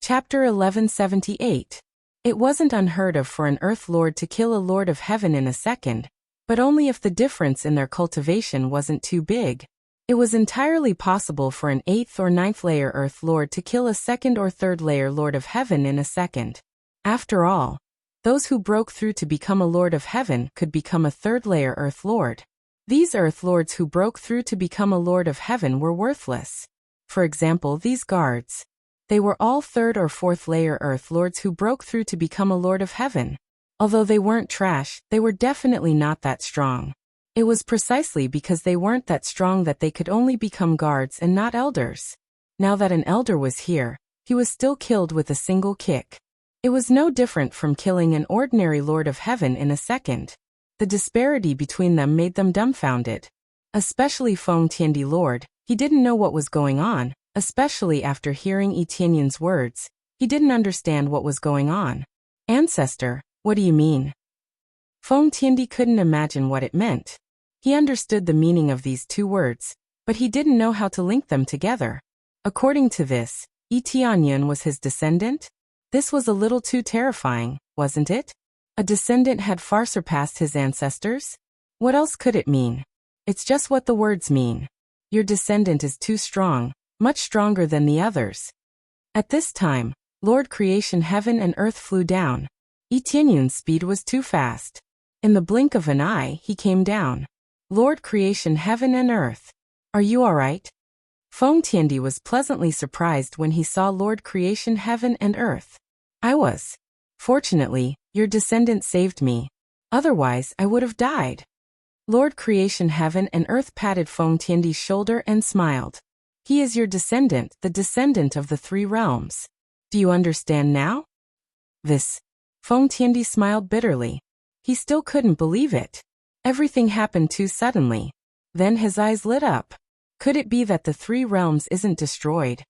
Chapter 1178. It wasn't unheard of for an Earth Lord to kill a Lord of Heaven in a second, but only if the difference in their cultivation wasn't too big. It was entirely possible for an 8th or 9th layer Earth Lord to kill a 2nd or 3rd layer Lord of Heaven in a second. After all, those who broke through to become a Lord of Heaven could become a 3rd layer Earth Lord. These Earth Lords who broke through to become a Lord of Heaven were worthless. For example, these guards. They were all 3rd or 4th layer Earth Lords who broke through to become a Lord of Heaven. Although they weren't trash, they were definitely not that strong. It was precisely because they weren't that strong that they could only become guards and not elders. Now that an elder was here, he was still killed with a single kick. It was no different from killing an ordinary Lord of Heaven in a second. The disparity between them made them dumbfounded. Especially Feng Tiandi Lord, he didn't know what was going on. Especially after hearing Etienne's words, he didn't understand what was going on. Ancestor, what do you mean? Feng Tiandi couldn't imagine what it meant. He understood the meaning of these two words, but he didn't know how to link them together. According to this, Etienne was his descendant? This was a little too terrifying, wasn't it? A descendant had far surpassed his ancestors? What else could it mean? It's just what the words mean. Your descendant is too strong. Much stronger than the others. At this time, Lord Creation Heaven and Earth flew down. Etienne's speed was too fast. In the blink of an eye, he came down. Lord Creation Heaven and Earth. Are you alright? Feng Tiandi was pleasantly surprised when he saw Lord Creation Heaven and Earth. I was. Fortunately, your descendant saved me. Otherwise, I would have died. Lord Creation Heaven and Earth patted Feng Tiandi's shoulder and smiled. He is your descendant, the descendant of the 3 realms. Do you understand now? This. Feng Tiandi smiled bitterly. He still couldn't believe it. Everything happened too suddenly. Then his eyes lit up. Could it be that the 3 realms isn't destroyed?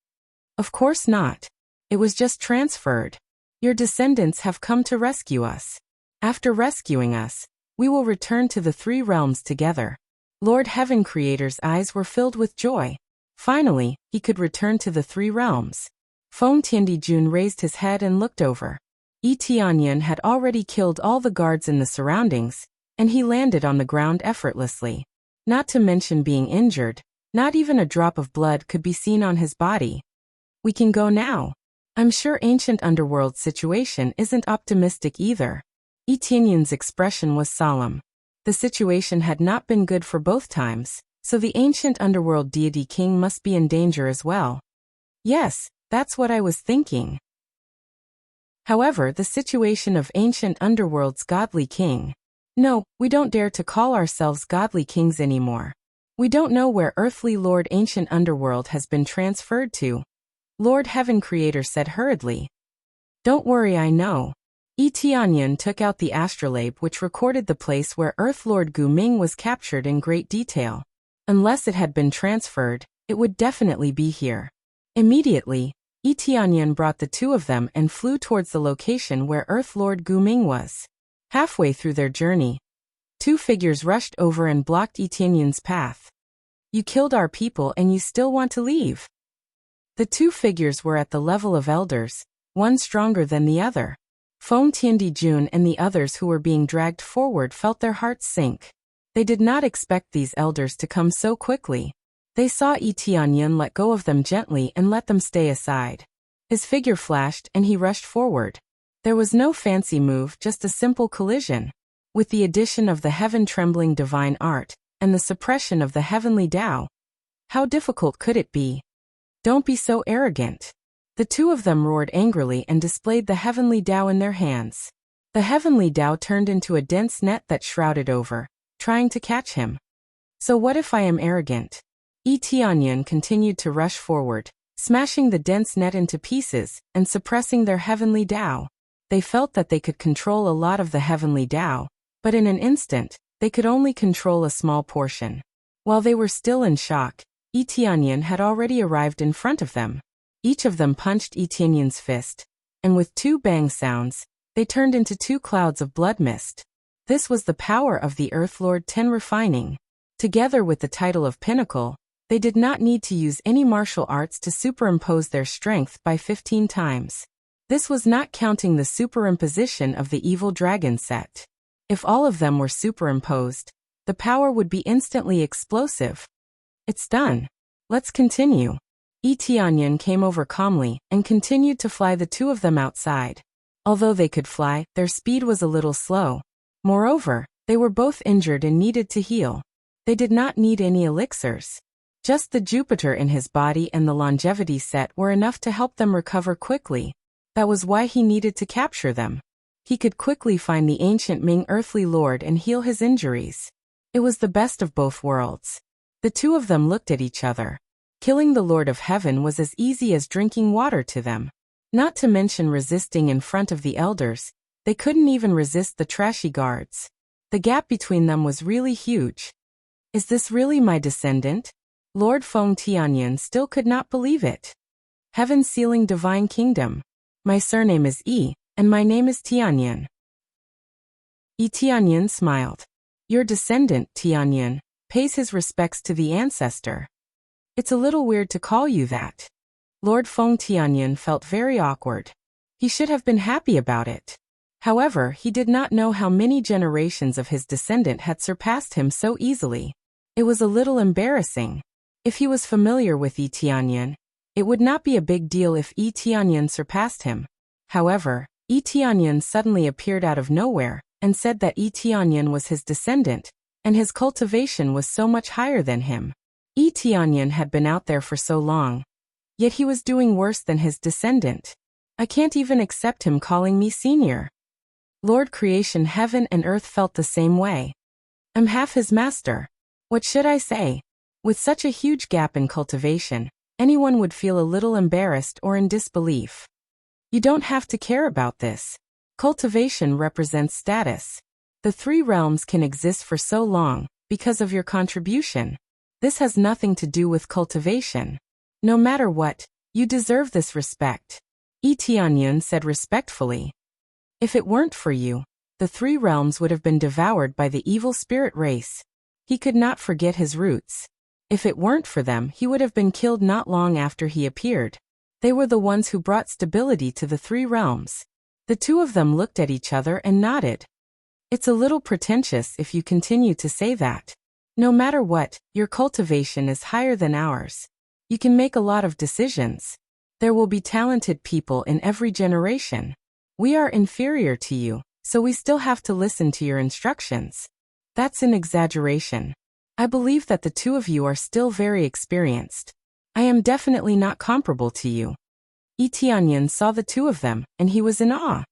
Of course not. It was just transferred. Your descendants have come to rescue us. After rescuing us, we will return to the 3 realms together. Lord Heaven Creator's eyes were filled with joy. Finally, he could return to the 3 realms. Feng Tiandi raised his head and looked over. Etienne had already killed all the guards in the surroundings, and he landed on the ground effortlessly. Not to mention being injured, not even a drop of blood could be seen on his body. We can go now. I'm sure Ancient Underworld's situation isn't optimistic either. Etienne's expression was solemn. The situation had not been good for both times. So the ancient underworld deity king must be in danger as well. Yes, that's what I was thinking. However, the situation of ancient underworld's godly king. No, we don't dare to call ourselves godly kings anymore. We don't know where earthly Lord Ancient Underworld has been transferred to. Lord Heaven Creator said hurriedly. Don't worry, I know. Etienne took out the astrolabe which recorded the place where Earth Lord Gu Ming was captured in great detail. Unless it had been transferred, it would definitely be here. Immediately, Etienne brought the 2 of them and flew towards the location where Earth Lord Gu Ming was. Halfway through their journey, 2 figures rushed over and blocked Etienne's path. You killed our people and you still want to leave? The 2 figures were at the level of elders, one stronger than the other. Feng Tiandi and the others who were being dragged forward felt their hearts sink. They did not expect these elders to come so quickly. They saw Etienne let go of them gently and let them stay aside. His figure flashed and he rushed forward. There was no fancy move, just a simple collision. With the addition of the heaven-trembling divine art and the suppression of the heavenly Tao. How difficult could it be? Don't be so arrogant. The 2 of them roared angrily and displayed the heavenly Tao in their hands. The heavenly Tao turned into a dense net that shrouded over, trying to catch him. So what if I am arrogant? Etienne continued to rush forward, smashing the dense net into pieces and suppressing their heavenly Tao. They felt that they could control a lot of the heavenly Tao, but in an instant, they could only control a small portion. While they were still in shock, Etienne had already arrived in front of them. Each of them punched Etienne's fist, and with 2 bang sounds, they turned into 2 clouds of blood mist. This was the power of the Earth Lord 10 refining. Together with the title of Pinnacle, They did not need to use any martial arts to superimpose their strength by 15 times. This was not counting the superimposition of the evil dragon set. If all of them were superimposed, the power would be instantly explosive. It's done. Let's continue. Tianyan came over calmly and continued to fly the two of them outside. Although they could fly, their speed was a little slow. Moreover, they were both injured and needed to heal. They did not need any elixirs. Just the Jupiter in his body and the longevity set were enough to help them recover quickly. That was why he needed to capture them. He could quickly find the ancient Ming earthly lord and heal his injuries. It was the best of both worlds. The two of them looked at each other. Killing the Lord of Heaven was as easy as drinking water to them. Not to mention resisting in front of the elders, they couldn't even resist the trashy guards. The gap between them was really huge. Is this really my descendant? Lord Feng Tianyan still could not believe it. Heaven sealing divine kingdom. My surname is Yi, and my name is Tianyan. Tianyan smiled. Your descendant, Tianyan, pays his respects to the ancestor. It's a little weird to call you that. Lord Feng Tianyan felt very awkward. He should have been happy about it. However, he did not know how many generations of his descendant had surpassed him so easily. It was a little embarrassing. If he was familiar with Tianyan, it would not be a big deal if Tianyan surpassed him. However, Tianyan suddenly appeared out of nowhere and said that Tianyan was his descendant, and his cultivation was so much higher than him. Tianyan had been out there for so long. Yet he was doing worse than his descendant. I can't even accept him calling me senior. Lord Creation Heaven and Earth felt the same way. I'm half his master. What should I say? With such a huge gap in cultivation, anyone would feel a little embarrassed or in disbelief. You don't have to care about this. Cultivation represents status. The three realms can exist for so long because of your contribution. This has nothing to do with cultivation. No matter what, you deserve this respect. Tianyan said respectfully. If it weren't for you, the three realms would have been devoured by the evil spirit race. He could not forget his roots. If it weren't for them, he would have been killed not long after he appeared. They were the ones who brought stability to the three realms. The two of them looked at each other and nodded. It's a little pretentious if you continue to say that. No matter what, your cultivation is higher than ours. You can make a lot of decisions. There will be talented people in every generation. We are inferior to you, so we still have to listen to your instructions. That's an exaggeration. I believe that the two of you are still very experienced. I am definitely not comparable to you. Tianyan saw the two of them, and he was in awe.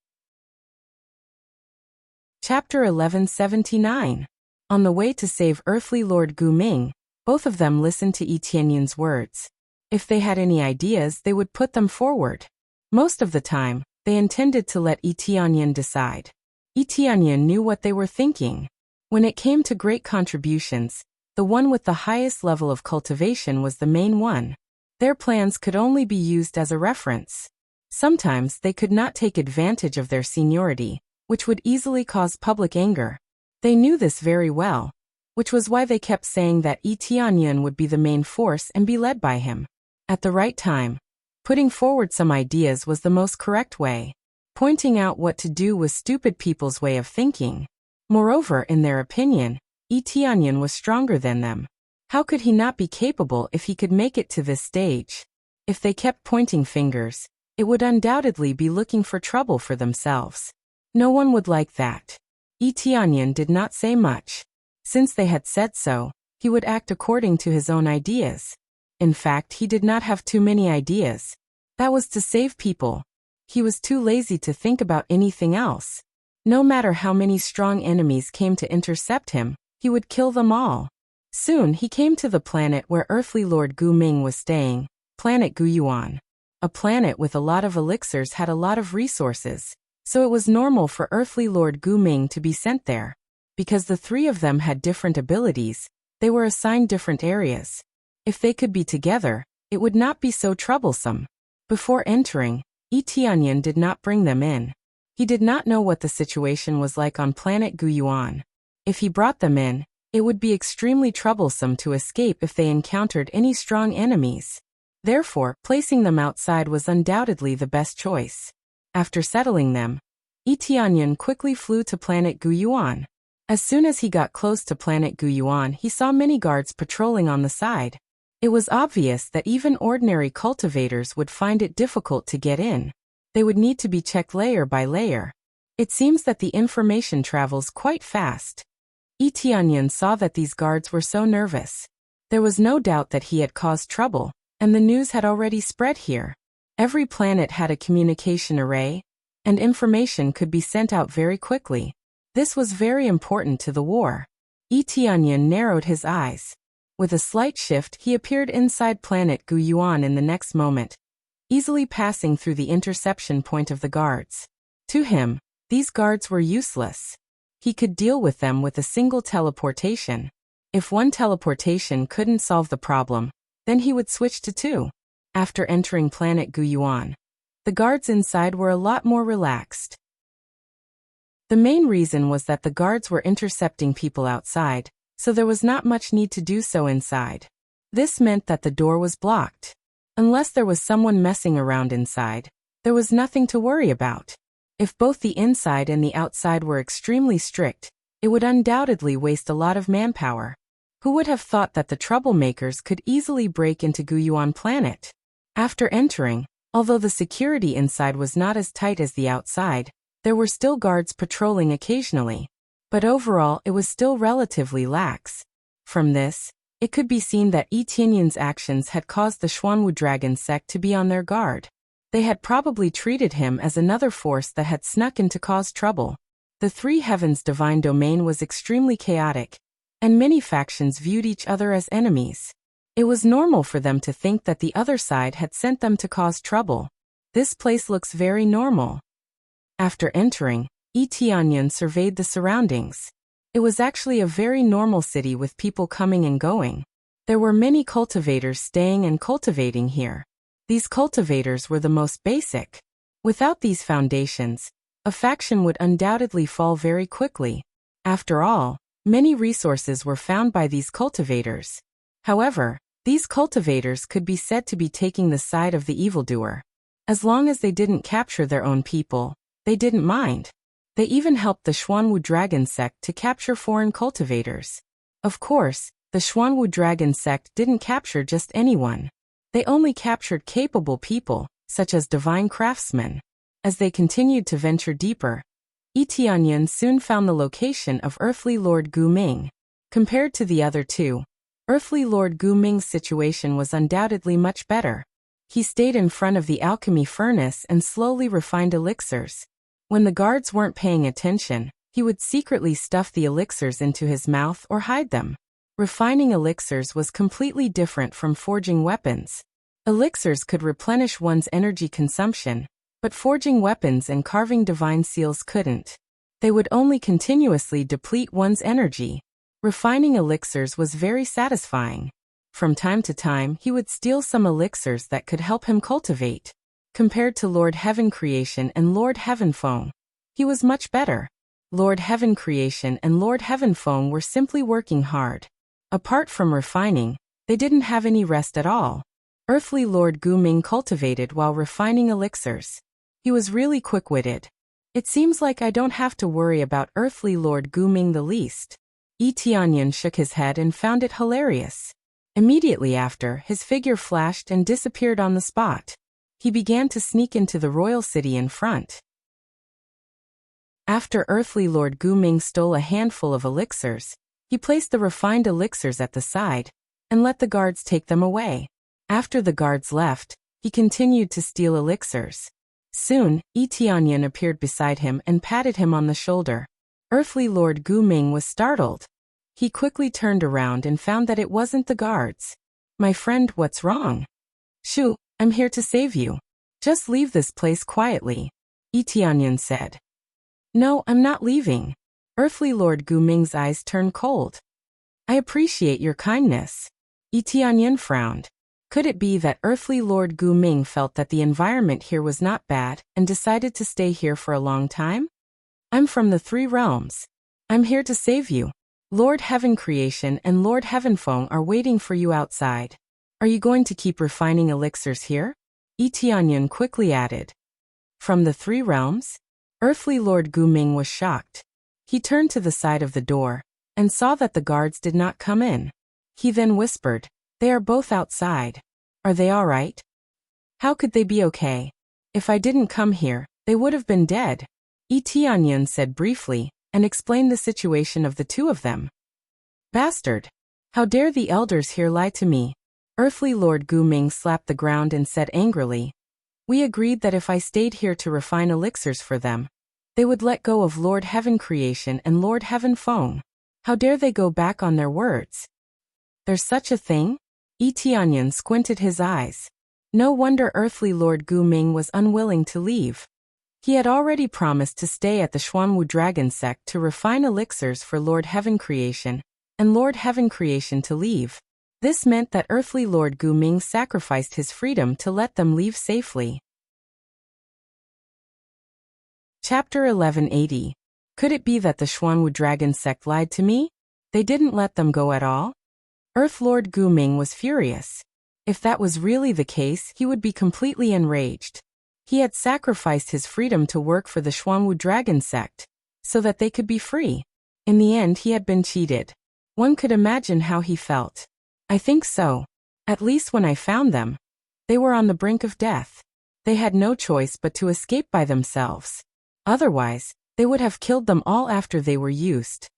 Chapter 1179. On the way to save earthly Lord Gu Ming, both of them listened to Tianyan's words. If they had any ideas, they would put them forward. Most of the time, they intended to let Tianyan decide. Tianyan knew what they were thinking. When it came to great contributions, the one with the highest level of cultivation was the main one. Their plans could only be used as a reference. Sometimes they could not take advantage of their seniority, which would easily cause public anger. They knew this very well, which was why they kept saying that Tianyan would be the main force and be led by him. At the right time, putting forward some ideas was the most correct way. Pointing out what to do was stupid people's way of thinking. Moreover, in their opinion, Tianyan was stronger than them. How could he not be capable if he could make it to this stage? If they kept pointing fingers, it would undoubtedly be looking for trouble for themselves. No one would like that. Tianyan did not say much. Since they had said so, he would act according to his own ideas. In fact, he did not have too many ideas. That was to save people. He was too lazy to think about anything else. No matter how many strong enemies came to intercept him, he would kill them all. Soon he came to the planet where earthly Lord Gu Ming was staying, planet Guyuan. A planet with a lot of elixirs had a lot of resources, so it was normal for earthly Lord Gu Ming to be sent there. Because the three of them had different abilities, they were assigned different areas. If they could be together, it would not be so troublesome. Before entering, Tianyan did not bring them in. He did not know what the situation was like on planet Guyuan. If he brought them in, It would be extremely troublesome to escape if they encountered any strong enemies. Therefore, placing them outside was undoubtedly the best choice. After settling them, Yi Tianyan quickly flew to planet Guyuan. As soon as he got close to planet Guyuan, he saw many guards patrolling on the side. It was obvious that even ordinary cultivators would find it difficult to get in. They would need to be checked layer by layer. It seems that the information travels quite fast. Yi Tianyan saw that these guards were so nervous. There was no doubt that he had caused trouble, and the news had already spread here. Every planet had a communication array, and information could be sent out very quickly. This was very important to the war. Yi Tianyan narrowed his eyes. With a slight shift, he appeared inside planet Guyuan in the next moment, easily passing through the interception point of the guards. To him, these guards were useless. He could deal with them with a single teleportation. If one teleportation couldn't solve the problem, then he would switch to two. After entering planet Guyuan, the guards inside were a lot more relaxed. The main reason was that the guards were intercepting people outside, so there was not much need to do so inside. This meant that the door was blocked. Unless there was someone messing around inside, there was nothing to worry about. If both the inside and the outside were extremely strict, it would undoubtedly waste a lot of manpower. Who would have thought that the troublemakers could easily break into Guyuan planet? After entering, although the security inside was not as tight as the outside, there were still guards patrolling occasionally. But overall, it was still relatively lax. From this, it could be seen that Yi Tianyan's actions had caused the Xuanwu dragon sect to be on their guard. They had probably treated him as another force that had snuck in to cause trouble. The Three Heavens divine domain was extremely chaotic, and many factions viewed each other as enemies. It was normal for them to think that the other side had sent them to cause trouble. This place looks very normal. After entering, Yi Tianyan surveyed the surroundings. It was actually a very normal city with people coming and going. There were many cultivators staying and cultivating here. These cultivators were the most basic. Without these foundations, a faction would undoubtedly fall very quickly. After all, many resources were found by these cultivators. However, these cultivators could be said to be taking the side of the evildoer. As long as they didn't capture their own people, they didn't mind. They even helped the Xuanwu dragon sect to capture foreign cultivators. Of course, the Xuanwu dragon sect didn't capture just anyone. They only captured capable people, such as divine craftsmen. As they continued to venture deeper, Yi Tianyan soon found the location of Earthly Lord Gu Ming. Compared to the other two, Earthly Lord Gu Ming's situation was undoubtedly much better. He stayed in front of the alchemy furnace and slowly refined elixirs. When the guards weren't paying attention, he would secretly stuff the elixirs into his mouth or hide them. Refining elixirs was completely different from forging weapons. Elixirs could replenish one's energy consumption, but forging weapons and carving divine seals couldn't. They would only continuously deplete one's energy. Refining elixirs was very satisfying. From time to time, he would steal some elixirs that could help him cultivate. Compared to Lord Heaven Creation and Lord Heaven Feng, he was much better. Lord Heaven Creation and Lord Heaven Feng were simply working hard. Apart from refining, they didn't have any rest at all. Earthly Lord Gu Ming cultivated while refining elixirs. He was really quick-witted. It seems like I don't have to worry about Earthly Lord Gu Ming the least. Yi Tianyan shook his head and found it hilarious. Immediately after, his figure flashed and disappeared on the spot. He began to sneak into the royal city in front. After Earthly Lord Gu Ming stole a handful of elixirs, he placed the refined elixirs at the side, and let the guards take them away. After the guards left, he continued to steal elixirs. Soon, Yi Tianyan appeared beside him and patted him on the shoulder. Earthly Lord Gu Ming was startled. He quickly turned around and found that it wasn't the guards. "My friend, what's wrong?" "Shoo, I'm here to save you. Just leave this place quietly," Yi Tianyan said. "No, I'm not leaving." Earthly Lord Gu Ming's eyes turned cold. "I appreciate your kindness." Yi Tianyan frowned. Could it be that Earthly Lord Gu Ming felt that the environment here was not bad and decided to stay here for a long time? "I'm from the Three Realms. I'm here to save you." Lord Heaven Creation and Lord Heaven Feng are waiting for you outside. Are you going to keep refining elixirs here? Yi Tianyun quickly added. From the three realms? Earthly Lord Gu Ming was shocked. He turned to the side of the door and saw that the guards did not come in. He then whispered, "They are both outside. Are they all right?" "How could they be okay? If I didn't come here, they would have been dead," Yi Tianyun said briefly, and explained the situation of the two of them. "Bastard! How dare the elders here lie to me?" Earthly Lord Gu Ming slapped the ground and said angrily, "We agreed that if I stayed here to refine elixirs for them, they would let go of Lord Heaven Creation and Lord Heaven Feng. How dare they go back on their words?" "There's such a thing?" Yi Tianyun squinted his eyes. No wonder Earthly Lord Gu Ming was unwilling to leave. He had already promised to stay at the Xuanwu Dragon Sect to refine elixirs for Lord Heaven Creation, and Lord Heaven Creation to leave. This meant that Earthly Lord Gu Ming sacrificed his freedom to let them leave safely. Chapter 1180. Could it be that the Xuanwu Dragon Sect lied to me? They didn't let them go at all? Earth Lord Gu Ming was furious. If that was really the case, he would be completely enraged. He had sacrificed his freedom to work for the Xuanwu Dragon Sect, so that they could be free. In the end, he had been cheated. One could imagine how he felt. I think so. At least when I found them, they were on the brink of death. They had no choice but to escape by themselves. Otherwise, they would have killed them all after they were used.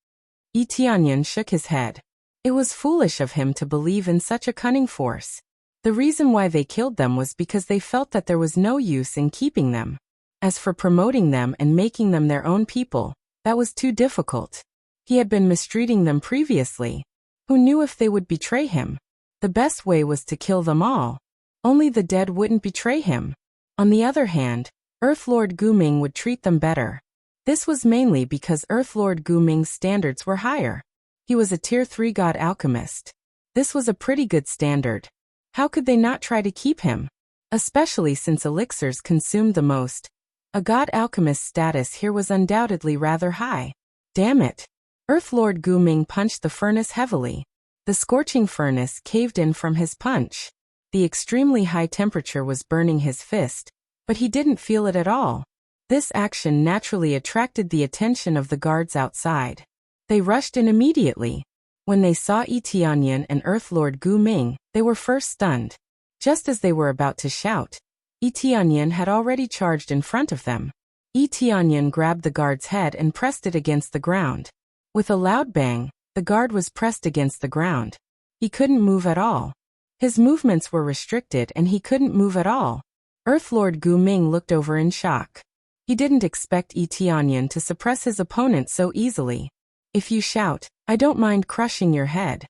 Yi Tianyun shook his head. It was foolish of him to believe in such a cunning force. The reason why they killed them was because they felt that there was no use in keeping them. As for promoting them and making them their own people, that was too difficult. He had been mistreating them previously. Who knew if they would betray him? The best way was to kill them all. Only the dead wouldn't betray him. On the other hand, Earth Lord Gu Ming would treat them better. This was mainly because Earth Lord Gu Ming's standards were higher. He was a Tier 3 god alchemist. This was a pretty good standard. How could they not try to keep him? Especially since elixirs consumed the most. A god alchemist status here was undoubtedly rather high. Damn it. Earth Lord Gu Ming punched the furnace heavily. The scorching furnace caved in from his punch. The extremely high temperature was burning his fist, but he didn't feel it at all. This action naturally attracted the attention of the guards outside. They rushed in immediately. When they saw Yi Tianyun and Earth Lord Gu Ming, they were first stunned. Just as they were about to shout, Yi Tianyun had already charged in front of them. Yi Tianyun grabbed the guard's head and pressed it against the ground. With a loud bang, the guard was pressed against the ground. He couldn't move at all. His movements were restricted and he couldn't move at all. Earth Lord Gu Ming looked over in shock. He didn't expect Yi Tianyun to suppress his opponent so easily. "If you shout, I don't mind crushing your head,"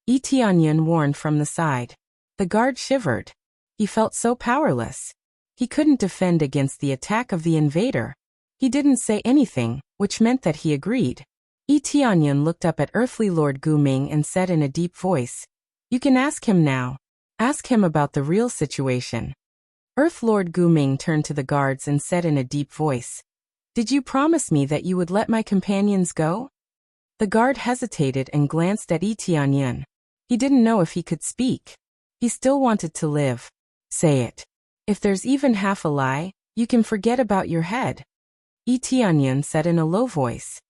Yi Tianyun warned from the side. The guard shivered. He felt so powerless. He couldn't defend against the attack of the invader. He didn't say anything, which meant that he agreed. Yi Tianyun looked up at Earthly Lord Gu Ming and said in a deep voice, "You can ask him now. Ask him about the real situation." Earth Lord Gu Ming turned to the guards and said in a deep voice, "Did you promise me that you would let my companions go?" The guard hesitated and glanced at Yi Tianyun. He didn't know if he could speak. He still wanted to live. "Say it. If there's even half a lie, you can forget about your head," Yi Tianyun said in a low voice.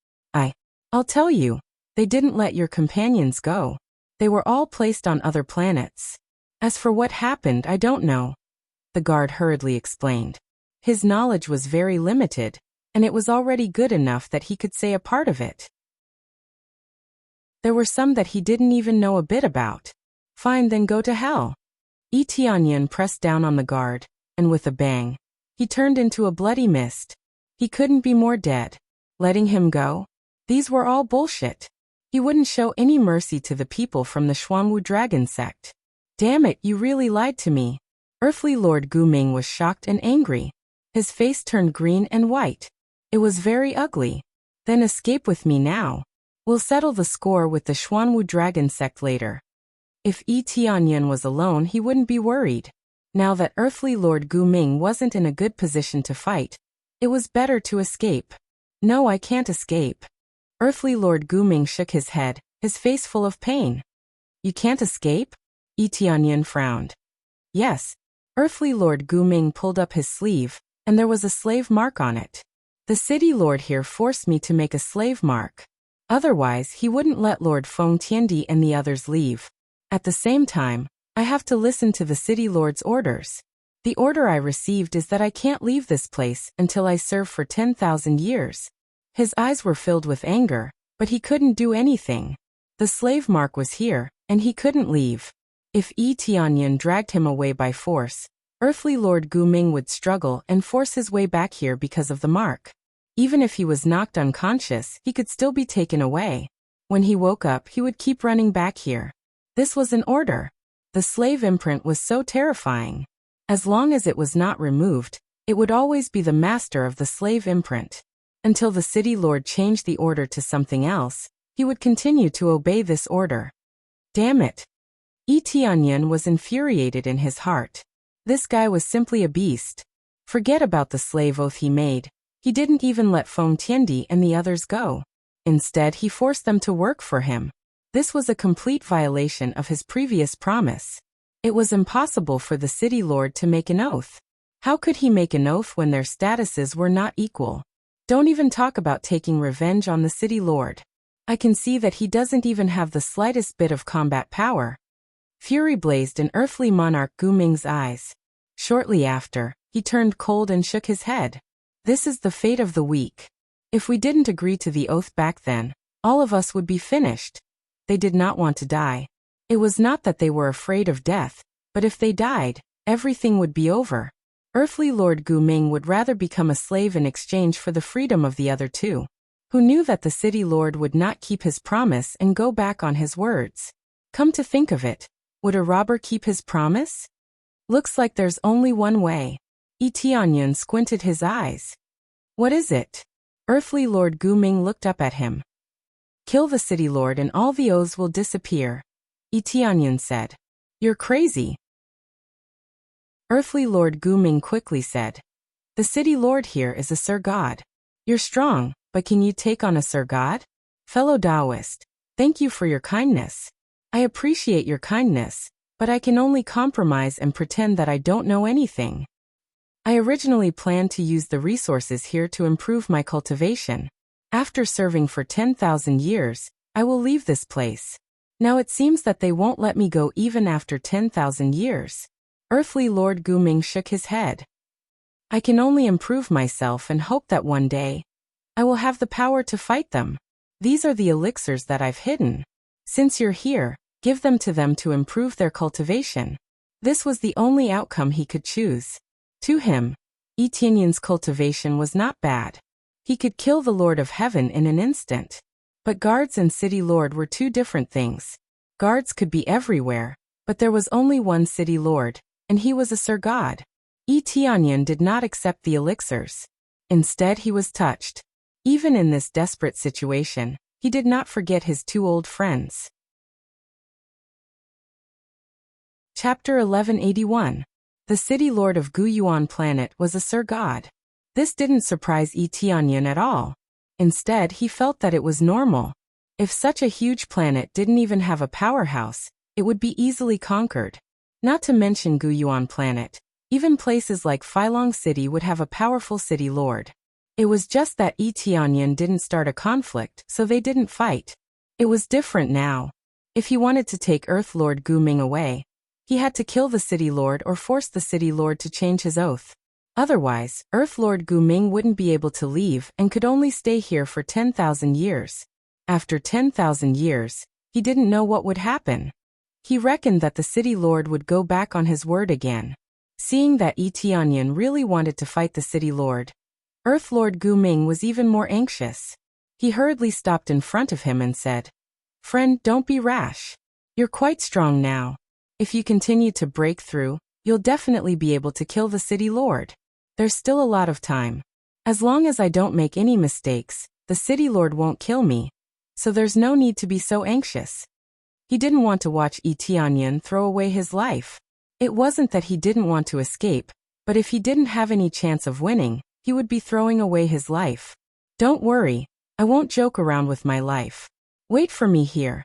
I'll tell you. They didn't let your companions go. They were all placed on other planets. As for what happened, I don't know," the guard hurriedly explained. His knowledge was very limited, and it was already good enough that he could say a part of it. There were some that he didn't even know a bit about. "Fine, then go to hell." Yi Tianyun pressed down on the guard, and with a bang, he turned into a bloody mist. He couldn't be more dead. Letting him go? These were all bullshit. He wouldn't show any mercy to the people from the Xuanwu Dragon Sect. "Damn it, you really lied to me." Earthly Lord Gu Ming was shocked and angry. His face turned green and white. It was very ugly. "Then escape with me now. We'll settle the score with the Xuanwu Dragon Sect later." If Yi Tianyun was alone, he wouldn't be worried. Now that Earthly Lord Gu Ming wasn't in a good position to fight, it was better to escape. "No, I can't escape. Earthly Lord Guming shook his head, his face full of pain. You can't escape? Tianyan frowned. Yes. Earthly Lord Guming pulled up his sleeve, and there was a slave mark on it. The city lord here forced me to make a slave mark. Otherwise, he wouldn't let Lord Feng Tiandi and the others leave. At the same time, I have to listen to the city lord's orders. The order I received is that I can't leave this place until I serve for 10,000 years. His eyes were filled with anger, but he couldn't do anything. The slave mark was here, and he couldn't leave. If Tianyan dragged him away by force, Earthly Lord Guming would struggle and force his way back here because of the mark. Even if he was knocked unconscious, he could still be taken away. When he woke up, he would keep running back here. This was an order. The slave imprint was so terrifying. As long as it was not removed, it would always be the master of the slave imprint. Until the city lord changed the order to something else, he would continue to obey this order. Damn it! Tianyan was infuriated in his heart. This guy was simply a beast. Forget about the slave oath he made. He didn't even let Feng Tiandi and the others go. Instead, he forced them to work for him. This was a complete violation of his previous promise. It was impossible for the city lord to make an oath. How could he make an oath when their statuses were not equal? Don't even talk about taking revenge on the city lord. I can see that he doesn't even have the slightest bit of combat power. Fury blazed in Earthly Monarch Guming's eyes. Shortly after, he turned cold and shook his head. This is the fate of the weak. If we didn't agree to the oath back then, all of us would be finished. They did not want to die. It was not that they were afraid of death, but if they died, everything would be over. Earthly Lord Guming would rather become a slave in exchange for the freedom of the other two. Who knew that the city lord would not keep his promise and go back on his words? Come to think of it, would a robber keep his promise? Looks like there's only one way. Tianyan squinted his eyes. What is it? Earthly Lord Guming looked up at him. Kill the city lord and all the oaths will disappear. Tianyan said. You're crazy. Earthly Lord Guming quickly said. The city lord here is a Sir God. You're strong, but can you take on a Sir God? Fellow Taoist, thank you for your kindness. I appreciate your kindness, but I can only compromise and pretend that I don't know anything. I originally planned to use the resources here to improve my cultivation. After serving for 10,000 years, I will leave this place. Now it seems that they won't let me go even after 10,000 years. Earthly Lord Guming shook his head. I can only improve myself and hope that one day, I will have the power to fight them. These are the elixirs that I've hidden. Since you're here, give them to improve their cultivation. This was the only outcome he could choose. To him, Tianyan's cultivation was not bad. He could kill the Lord of Heaven in an instant. But guards and city lord were two different things. Guards could be everywhere, but there was only one city lord, and he was a Sir God. Tianyan did not accept the elixirs. Instead, he was touched. Even in this desperate situation, he did not forget his two old friends. Chapter 1181. The city lord of Guyuan planet was a Sir God. This didn't surprise Tianyan at all. Instead, he felt that it was normal. If such a huge planet didn't even have a powerhouse, it would be easily conquered. Not to mention Guyuan planet, even places like Phylong City would have a powerful city lord. It was just that Tianyan didn't start a conflict, so they didn't fight. It was different now. If he wanted to take Earth Lord Guming away, he had to kill the city lord or force the city lord to change his oath. Otherwise, Earth Lord Guming wouldn't be able to leave and could only stay here for 10,000 years. After 10,000 years, he didn't know what would happen. He reckoned that the city lord would go back on his word again. Seeing that Tianyan really wanted to fight the city lord, Earth Lord Guming was even more anxious. He hurriedly stopped in front of him and said, "Friend, don't be rash. You're quite strong now. If you continue to break through, you'll definitely be able to kill the city lord. There's still a lot of time. As long as I don't make any mistakes, the city lord won't kill me. So there's no need to be so anxious." He didn't want to watch Tianyan throw away his life. It wasn't that he didn't want to escape, but if he didn't have any chance of winning, he would be throwing away his life. "Don't worry. I won't joke around with my life. Wait for me here,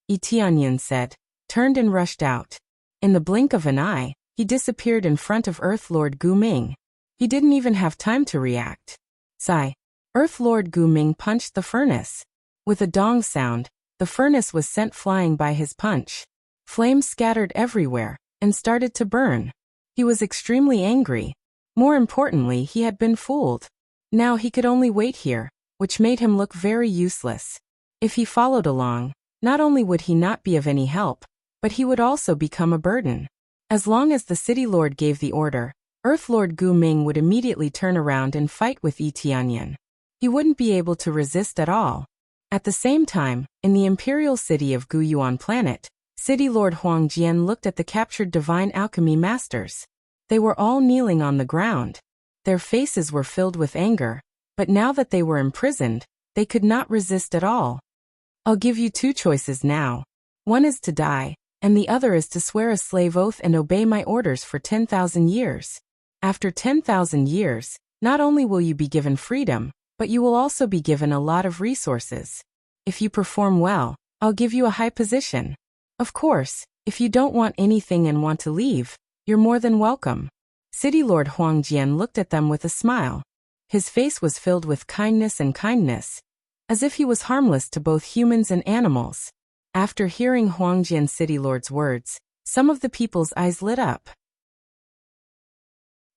Tianyan said, turned and rushed out. In the blink of an eye, he disappeared in front of Earth Lord Gu Ming. He didn't even have time to react. Sigh. Earth Lord Gu Ming punched the furnace. With a dong sound, the furnace was sent flying by his punch. Flames scattered everywhere and started to burn. He was extremely angry. More importantly, he had been fooled. Now he could only wait here, which made him look very useless. If he followed along, not only would he not be of any help, but he would also become a burden. As long as the city lord gave the order, Earth Lord Gu Ming would immediately turn around and fight with Tianyan. He wouldn't be able to resist at all. At the same time, in the imperial city of Guyuan planet, City Lord Huang Jian looked at the captured divine alchemy masters. They were all kneeling on the ground. Their faces were filled with anger, but now that they were imprisoned, they could not resist at all. I'll give you two choices now. One is to die, and the other is to swear a slave oath and obey my orders for 10,000 years. After 10,000 years, not only will you be given freedom, but you will also be given a lot of resources. If you perform well, I'll give you a high position. Of course, if you don't want anything and want to leave, you're more than welcome. City Lord Huang Jian looked at them with a smile. His face was filled with kindness, as if he was harmless to both humans and animals. After hearing Huang Jian's City Lord's words, some of the people's eyes lit up.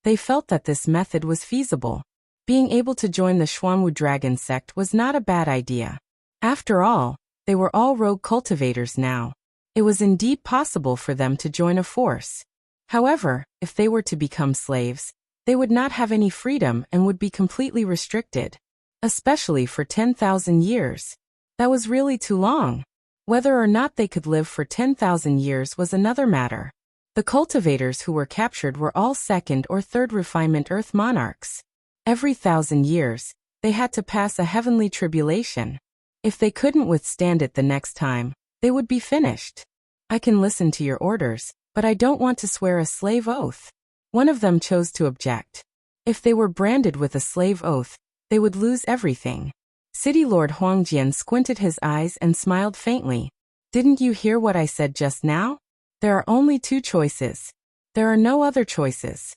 They felt that this method was feasible. Being able to join the Xuanwu Dragon sect was not a bad idea. After all, they were all rogue cultivators now. It was indeed possible for them to join a force. However, if they were to become slaves, they would not have any freedom and would be completely restricted. Especially for 10,000 years. That was really too long. Whether or not they could live for 10,000 years was another matter. The cultivators who were captured were all second or third refinement Earth monarchs. Every 1,000 years, they had to pass a heavenly tribulation. If they couldn't withstand it the next time, they would be finished. I can listen to your orders, but I don't want to swear a slave oath. One of them chose to object. If they were branded with a slave oath, they would lose everything. City Lord Huang Jian squinted his eyes and smiled faintly. Didn't you hear what I said just now? There are only two choices. There are no other choices.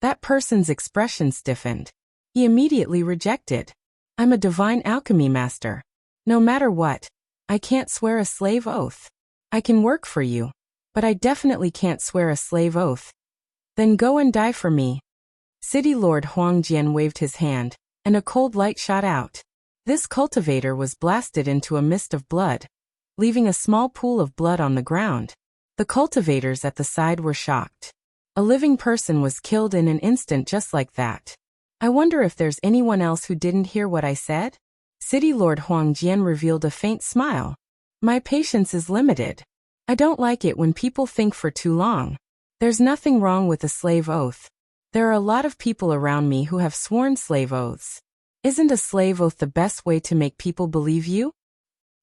That person's expression stiffened. He immediately rejected. I'm a divine alchemy master. No matter what, I can't swear a slave oath. I can work for you, but I definitely can't swear a slave oath. Then go and die for me. City Lord Huang Jian waved his hand, and a cold light shot out. This cultivator was blasted into a mist of blood, leaving a small pool of blood on the ground. The cultivators at the side were shocked. A living person was killed in an instant just like that. I wonder if there's anyone else who didn't hear what I said? City Lord Huang Jian revealed a faint smile. My patience is limited. I don't like it when people think for too long. There's nothing wrong with a slave oath. There are a lot of people around me who have sworn slave oaths. Isn't a slave oath the best way to make people believe you?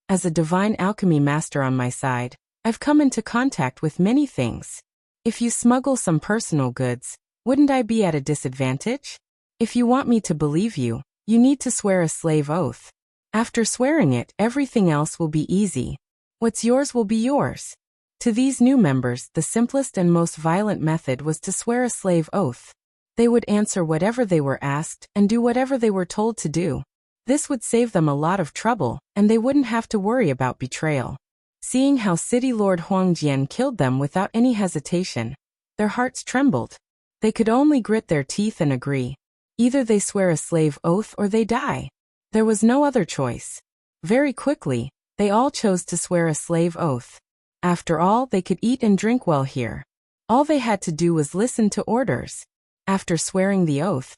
As a divine alchemy master on my side, I've come into contact with many things. If you smuggle some personal goods, wouldn't I be at a disadvantage? If you want me to believe you, you need to swear a slave oath. After swearing it, everything else will be easy. What's yours will be yours. To these new members, the simplest and most violent method was to swear a slave oath. They would answer whatever they were asked and do whatever they were told to do. This would save them a lot of trouble, and they wouldn't have to worry about betrayal. Seeing how City Lord Huang Jian killed them without any hesitation, their hearts trembled. They could only grit their teeth and agree. Either they swear a slave oath or they die. There was no other choice. Very quickly, they all chose to swear a slave oath. After all, they could eat and drink well here. All they had to do was listen to orders. After swearing the oath,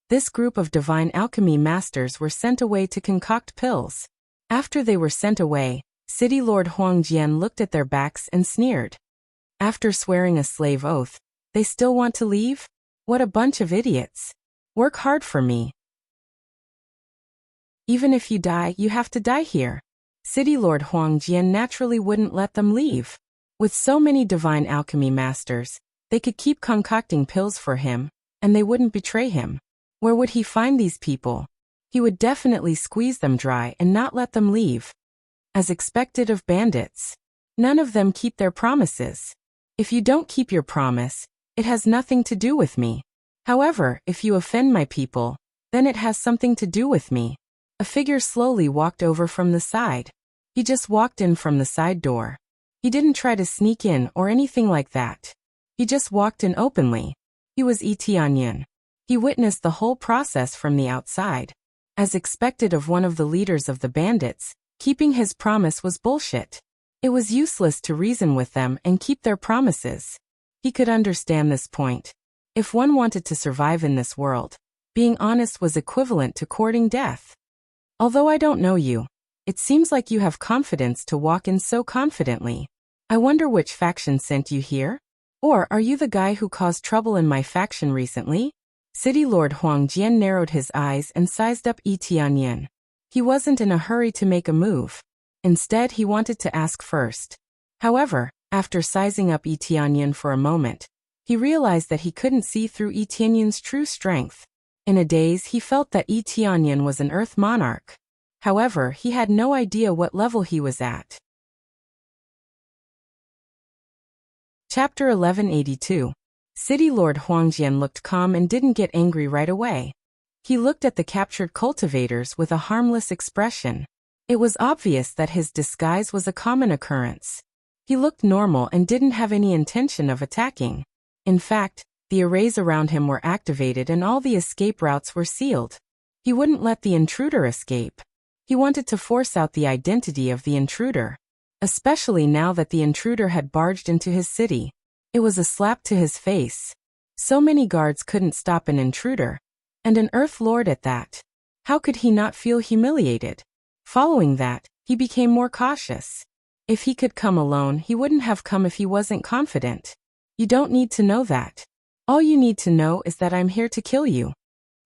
this group of divine alchemy masters were sent away to concoct pills. After they were sent away, City Lord Huang Jian looked at their backs and sneered. After swearing a slave oath, they still want to leave? What a bunch of idiots. Work hard for me. Even if you die, you have to die here. City Lord Huang Jian naturally wouldn't let them leave. With so many divine alchemy masters, they could keep concocting pills for him, and they wouldn't betray him. Where would he find these people? He would definitely squeeze them dry and not let them leave. As expected of bandits, none of them keep their promises. If you don't keep your promise, it has nothing to do with me. However, if you offend my people, then it has something to do with me. A figure slowly walked over from the side. He just walked in from the side door. He didn't try to sneak in or anything like that. He just walked in openly. He was Yi Tianyan. He witnessed the whole process from the outside. As expected of one of the leaders of the bandits, keeping his promise was bullshit. It was useless to reason with them and keep their promises. He could understand this point. If one wanted to survive in this world, being honest was equivalent to courting death. Although I don't know you, it seems like you have confidence to walk in so confidently. I wonder which faction sent you here? Or are you the guy who caused trouble in my faction recently? City Lord Huang Jian narrowed his eyes and sized up Yi Tianyan. He wasn't in a hurry to make a move. Instead, he wanted to ask first. However, after sizing up Yi Tianyan for a moment, he realized that he couldn't see through Yi Tianyan's true strength. In a daze, he felt that Yi Tianyan was an Earth monarch. However, he had no idea what level he was at. Chapter 1182. City Lord Huangjian looked calm and didn't get angry right away. He looked at the captured cultivators with a harmless expression. It was obvious that his disguise was a common occurrence. He looked normal and didn't have any intention of attacking. In fact, the arrays around him were activated and all the escape routes were sealed. He wouldn't let the intruder escape. He wanted to force out the identity of the intruder, especially now that the intruder had barged into his city. It was a slap to his face. So many guards couldn't stop an intruder, and an Earth Lord at that. How could he not feel humiliated? Following that, he became more cautious. If he could come alone, he wouldn't have come if he wasn't confident. You don't need to know that. All you need to know is that I'm here to kill you.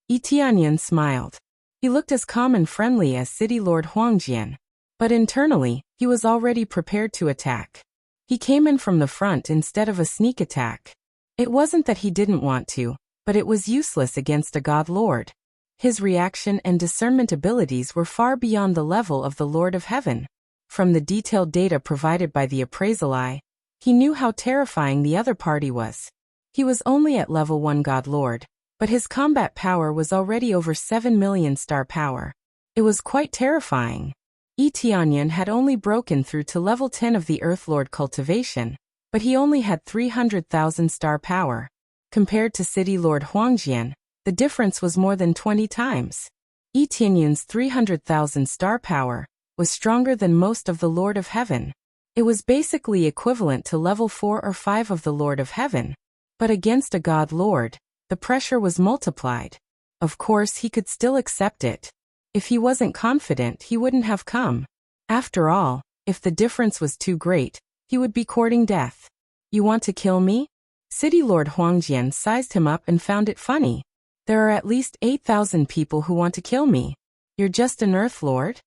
Yi Tianyan smiled. He looked as calm and friendly as City Lord Huangjian. But internally, he was already prepared to attack. He came in from the front instead of a sneak attack. It wasn't that he didn't want to, but it was useless against a God Lord. His reaction and discernment abilities were far beyond the level of the Lord of Heaven. From the detailed data provided by the appraisal eye, he knew how terrifying the other party was. He was only at level 1 God Lord, but his combat power was already over 7 million star power. It was quite terrifying. Yi Tianyan had only broken through to level 10 of the Earth Lord cultivation, but he only had 300,000 star power. Compared to City Lord Huangjian, the difference was more than 20 times. Yi Tianyan's 300,000 star power was stronger than most of the Lord of Heaven. It was basically equivalent to level 4 or 5 of the Lord of Heaven. But against a God Lord, the pressure was multiplied. Of course, he could still accept it. If he wasn't confident, he wouldn't have come. After all, if the difference was too great, he would be courting death. You want to kill me? City Lord Huangjian sized him up and found it funny. There are at least 8,000 people who want to kill me. You're just an Earth Lord?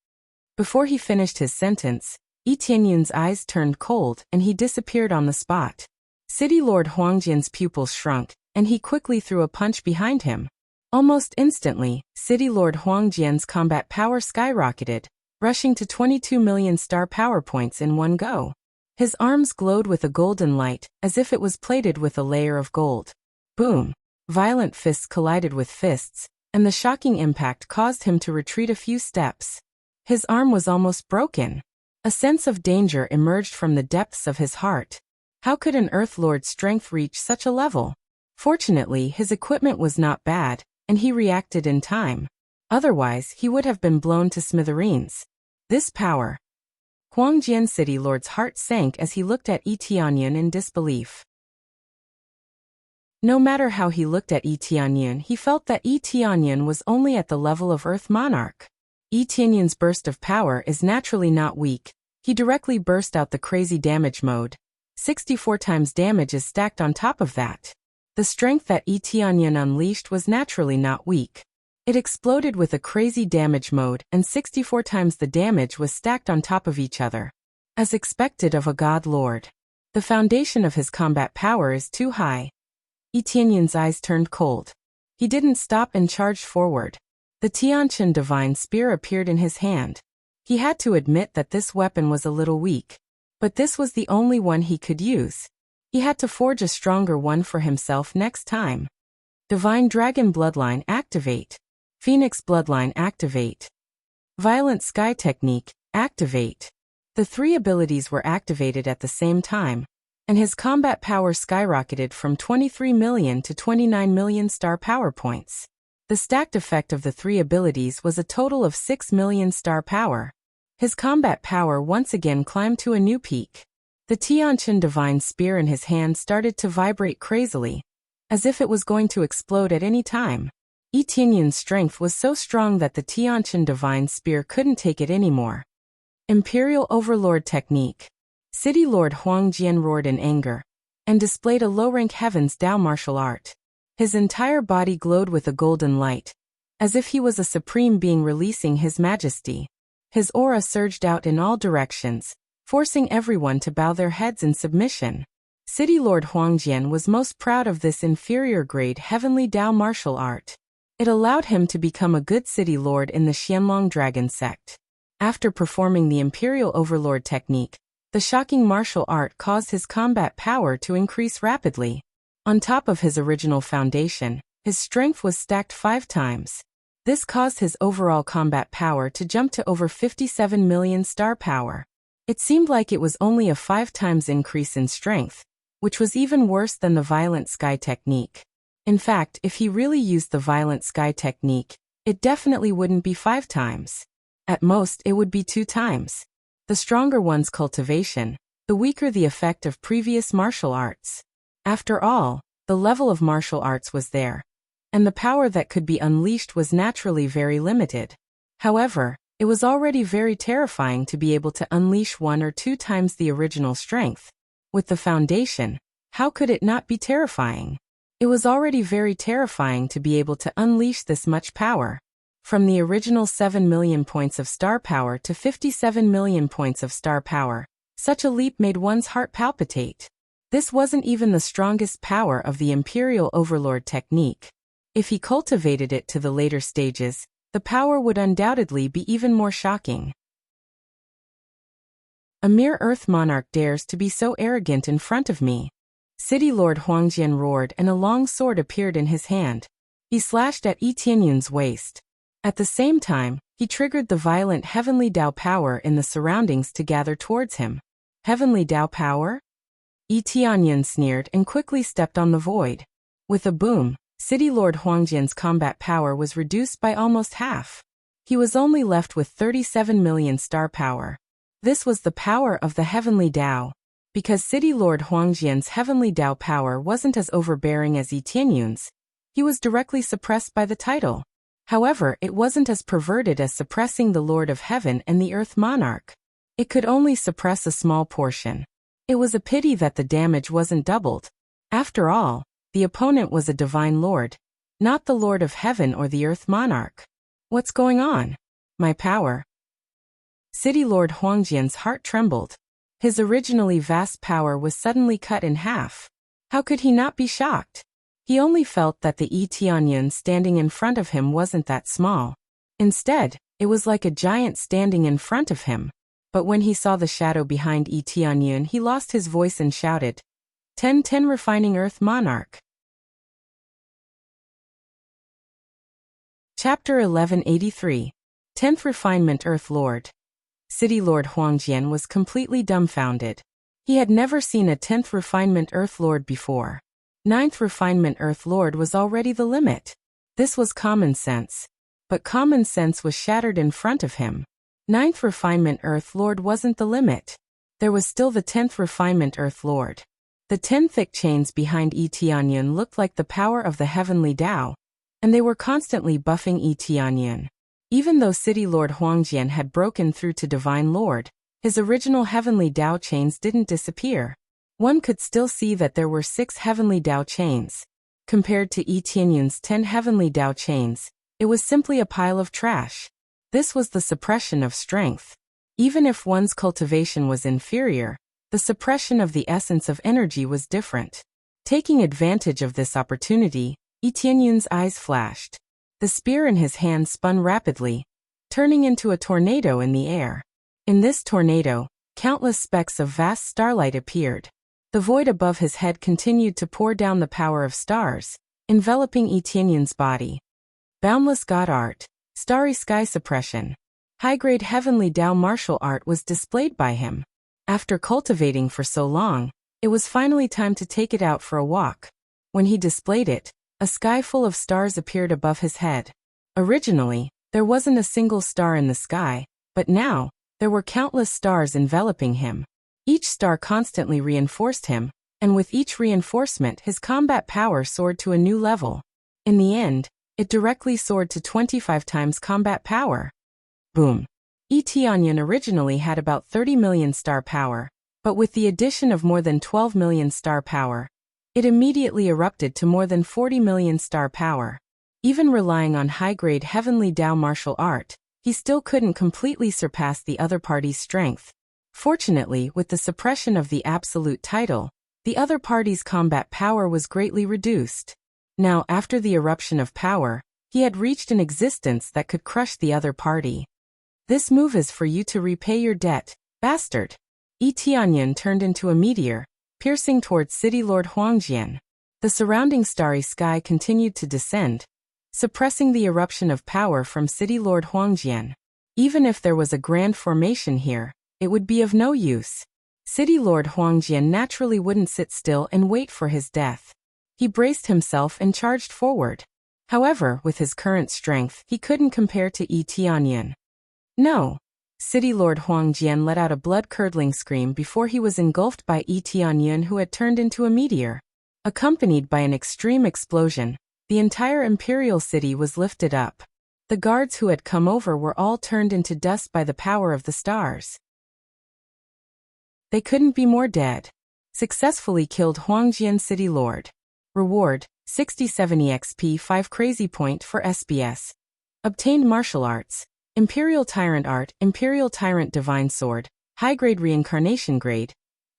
Before he finished his sentence, Yi Tianyan's eyes turned cold and he disappeared on the spot. City Lord Huangjian's pupils shrunk, and he quickly threw a punch behind him. Almost instantly, City Lord Huangjian's combat power skyrocketed, rushing to 22 million star power points in one go. His arms glowed with a golden light, as if it was plated with a layer of gold. Boom! Violent fists collided with fists, and the shocking impact caused him to retreat a few steps. His arm was almost broken. A sense of danger emerged from the depths of his heart. How could an Earth Lord's strength reach such a level? Fortunately, his equipment was not bad, and he reacted in time. Otherwise, he would have been blown to smithereens. This power. Huangjian City Lord's heart sank as he looked at Yi Tianyan in disbelief. No matter how he looked at Yi Tianyan, he felt that Yi Tianyan was only at the level of Earth Monarch. Yi Tianyan's burst of power is naturally not weak. He directly burst out the crazy damage mode. 64 times damage is stacked on top of that. The strength that Yi Tianyan unleashed was naturally not weak. It exploded with a crazy damage mode, and 64 times the damage was stacked on top of each other. As expected of a God Lord. The foundation of his combat power is too high. Yi Tianyan's eyes turned cold. He didn't stop and charged forward. The Tianqian divine spear appeared in his hand. He had to admit that this weapon was a little weak. But this was the only one he could use. He had to forge a stronger one for himself next time. Divine Dragon Bloodline activate. Phoenix Bloodline activate. Violent Sky Technique activate. The three abilities were activated at the same time, and his combat power skyrocketed from 23 million to 29 million star power points. The stacked effect of the three abilities was a total of 6 million star power. His combat power once again climbed to a new peak. The Tianqian divine spear in his hand started to vibrate crazily, as if it was going to explode at any time. Yi Tianyun's strength was so strong that the Tianqian divine spear couldn't take it anymore. Imperial Overlord Technique. City Lord Huang Jian roared in anger and displayed a low-rank Heaven's Dao martial art. His entire body glowed with a golden light, as if he was a supreme being releasing his majesty. His aura surged out in all directions, forcing everyone to bow their heads in submission. City Lord Huang Jian was most proud of this inferior-grade Heavenly Dao martial art. It allowed him to become a good city lord in the Xianlong Dragon sect. After performing the Imperial Overlord technique, the shocking martial art caused his combat power to increase rapidly. On top of his original foundation, his strength was stacked 5 times. This caused his overall combat power to jump to over 57 million star power. It seemed like it was only a 5 times increase in strength, which was even worse than the Violent Sky technique. In fact, if he really used the Violent Sky technique, it definitely wouldn't be 5 times. At most, it would be 2 times. The stronger one's cultivation, the weaker the effect of previous martial arts. After all, the level of martial arts was there, and the power that could be unleashed was naturally very limited. However, it was already very terrifying to be able to unleash 1 or 2 times the original strength. With the foundation, how could it not be terrifying? It was already very terrifying to be able to unleash this much power. From the original 7 million points of star power to 57 million points of star power, such a leap made one's heart palpitate. This wasn't even the strongest power of the Imperial Overlord technique. If he cultivated it to the later stages, the power would undoubtedly be even more shocking. A mere Earth Monarch dares to be so arrogant in front of me. City Lord Huangjian roared and a long sword appeared in his hand. He slashed at Yi Tianyun's waist. At the same time, he triggered the violent Heavenly Dao power in the surroundings to gather towards him. Heavenly Dao power? Yi Tianyun sneered and quickly stepped on the void. With a boom, City Lord Huangjian's combat power was reduced by almost half. He was only left with 37 million star power. This was the power of the Heavenly Dao. Because City Lord Huangjian's Heavenly Dao power wasn't as overbearing as Yi Tianyun's, he was directly suppressed by the title. However, it wasn't as perverted as suppressing the Lord of Heaven and the Earth Monarch. It could only suppress a small portion. It was a pity that the damage wasn't doubled. After all, the opponent was a divine lord, not the Lord of Heaven or the Earth Monarch. What's going on? My power. City Lord Huangjian's heart trembled. His originally vast power was suddenly cut in half. How could he not be shocked? He only felt that the Yi Tianyun standing in front of him wasn't that small. Instead, it was like a giant standing in front of him. But when he saw the shadow behind Yi Tianyun, he lost his voice and shouted, 10-10 Refining Earth Monarch. Chapter 1183. 10th Refinement Earth Lord. City Lord Huangjian was completely dumbfounded. He had never seen a 10th Refinement Earth Lord before. 9th Refinement Earth Lord was already the limit. This was common sense. But common sense was shattered in front of him. 9th Refinement Earth Lord wasn't the limit. There was still the 10th Refinement Earth Lord. The 10 thick chains behind Yi Tianyun looked like the power of the Heavenly Dao, and they were constantly buffing Yi Tianyun. Even though City Lord Huangjian had broken through to Divine Lord, his original Heavenly Dao chains didn't disappear. One could still see that there were 6 Heavenly Dao chains. Compared to Yi Tianyun's 10 Heavenly Dao chains, it was simply a pile of trash. This was the suppression of strength. Even if one's cultivation was inferior, the suppression of the essence of energy was different. Taking advantage of this opportunity, Yi Tianyun's eyes flashed. The spear in his hand spun rapidly, turning into a tornado in the air. In this tornado, countless specks of vast starlight appeared. The void above his head continued to pour down the power of stars, enveloping Etienne's body. Boundless God art, starry sky suppression. High-grade heavenly Tao martial art was displayed by him. After cultivating for so long, it was finally time to take it out for a walk. When he displayed it, a sky full of stars appeared above his head. Originally, there wasn't a single star in the sky, but now, there were countless stars enveloping him. Each star constantly reinforced him, and with each reinforcement his combat power soared to a new level. In the end, it directly soared to 25 times combat power. Boom. Etienne originally had about 30 million star power, but with the addition of more than 12 million star power, it immediately erupted to more than 40 million star power. Even relying on high-grade heavenly Tao martial art, he still couldn't completely surpass the other party's strength. Fortunately, with the suppression of the absolute title, the other party's combat power was greatly reduced. Now, after the eruption of power, he had reached an existence that could crush the other party. This move is for you to repay your debt, bastard. Etienne turned into a meteor, piercing towards City Lord Huangjian. The surrounding starry sky continued to descend, suppressing the eruption of power from City Lord Huangjian. Even if there was a grand formation here, it would be of no use. City Lord Huangjian naturally wouldn't sit still and wait for his death. He braced himself and charged forward. However, with his current strength, he couldn't compare to Etienne. No. City Lord Huangjian let out a blood-curdling scream before he was engulfed by Etienne, who had turned into a meteor. Accompanied by an extreme explosion, the entire imperial city was lifted up. The guards who had come over were all turned into dust by the power of the stars. They couldn't be more dead. Successfully killed Huangjian City Lord. Reward, 67 EXP 5 Crazy Point for SBS. Obtained Martial Arts. Imperial Tyrant Art, Imperial Tyrant Divine Sword, High-Grade Reincarnation Grade.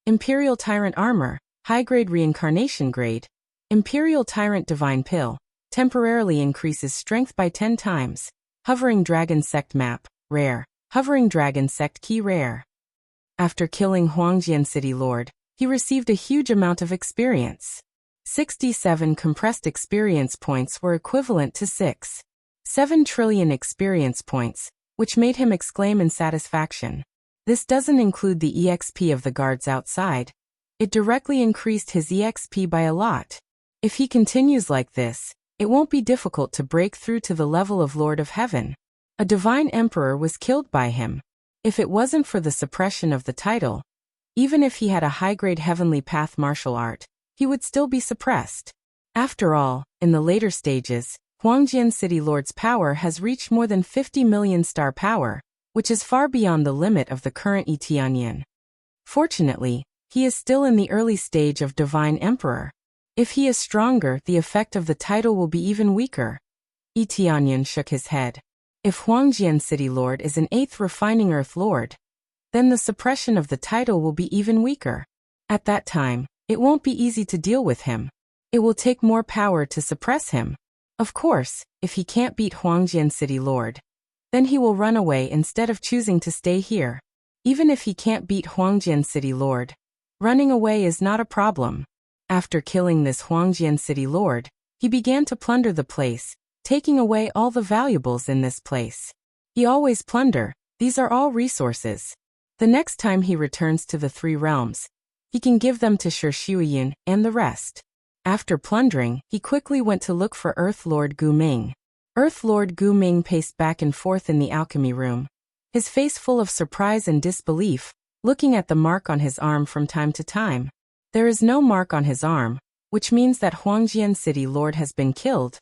Imperial Tyrant Armor, High-Grade Reincarnation Grade. Imperial Tyrant Divine Pill, temporarily increases strength by 10 times. Hovering Dragon Sect Map, Rare. Hovering Dragon Sect Key Rare. After killing Huangjian City Lord, he received a huge amount of experience. 67 compressed experience points were equivalent to 7 trillion experience points, which made him exclaim in satisfaction. This doesn't include the EXP of the guards outside. It directly increased his EXP by a lot. If he continues like this, it won't be difficult to break through to the level of Lord of Heaven. A divine emperor was killed by him. If it wasn't for the suppression of the title, even if he had a high-grade heavenly path martial art, he would still be suppressed. After all, in the later stages, Huangjian City Lord's power has reached more than 50 million star power, which is far beyond the limit of the current Etienne. Fortunately, he is still in the early stage of Divine Emperor. If he is stronger, the effect of the title will be even weaker. Etienne shook his head. If Huangjian City Lord is an 8th Refining Earth Lord, then the suppression of the title will be even weaker. At that time, it won't be easy to deal with him. It will take more power to suppress him. Of course, if he can't beat Huangjian City Lord, then he will run away instead of choosing to stay here. Even if he can't beat Huangjian City Lord, running away is not a problem. After killing this Huangjian City Lord, he began to plunder the place, taking away all the valuables in this place. He always plunder, these are all resources. The next time he returns to the 3 realms, he can give them to Shuiyun and the rest. After plundering, he quickly went to look for Earth Lord Gu Ming. Earth Lord Gu Ming paced back and forth in the alchemy room, his face full of surprise and disbelief, looking at the mark on his arm from time to time. There is no mark on his arm, which means that Huangjian City Lord has been killed,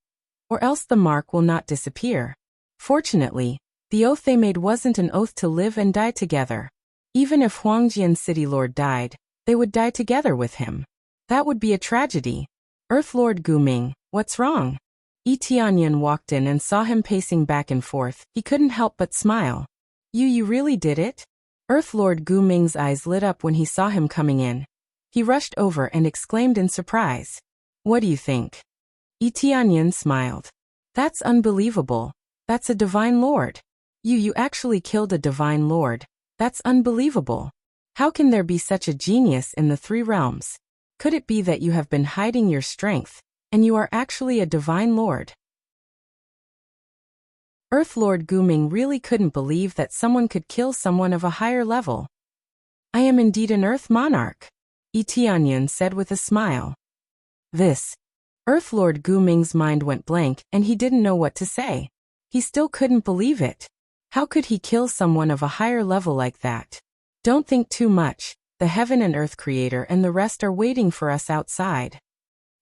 or else the mark will not disappear. Fortunately, the oath they made wasn't an oath to live and die together. Even if Huangjian City Lord died, they would die together with him. That would be a tragedy. Earth Lord Gu Ming, what's wrong? Etienne walked in and saw him pacing back and forth. He couldn't help but smile. You really did it? Earth Lord Gu Ming's eyes lit up when he saw him coming in. He rushed over and exclaimed in surprise. What do you think? Etienne smiled. That's unbelievable. That's a divine lord. You actually killed a divine lord. That's unbelievable. How can there be such a genius in the three realms? Could it be that you have been hiding your strength, and you are actually a divine lord? Earth Lord Guming really couldn't believe that someone could kill someone of a higher level. I am indeed an Earth Monarch, Tianyan said with a smile. This. Earth Lord Guming's mind went blank and he didn't know what to say. He still couldn't believe it. How could he kill someone of a higher level like that? Don't think too much. The heaven and earth creator and the rest are waiting for us outside.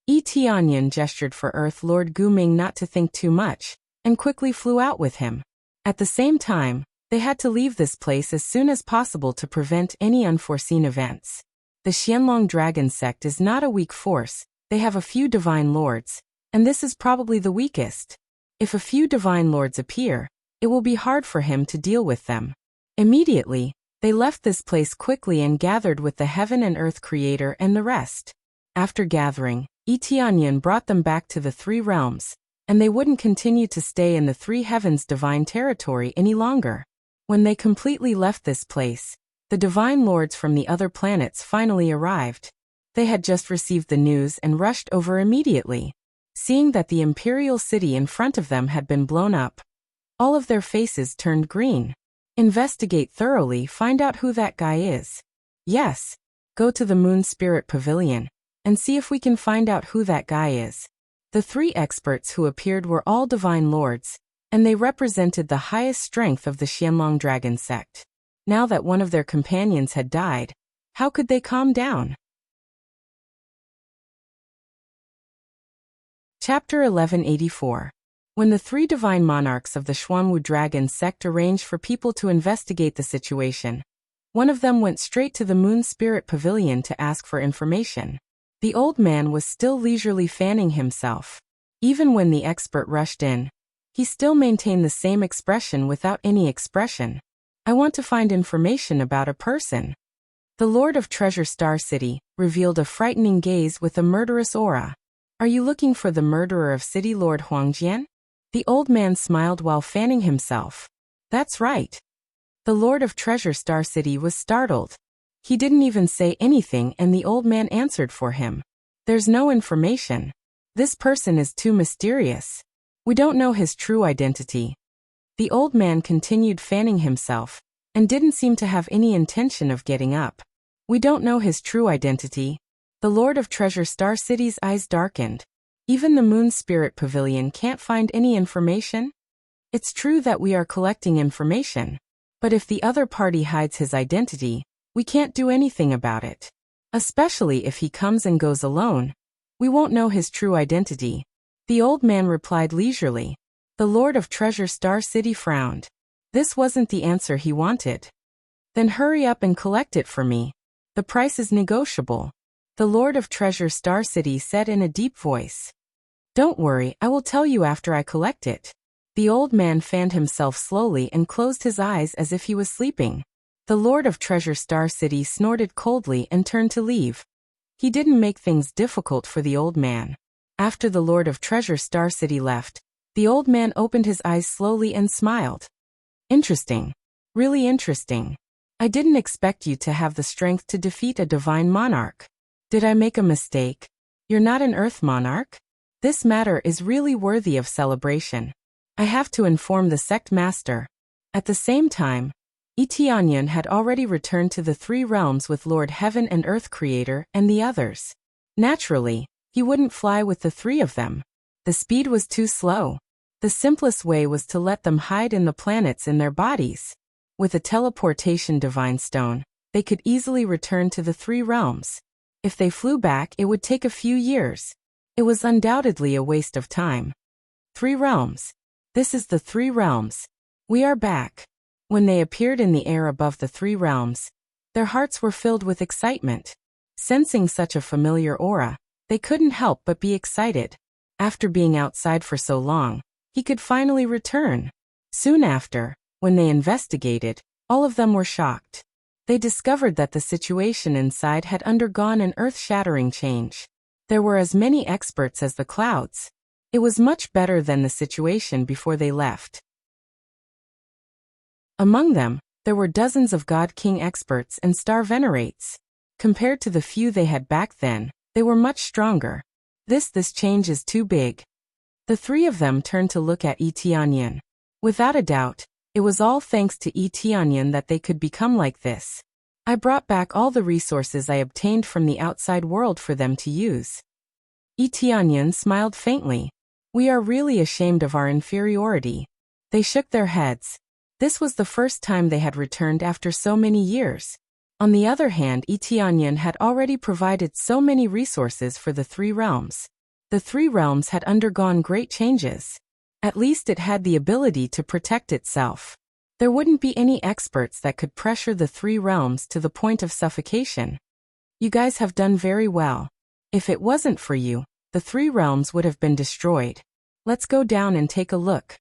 Tianyan gestured for Earth Lord Guming not to think too much, and quickly flew out with him. At the same time, they had to leave this place as soon as possible to prevent any unforeseen events. The Xianlong Dragon sect is not a weak force, they have a few divine lords, and this is probably the weakest. If a few divine lords appear, it will be hard for him to deal with them. Immediately, they left this place quickly and gathered with the heaven and earth creator and the rest. After gathering, Tianyan brought them back to the three realms, and they wouldn't continue to stay in the three heavens' divine territory any longer. When they completely left this place, the divine lords from the other planets finally arrived. They had just received the news and rushed over immediately. Seeing that the imperial city in front of them had been blown up, all of their faces turned green. Investigate thoroughly, find out who that guy is. Yes, go to the Moon Spirit Pavilion and see if we can find out who that guy is. The three experts who appeared were all divine lords, and they represented the highest strength of the Xianlong Dragon sect. Now that one of their companions had died, how could they calm down? Chapter 1184. When the three divine monarchs of the Xuanwu Dragon sect arranged for people to investigate the situation, one of them went straight to the Moon Spirit Pavilion to ask for information. The old man was still leisurely fanning himself. Even when the expert rushed in, he still maintained the same expression without any expression. I want to find information about a person. The Lord of Treasure Star City revealed a frightening gaze with a murderous aura. Are you looking for the murderer of City Lord Huangjian? The old man smiled while fanning himself. That's right. The Lord of Treasure Star City was startled. He didn't even say anything and the old man answered for him. There's no information. This person is too mysterious. We don't know his true identity. The old man continued fanning himself, and didn't seem to have any intention of getting up. We don't know his true identity. The Lord of Treasure Star City's eyes darkened. Even the Moon Spirit Pavilion can't find any information? It's true that we are collecting information, but if the other party hides his identity, we can't do anything about it. Especially if he comes and goes alone. We won't know his true identity. The old man replied leisurely. The Lord of Treasure Star City frowned. This wasn't the answer he wanted. Then hurry up and collect it for me. The price is negotiable. The Lord of Treasure Star City said in a deep voice. Don't worry, I will tell you after I collect it. The old man fanned himself slowly and closed his eyes as if he was sleeping. The Lord of Treasure Star City snorted coldly and turned to leave. He didn't make things difficult for the old man. After the Lord of Treasure Star City left, the old man opened his eyes slowly and smiled. Interesting. Really interesting. I didn't expect you to have the strength to defeat a divine monarch. Did I make a mistake? You're not an Earth monarch? This matter is really worthy of celebration. I have to inform the sect master. At the same time, Tianyan had already returned to the three realms with Lord Heaven and Earth Creator and the others. Naturally, he wouldn't fly with the three of them. The speed was too slow. The simplest way was to let them hide in the planets in their bodies. With a teleportation divine stone, they could easily return to the three realms. If they flew back, it would take a few years. It was undoubtedly a waste of time. Three realms. This is the three realms. We are back. When they appeared in the air above the three realms, their hearts were filled with excitement. Sensing such a familiar aura, they couldn't help but be excited. After being outside for so long, he could finally return. Soon after, when they investigated, all of them were shocked. They discovered that the situation inside had undergone an earth-shattering change. There were as many experts as the clouds. It was much better than the situation before they left. Among them, there were dozens of God King experts and star venerates. Compared to the few they had back then, they were much stronger. This change is too big. The three of them turned to look at Etianyan. Without a doubt, it was all thanks to Etianyan that they could become like this. I brought back all the resources I obtained from the outside world for them to use. Etianyan smiled faintly. We are really ashamed of our inferiority. They shook their heads. This was the first time they had returned after so many years. On the other hand, Etianyan had already provided so many resources for the three realms. The three realms had undergone great changes. At least it had the ability to protect itself. There wouldn't be any experts that could pressure the three realms to the point of suffocation. You guys have done very well. If it wasn't for you, the three realms would have been destroyed. Let's go down and take a look.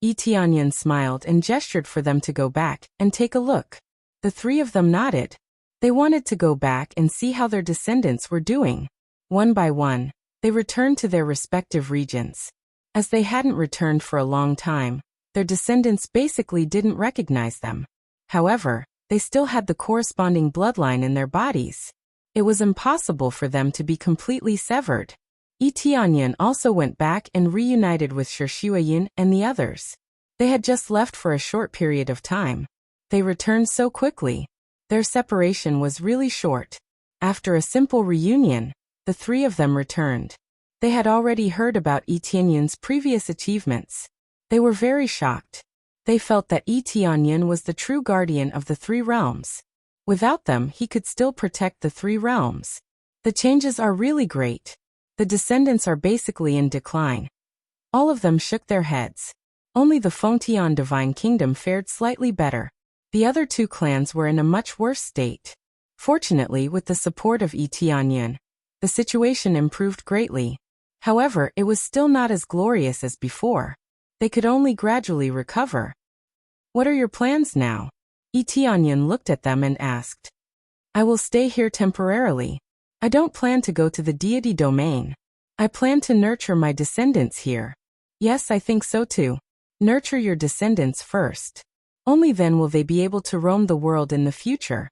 Etianyan smiled and gestured for them to go back and take a look. The three of them nodded. They wanted to go back and see how their descendants were doing. One by one, they returned to their respective regions. As they hadn't returned for a long time, their descendants basically didn't recognize them. However, they still had the corresponding bloodline in their bodies. It was impossible for them to be completely severed. Etianyan also went back and reunited with Shuayin and the others. They had just left for a short period of time. They returned so quickly. Their separation was really short. After a simple reunion, the three of them returned. They had already heard about Etianyan's previous achievements. They were very shocked. They felt that Etianyan was the true guardian of the three realms. Without them, he could still protect the three realms. The changes are really great. The descendants are basically in decline. All of them shook their heads. Only the Fengtian Divine Kingdom fared slightly better. The other two clans were in a much worse state. Fortunately, with the support of Etianyan, the situation improved greatly. However, it was still not as glorious as before. They could only gradually recover. What are your plans now? Etianyan looked at them and asked. I will stay here temporarily. I don't plan to go to the deity domain. I plan to nurture my descendants here. Yes, I think so too. Nurture your descendants first. Only then will they be able to roam the world in the future.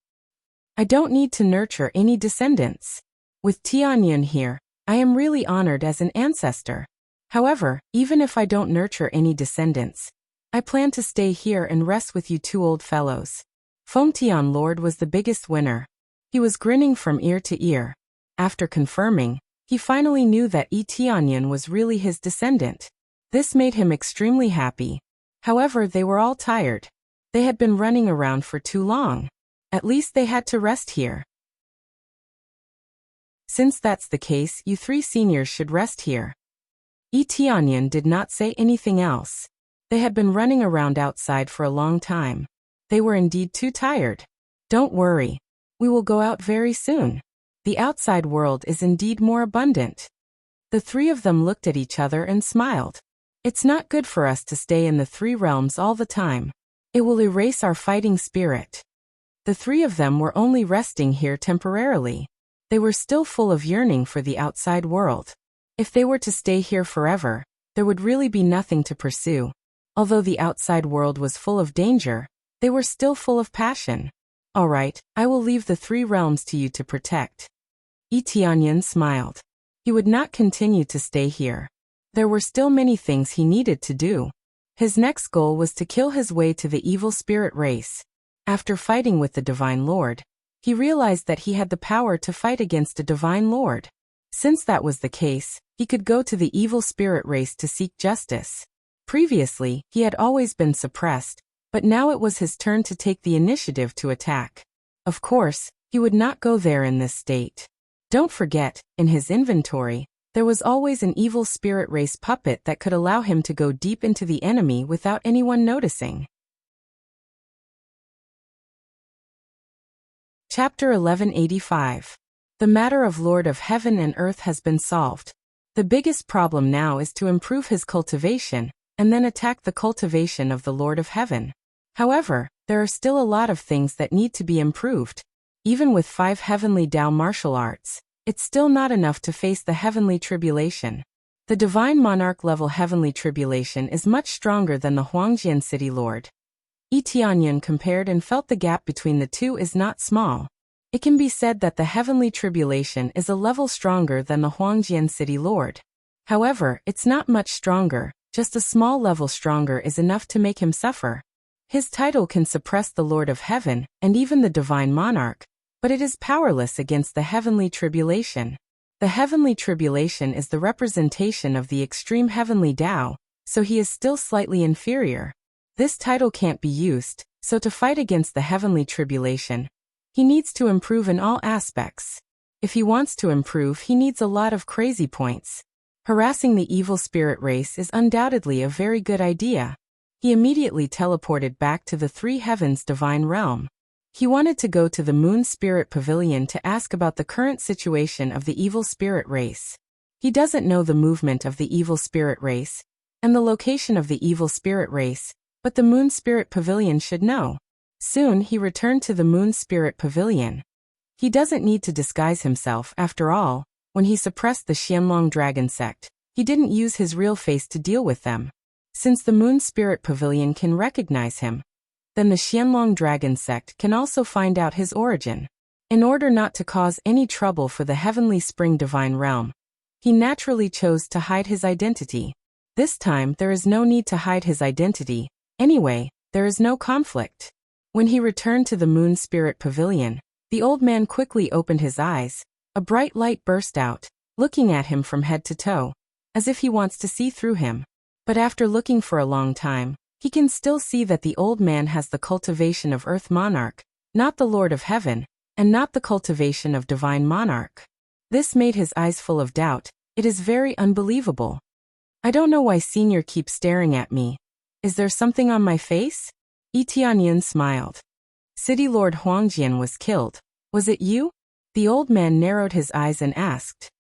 I don't need to nurture any descendants. With Tianyan here, I am really honored as an ancestor. However, even if I don't nurture any descendants, I plan to stay here and rest with you two old fellows. Fengtian Lord was the biggest winner. He was grinning from ear to ear. After confirming, he finally knew that Etianyan was really his descendant. This made him extremely happy. However, they were all tired. They had been running around for too long. At least they had to rest here. Since that's the case, you three seniors should rest here. Etianyan did not say anything else. They had been running around outside for a long time. They were indeed too tired. Don't worry. We will go out very soon. The outside world is indeed more abundant. The three of them looked at each other and smiled. It's not good for us to stay in the three realms all the time. It will erase our fighting spirit. The three of them were only resting here temporarily. They were still full of yearning for the outside world. If they were to stay here forever, there would really be nothing to pursue. Although the outside world was full of danger, they were still full of passion. All right, I will leave the three realms to you to protect. Etianyan smiled. He would not continue to stay here. There were still many things he needed to do. His next goal was to kill his way to the evil spirit race. After fighting with the Divine Lord, he realized that he had the power to fight against a Divine Lord. Since that was the case, he could go to the evil spirit race to seek justice. Previously, he had always been suppressed, but now it was his turn to take the initiative to attack. Of course, he would not go there in this state. Don't forget, in his inventory, there was always an evil spirit race puppet that could allow him to go deep into the enemy without anyone noticing. Chapter 1185. The matter of Lord of Heaven and Earth has been solved. The biggest problem now is to improve his cultivation, and then attack the cultivation of the Lord of Heaven. However, there are still a lot of things that need to be improved. Even with 5 heavenly Tao martial arts, it's still not enough to face the heavenly tribulation. The divine monarch-level heavenly tribulation is much stronger than the Huangjian city lord. Yi Tianyun compared and felt the gap between the two is not small. It can be said that the heavenly tribulation is a level stronger than the Huangjian city lord. However, it's not much stronger, just a small level stronger is enough to make him suffer. His title can suppress the Lord of Heaven, and even the divine monarch, but it is powerless against the heavenly tribulation. The heavenly tribulation is the representation of the extreme heavenly Tao, so he is still slightly inferior. This title can't be used, so to fight against the heavenly tribulation, he needs to improve in all aspects. If he wants to improve, he needs a lot of crazy points. Harassing the evil spirit race is undoubtedly a very good idea. He immediately teleported back to the Three Heavens divine realm. He wanted to go to the Moon Spirit Pavilion to ask about the current situation of the evil spirit race. He doesn't know the movement of the evil spirit race and the location of the evil spirit race, but the Moon Spirit Pavilion should know. Soon he returned to the Moon Spirit Pavilion. He doesn't need to disguise himself, after all. When he suppressed the Xianlong Dragon sect, he didn't use his real face to deal with them. Since the Moon Spirit Pavilion can recognize him, then the Xianlong Dragon sect can also find out his origin. In order not to cause any trouble for the Heavenly Spring Divine Realm, he naturally chose to hide his identity. This time there is no need to hide his identity. Anyway, there is no conflict. When he returned to the Moon Spirit Pavilion, the old man quickly opened his eyes. A bright light burst out, looking at him from head to toe, as if he wants to see through him. But after looking for a long time, he can still see that the old man has the cultivation of Earth Monarch, not the Lord of Heaven, and not the cultivation of Divine Monarch. This made his eyes full of doubt. It is very unbelievable. I don't know why Senior keeps staring at me. Is there something on my face? Yi Tianyun smiled. City Lord Huangjian was killed. Was it you? The old man narrowed his eyes and asked.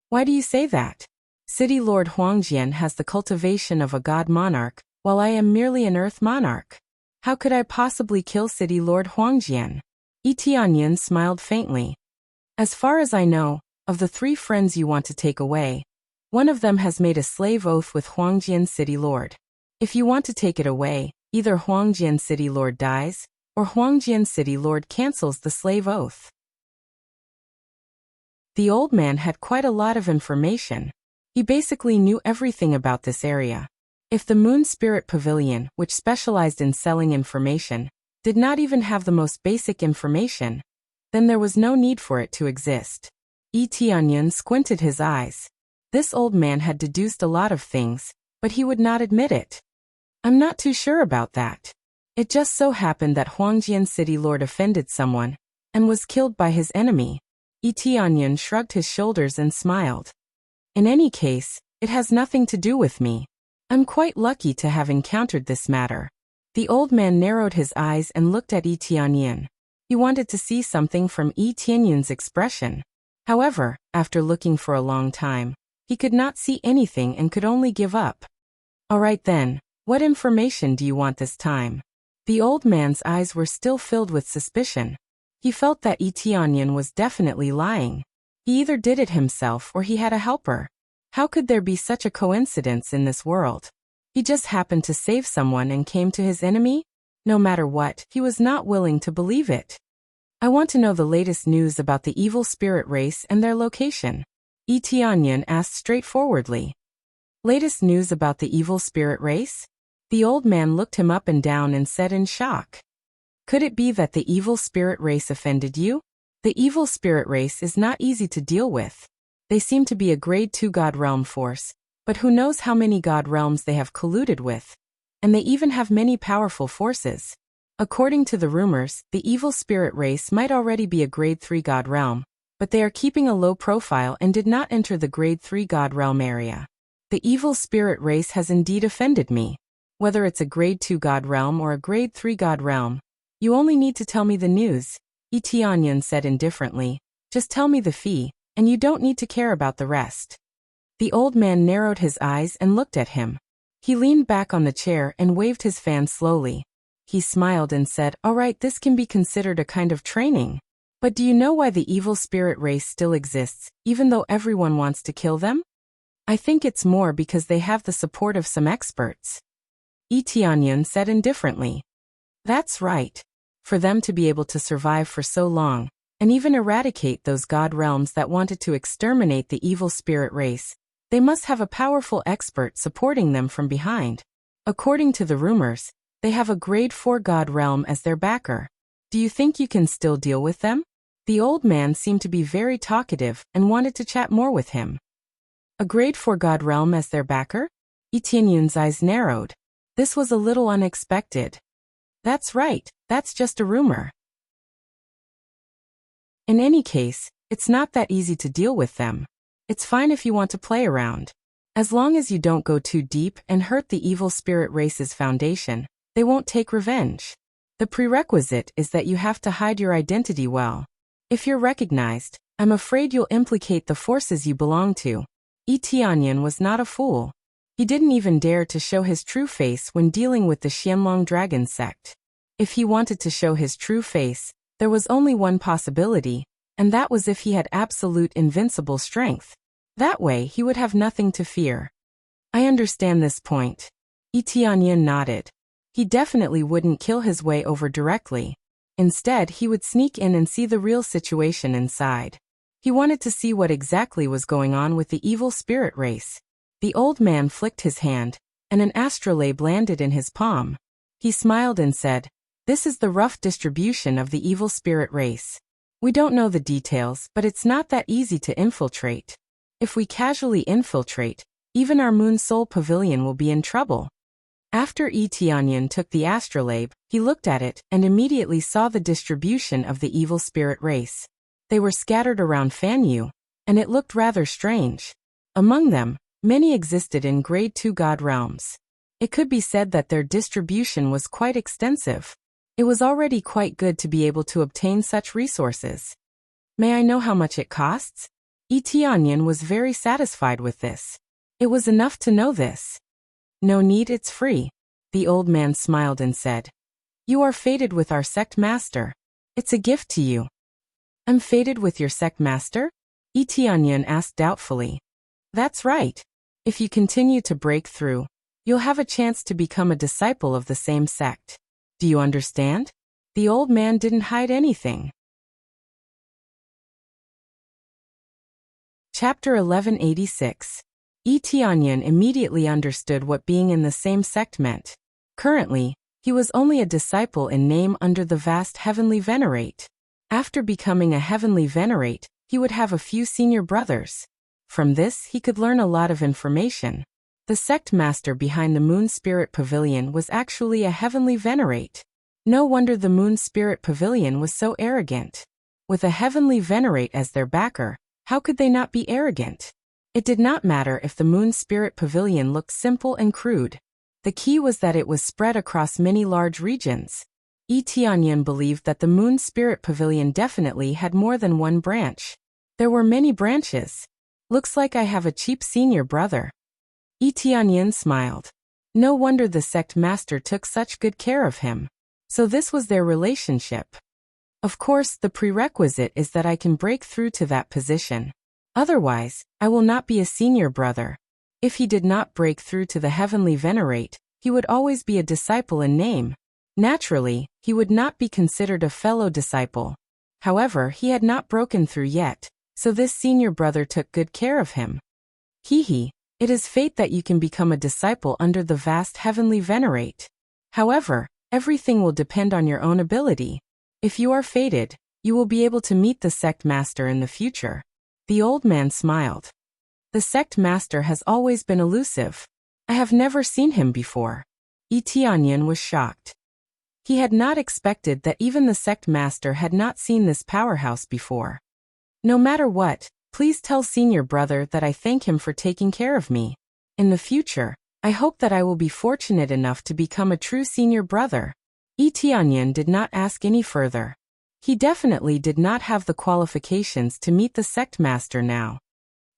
Why do you say that? City Lord Huangjian has the cultivation of a god monarch, while I am merely an earth monarch. How could I possibly kill City Lord Huangjian? Yi Tianyun smiled faintly. As far as I know, of the 3 friends you want to take away, one of them has made a slave oath with Huangjian City Lord. If you want to take it away, either Huangjian City Lord dies, or Huangjian City Lord cancels the slave oath. The old man had quite a lot of information. He basically knew everything about this area. If the Moon Spirit Pavilion, which specialized in selling information, did not even have the most basic information, then there was no need for it to exist. Yi Tianyun squinted his eyes. This old man had deduced a lot of things, but he would not admit it. I'm not too sure about that. It just so happened that Huangjian City Lord offended someone, and was killed by his enemy. Yi Tianyun shrugged his shoulders and smiled. In any case, it has nothing to do with me. I'm quite lucky to have encountered this matter. The old man narrowed his eyes and looked at Yi Tianyun. He wanted to see something from Yi Tianyun's expression. However, after looking for a long time, he could not see anything and could only give up. All right then, what information do you want this time? The old man's eyes were still filled with suspicion. He felt that Yi Tianyun was definitely lying. He either did it himself or he had a helper. How could there be such a coincidence in this world? He just happened to save someone and came to his enemy? No matter what, he was not willing to believe it. I want to know the latest news about the evil spirit race and their location. Yi Tianyun asked straightforwardly. Latest news about the evil spirit race? The old man looked him up and down and said in shock. Could it be that the evil spirit race offended you? The evil spirit race is not easy to deal with. They seem to be a grade 2 god realm force, but who knows how many god realms they have colluded with. And they even have many powerful forces. According to the rumors, the evil spirit race might already be a grade 3 god realm, but they are keeping a low profile and did not enter the grade 3 god realm area. The evil spirit race has indeed offended me. Whether it's a grade 2 god realm or a grade 3 god realm, you only need to tell me the news, Yi Tianyun said indifferently. Just tell me the fee, and you don't need to care about the rest. The old man narrowed his eyes and looked at him. He leaned back on the chair and waved his fan slowly. He smiled and said, all right, this can be considered a kind of training. But do you know why the evil spirit race still exists, even though everyone wants to kill them? I think it's more because they have the support of some experts. Yi Tianyun said indifferently. That's right. For them to be able to survive for so long, and even eradicate those god realms that wanted to exterminate the evil spirit race, they must have a powerful expert supporting them from behind. According to the rumors, they have a grade 4 god realm as their backer. Do you think you can still deal with them? The old man seemed to be very talkative and wanted to chat more with him. A grade 4 god realm as their backer? Yi Tianyun's eyes narrowed. This was a little unexpected. That's right, that's just a rumor. In any case, it's not that easy to deal with them. It's fine if you want to play around. As long as you don't go too deep and hurt the evil spirit race's foundation, they won't take revenge. The prerequisite is that you have to hide your identity well. If you're recognized, I'm afraid you'll implicate the forces you belong to. Yi Tianyun was not a fool. He didn't even dare to show his true face when dealing with the Xianlong dragon sect. If he wanted to show his true face, there was only one possibility, and that was if he had absolute invincible strength. That way he would have nothing to fear. I understand this point. Yi Tianyun nodded. He definitely wouldn't kill his way over directly. Instead, he would sneak in and see the real situation inside. He wanted to see what exactly was going on with the evil spirit race. The old man flicked his hand, and an astrolabe landed in his palm. He smiled and said, "This is the rough distribution of the evil spirit race. We don't know the details, but it's not that easy to infiltrate. If we casually infiltrate, even our Moon Soul Pavilion will be in trouble." After Yi Tianyun took the astrolabe, he looked at it and immediately saw the distribution of the evil spirit race. They were scattered around Fanyu, and it looked rather strange. Among them, many existed in grade 2 god realms. It could be said that their distribution was quite extensive. It was already quite good to be able to obtain such resources. May I know how much it costs? Yi Tianyun was very satisfied with this. It was enough to know this. No need, it's free. The old man smiled and said, "You are fated with our sect master. It's a gift to you." "I'm fated with your sect master?" Yi Tianyun asked doubtfully. "That's right. If you continue to break through, you'll have a chance to become a disciple of the same sect. Do you understand?" The old man didn't hide anything. Chapter 1186. Yi Tianyun immediately understood what being in the same sect meant. Currently, he was only a disciple in name under the vast Heavenly Venerate. After becoming a Heavenly Venerate, he would have a few senior brothers. From this, he could learn a lot of information. The sect master behind the Moon Spirit Pavilion was actually a Heavenly Venerate. No wonder the Moon Spirit Pavilion was so arrogant. With a Heavenly Venerate as their backer, how could they not be arrogant? It did not matter if the Moon Spirit Pavilion looked simple and crude. The key was that it was spread across many large regions. Yi Tianyun believed that the Moon Spirit Pavilion definitely had more than one branch. There were many branches. Looks like I have a cheap senior brother. Yi Tianyun smiled. No wonder the sect master took such good care of him. So this was their relationship. Of course, the prerequisite is that I can break through to that position. Otherwise, I will not be a senior brother. If he did not break through to the Heavenly Venerate, he would always be a disciple in name. Naturally, he would not be considered a fellow disciple. However, he had not broken through yet, so this senior brother took good care of him. Hee, it is fate that you can become a disciple under the vast Heavenly Venerate. However, everything will depend on your own ability. If you are fated, you will be able to meet the sect master in the future. The old man smiled. The sect master has always been elusive. I have never seen him before. Yi Tianyun was shocked. He had not expected that even the sect master had not seen this powerhouse before. No matter what, please tell senior brother that I thank him for taking care of me. In the future, I hope that I will be fortunate enough to become a true senior brother. Yi Tianyun did not ask any further. He definitely did not have the qualifications to meet the sect master now.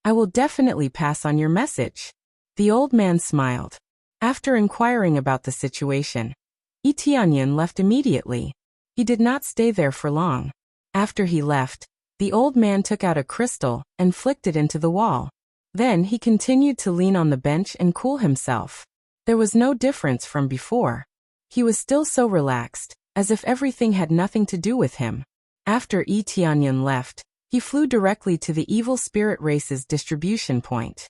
I will definitely pass on your message. The old man smiled. After inquiring about the situation, Yi Tianyun left immediately. He did not stay there for long. After he left, the old man took out a crystal and flicked it into the wall. Then he continued to lean on the bench and cool himself. There was no difference from before. He was still so relaxed, as if everything had nothing to do with him. After Yi Tianyan left, he flew directly to the evil spirit race's distribution point.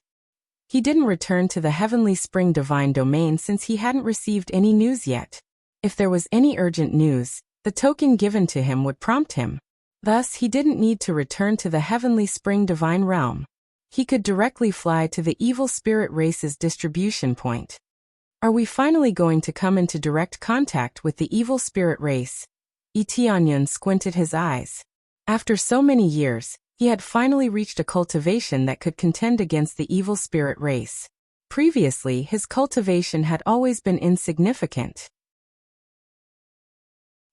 He didn't return to the Heavenly Spring Divine Domain since he hadn't received any news yet. If there was any urgent news, the token given to him would prompt him. Thus, he didn't need to return to the Heavenly Spring Divine Realm. He could directly fly to the evil spirit race's distribution point. Are we finally going to come into direct contact with the evil spirit race? Yi Tianyan squinted his eyes. After so many years, he had finally reached a cultivation that could contend against the evil spirit race. Previously, his cultivation had always been insignificant.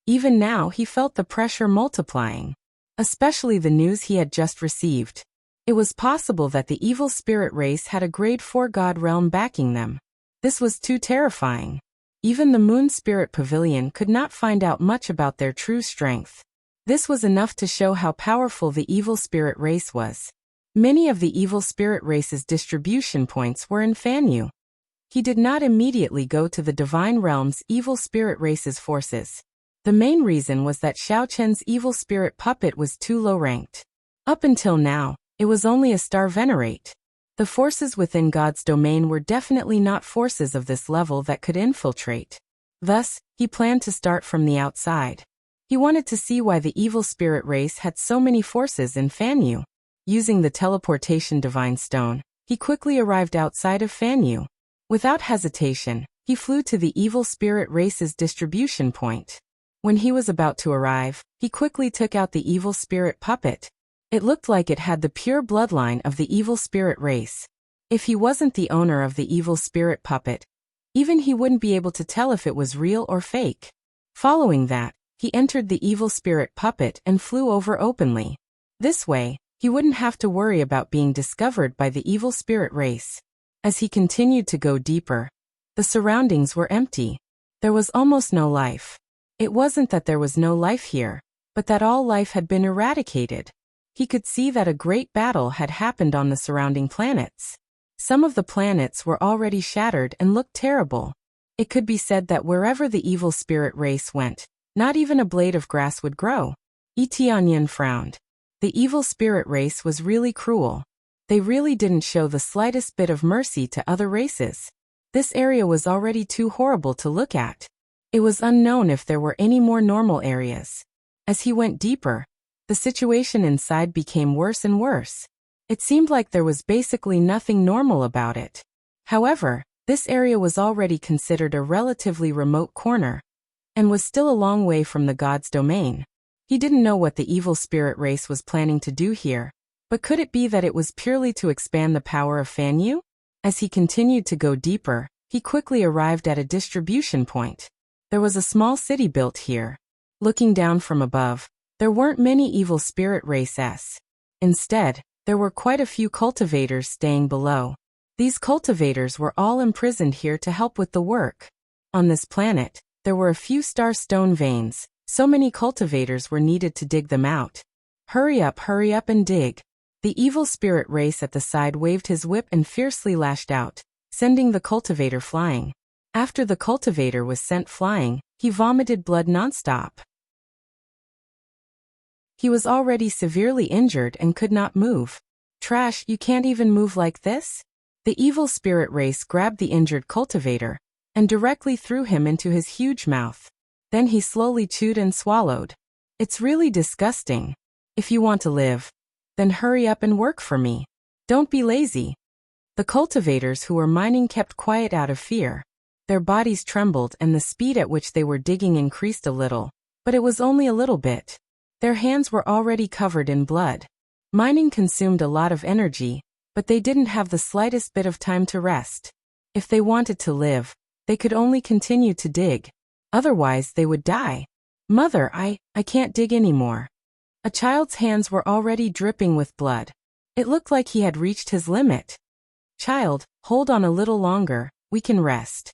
Even now, he felt the pressure multiplying, especially the news he had just received. It was possible that the evil spirit race had a grade 4 god realm backing them. This was too terrifying. Even the Moon Spirit Pavilion could not find out much about their true strength. This was enough to show how powerful the evil spirit race was. Many of the evil spirit race's distribution points were in Fanyu. He did not immediately go to the divine realm's evil spirit race's forces. The main reason was that Xiao Chen's evil spirit puppet was too low ranked. Up until now, it was only a star venerate. The forces within God's domain were definitely not forces of this level that could infiltrate. Thus, he planned to start from the outside. He wanted to see why the evil spirit race had so many forces in Fanyu. Using the teleportation divine stone, he quickly arrived outside of Fanyu. Without hesitation, he flew to the evil spirit race's distribution point. When he was about to arrive, he quickly took out the evil spirit puppet. It looked like it had the pure bloodline of the evil spirit race. If he wasn't the owner of the evil spirit puppet, even he wouldn't be able to tell if it was real or fake. Following that, he entered the evil spirit puppet and flew over openly. This way, he wouldn't have to worry about being discovered by the evil spirit race. As he continued to go deeper, the surroundings were empty. There was almost no life. It wasn't that there was no life here, but that all life had been eradicated. He could see that a great battle had happened on the surrounding planets. Some of the planets were already shattered and looked terrible. It could be said that wherever the evil spirit race went, not even a blade of grass would grow. Yi Tianyan frowned. The evil spirit race was really cruel. They really didn't show the slightest bit of mercy to other races. This area was already too horrible to look at. It was unknown if there were any more normal areas. As he went deeper, the situation inside became worse and worse. It seemed like there was basically nothing normal about it. However, this area was already considered a relatively remote corner, and was still a long way from the god's domain. He didn't know what the evil spirit race was planning to do here, but could it be that it was purely to expand the power of Fanyu? As he continued to go deeper, he quickly arrived at a distribution point. There was a small city built here. Looking down from above, there weren't many evil spirit races. Instead, there were quite a few cultivators staying below. These cultivators were all imprisoned here to help with the work. On this planet, there were a few star stone veins. So many cultivators were needed to dig them out. Hurry up and dig. The evil spirit race at the side waved his whip and fiercely lashed out, sending the cultivator flying. After the cultivator was sent flying, he vomited blood nonstop. He was already severely injured and could not move. Trash, you can't even move like this? The evil spirit race grabbed the injured cultivator and directly threw him into his huge mouth. Then he slowly chewed and swallowed. It's really disgusting. If you want to live, then hurry up and work for me. Don't be lazy. The cultivators who were mining kept quiet out of fear. Their bodies trembled and the speed at which they were digging increased a little, but it was only a little bit. Their hands were already covered in blood. Mining consumed a lot of energy, but they didn't have the slightest bit of time to rest. If they wanted to live, they could only continue to dig. Otherwise, they would die. Mother, I can't dig anymore. A child's hands were already dripping with blood. It looked like he had reached his limit. Child, hold on a little longer, we can rest.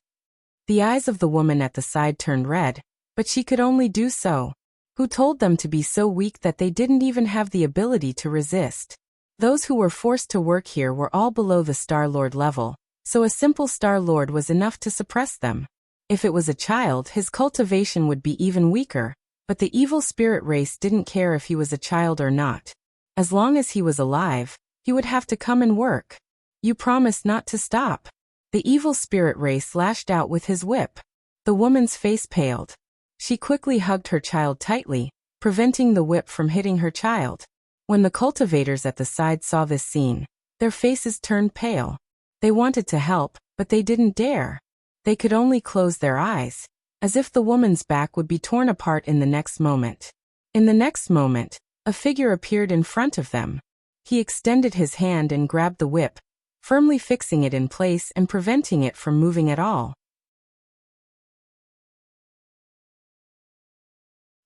The eyes of the woman at the side turned red, but she could only do so. Who told them to be so weak that they didn't even have the ability to resist? Those who were forced to work here were all below the Star Lord level, so a simple Star Lord was enough to suppress them. If it was a child, his cultivation would be even weaker, but the evil spirit race didn't care if he was a child or not. As long as he was alive, he would have to come and work. You promised not to stop. The evil spirit race lashed out with his whip. The woman's face paled. She quickly hugged her child tightly, preventing the whip from hitting her child. When the cultivators at the side saw this scene, their faces turned pale. They wanted to help, but they didn't dare. They could only close their eyes, as if the woman's back would be torn apart in the next moment. In the next moment, a figure appeared in front of them. He extended his hand and grabbed the whip, firmly fixing it in place and preventing it from moving at all.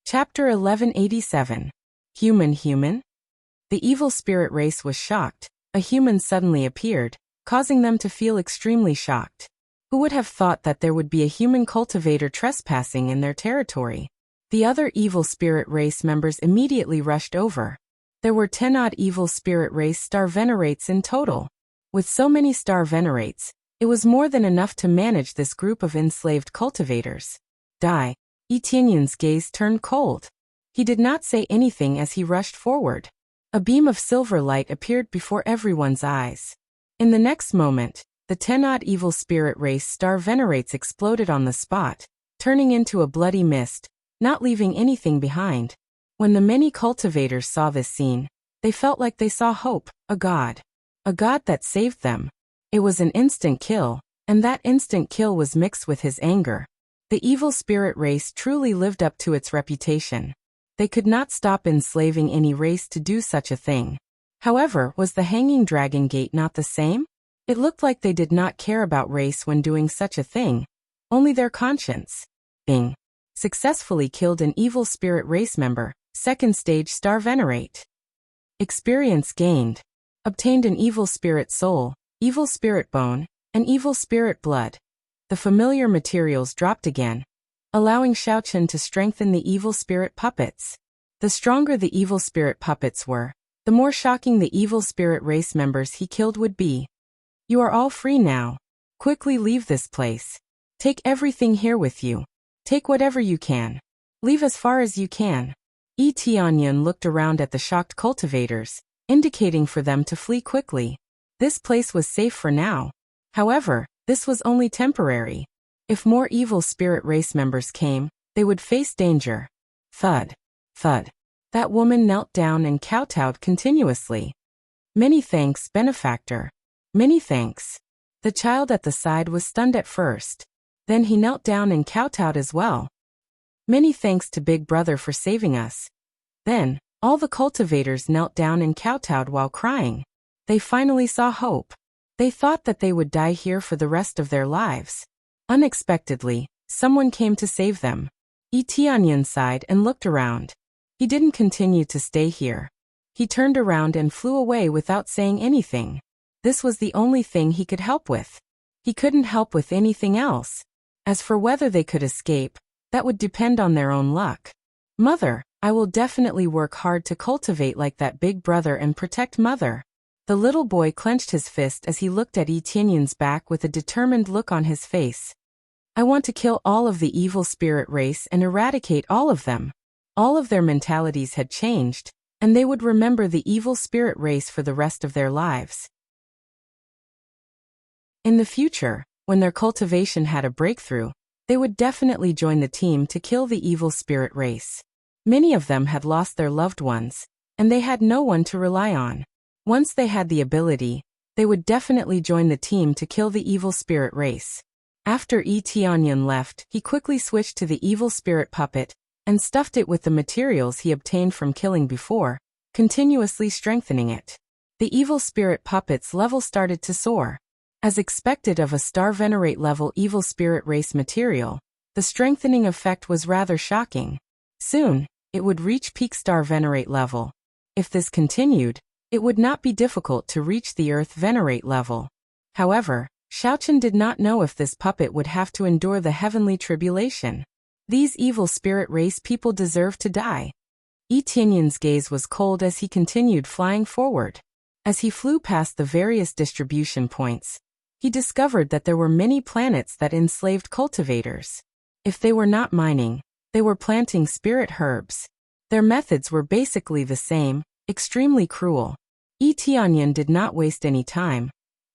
Chapter 1187. Human. The evil spirit race was shocked. A human suddenly appeared, causing them to feel extremely shocked. Who would have thought that there would be a human cultivator trespassing in their territory? The other evil spirit race members immediately rushed over. There were 10 odd evil spirit race star venerates in total. With so many star venerates, it was more than enough to manage this group of enslaved cultivators. Die. Etienne's gaze turned cold. He did not say anything as he rushed forward. A beam of silver light appeared before everyone's eyes. In the next moment, the 10 odd evil spirit race star venerates exploded on the spot, turning into a bloody mist, not leaving anything behind. When the many cultivators saw this scene, they felt like they saw hope, a god that saved them. It was an instant kill, and that instant kill was mixed with his anger. The evil spirit race truly lived up to its reputation. They could not stop enslaving any race to do such a thing. However, was the hanging dragon gate not the same? It looked like they did not care about race when doing such a thing, only their conscience. Bing. Successfully killed an evil spirit race member, second stage star venerate. Experience gained. Obtained an evil spirit soul, evil spirit bone, and evil spirit blood. The familiar materials dropped again, allowing Xiaochen to strengthen the evil spirit puppets. The stronger the evil spirit puppets were, the more shocking the evil spirit race members he killed would be. You are all free now. Quickly leave this place. Take everything here with you. Take whatever you can. Leave as far as you can. Tianyan looked around at the shocked cultivators, indicating for them to flee quickly. This place was safe for now. However, this was only temporary. If more evil spirit race members came, they would face danger. Thud. Thud. That woman knelt down and kowtowed continuously. Many thanks, benefactor. Many thanks. The child at the side was stunned at first. Then he knelt down and kowtowed as well. Many thanks to Big Brother for saving us. Then, all the cultivators knelt down and kowtowed while crying. They finally saw hope. They thought that they would die here for the rest of their lives. Unexpectedly, someone came to save them. Tianyan sighed and looked around. He didn't continue to stay here. He turned around and flew away without saying anything. This was the only thing he could help with. He couldn't help with anything else. As for whether they could escape, that would depend on their own luck. Mother, I will definitely work hard to cultivate like that Big Brother and protect Mother. The little boy clenched his fist as he looked at Etienne's back with a determined look on his face. I want to kill all of the evil spirit race and eradicate all of them. All of their mentalities had changed, and they would remember the evil spirit race for the rest of their lives. In the future, when their cultivation had a breakthrough, they would definitely join the team to kill the evil spirit race. Many of them had lost their loved ones, and they had no one to rely on. Once they had the ability, they would definitely join the team to kill the evil spirit race. After Tianyan left, he quickly switched to the evil spirit puppet and stuffed it with the materials he obtained from killing before, continuously strengthening it. The evil spirit puppet's level started to soar. As expected of a star venerate level evil spirit race material, the strengthening effect was rather shocking. Soon, it would reach peak star venerate level. If this continued, it would not be difficult to reach the Earth venerate level. However, Xiaochen did not know if this puppet would have to endure the heavenly tribulation. These evil spirit race people deserve to die. Etienne's gaze was cold as he continued flying forward. As he flew past the various distribution points, he discovered that there were many planets that enslaved cultivators. If they were not mining, they were planting spirit herbs. Their methods were basically the same, extremely cruel. Tianyan did not waste any time,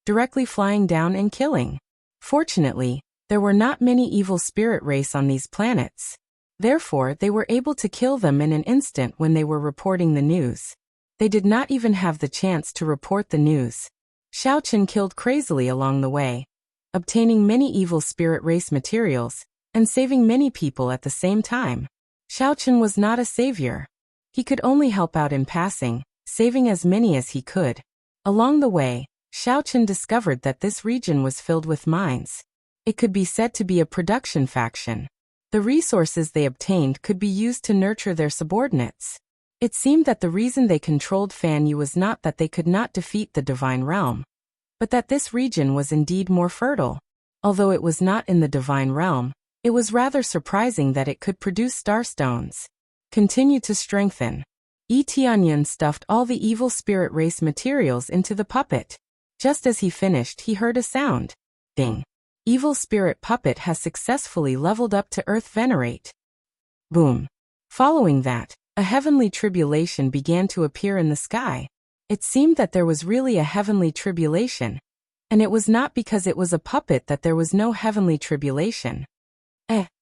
directly flying down and killing. Fortunately, there were not many evil spirit race on these planets. Therefore, they were able to kill them in an instant when they were reporting the news. They did not even have the chance to report the news. Xiaochen killed crazily along the way, obtaining many evil spirit race materials, and saving many people at the same time. Xiaochen was not a savior. He could only help out in passing, saving as many as he could. Along the way, Xiaochen discovered that this region was filled with mines. It could be said to be a production faction. The resources they obtained could be used to nurture their subordinates. It seemed that the reason they controlled Fan Yu was not that they could not defeat the divine realm, but that this region was indeed more fertile. Although it was not in the divine realm, it was rather surprising that it could produce starstones. Continue to strengthen. Tianyan stuffed all the evil spirit race materials into the puppet. Just as he finished, he heard a sound. Ding. Evil spirit puppet has successfully leveled up to Earth Venerate. Boom. Following that, a heavenly tribulation began to appear in the sky. It seemed that there was really a heavenly tribulation, and it was not because it was a puppet that there was no heavenly tribulation.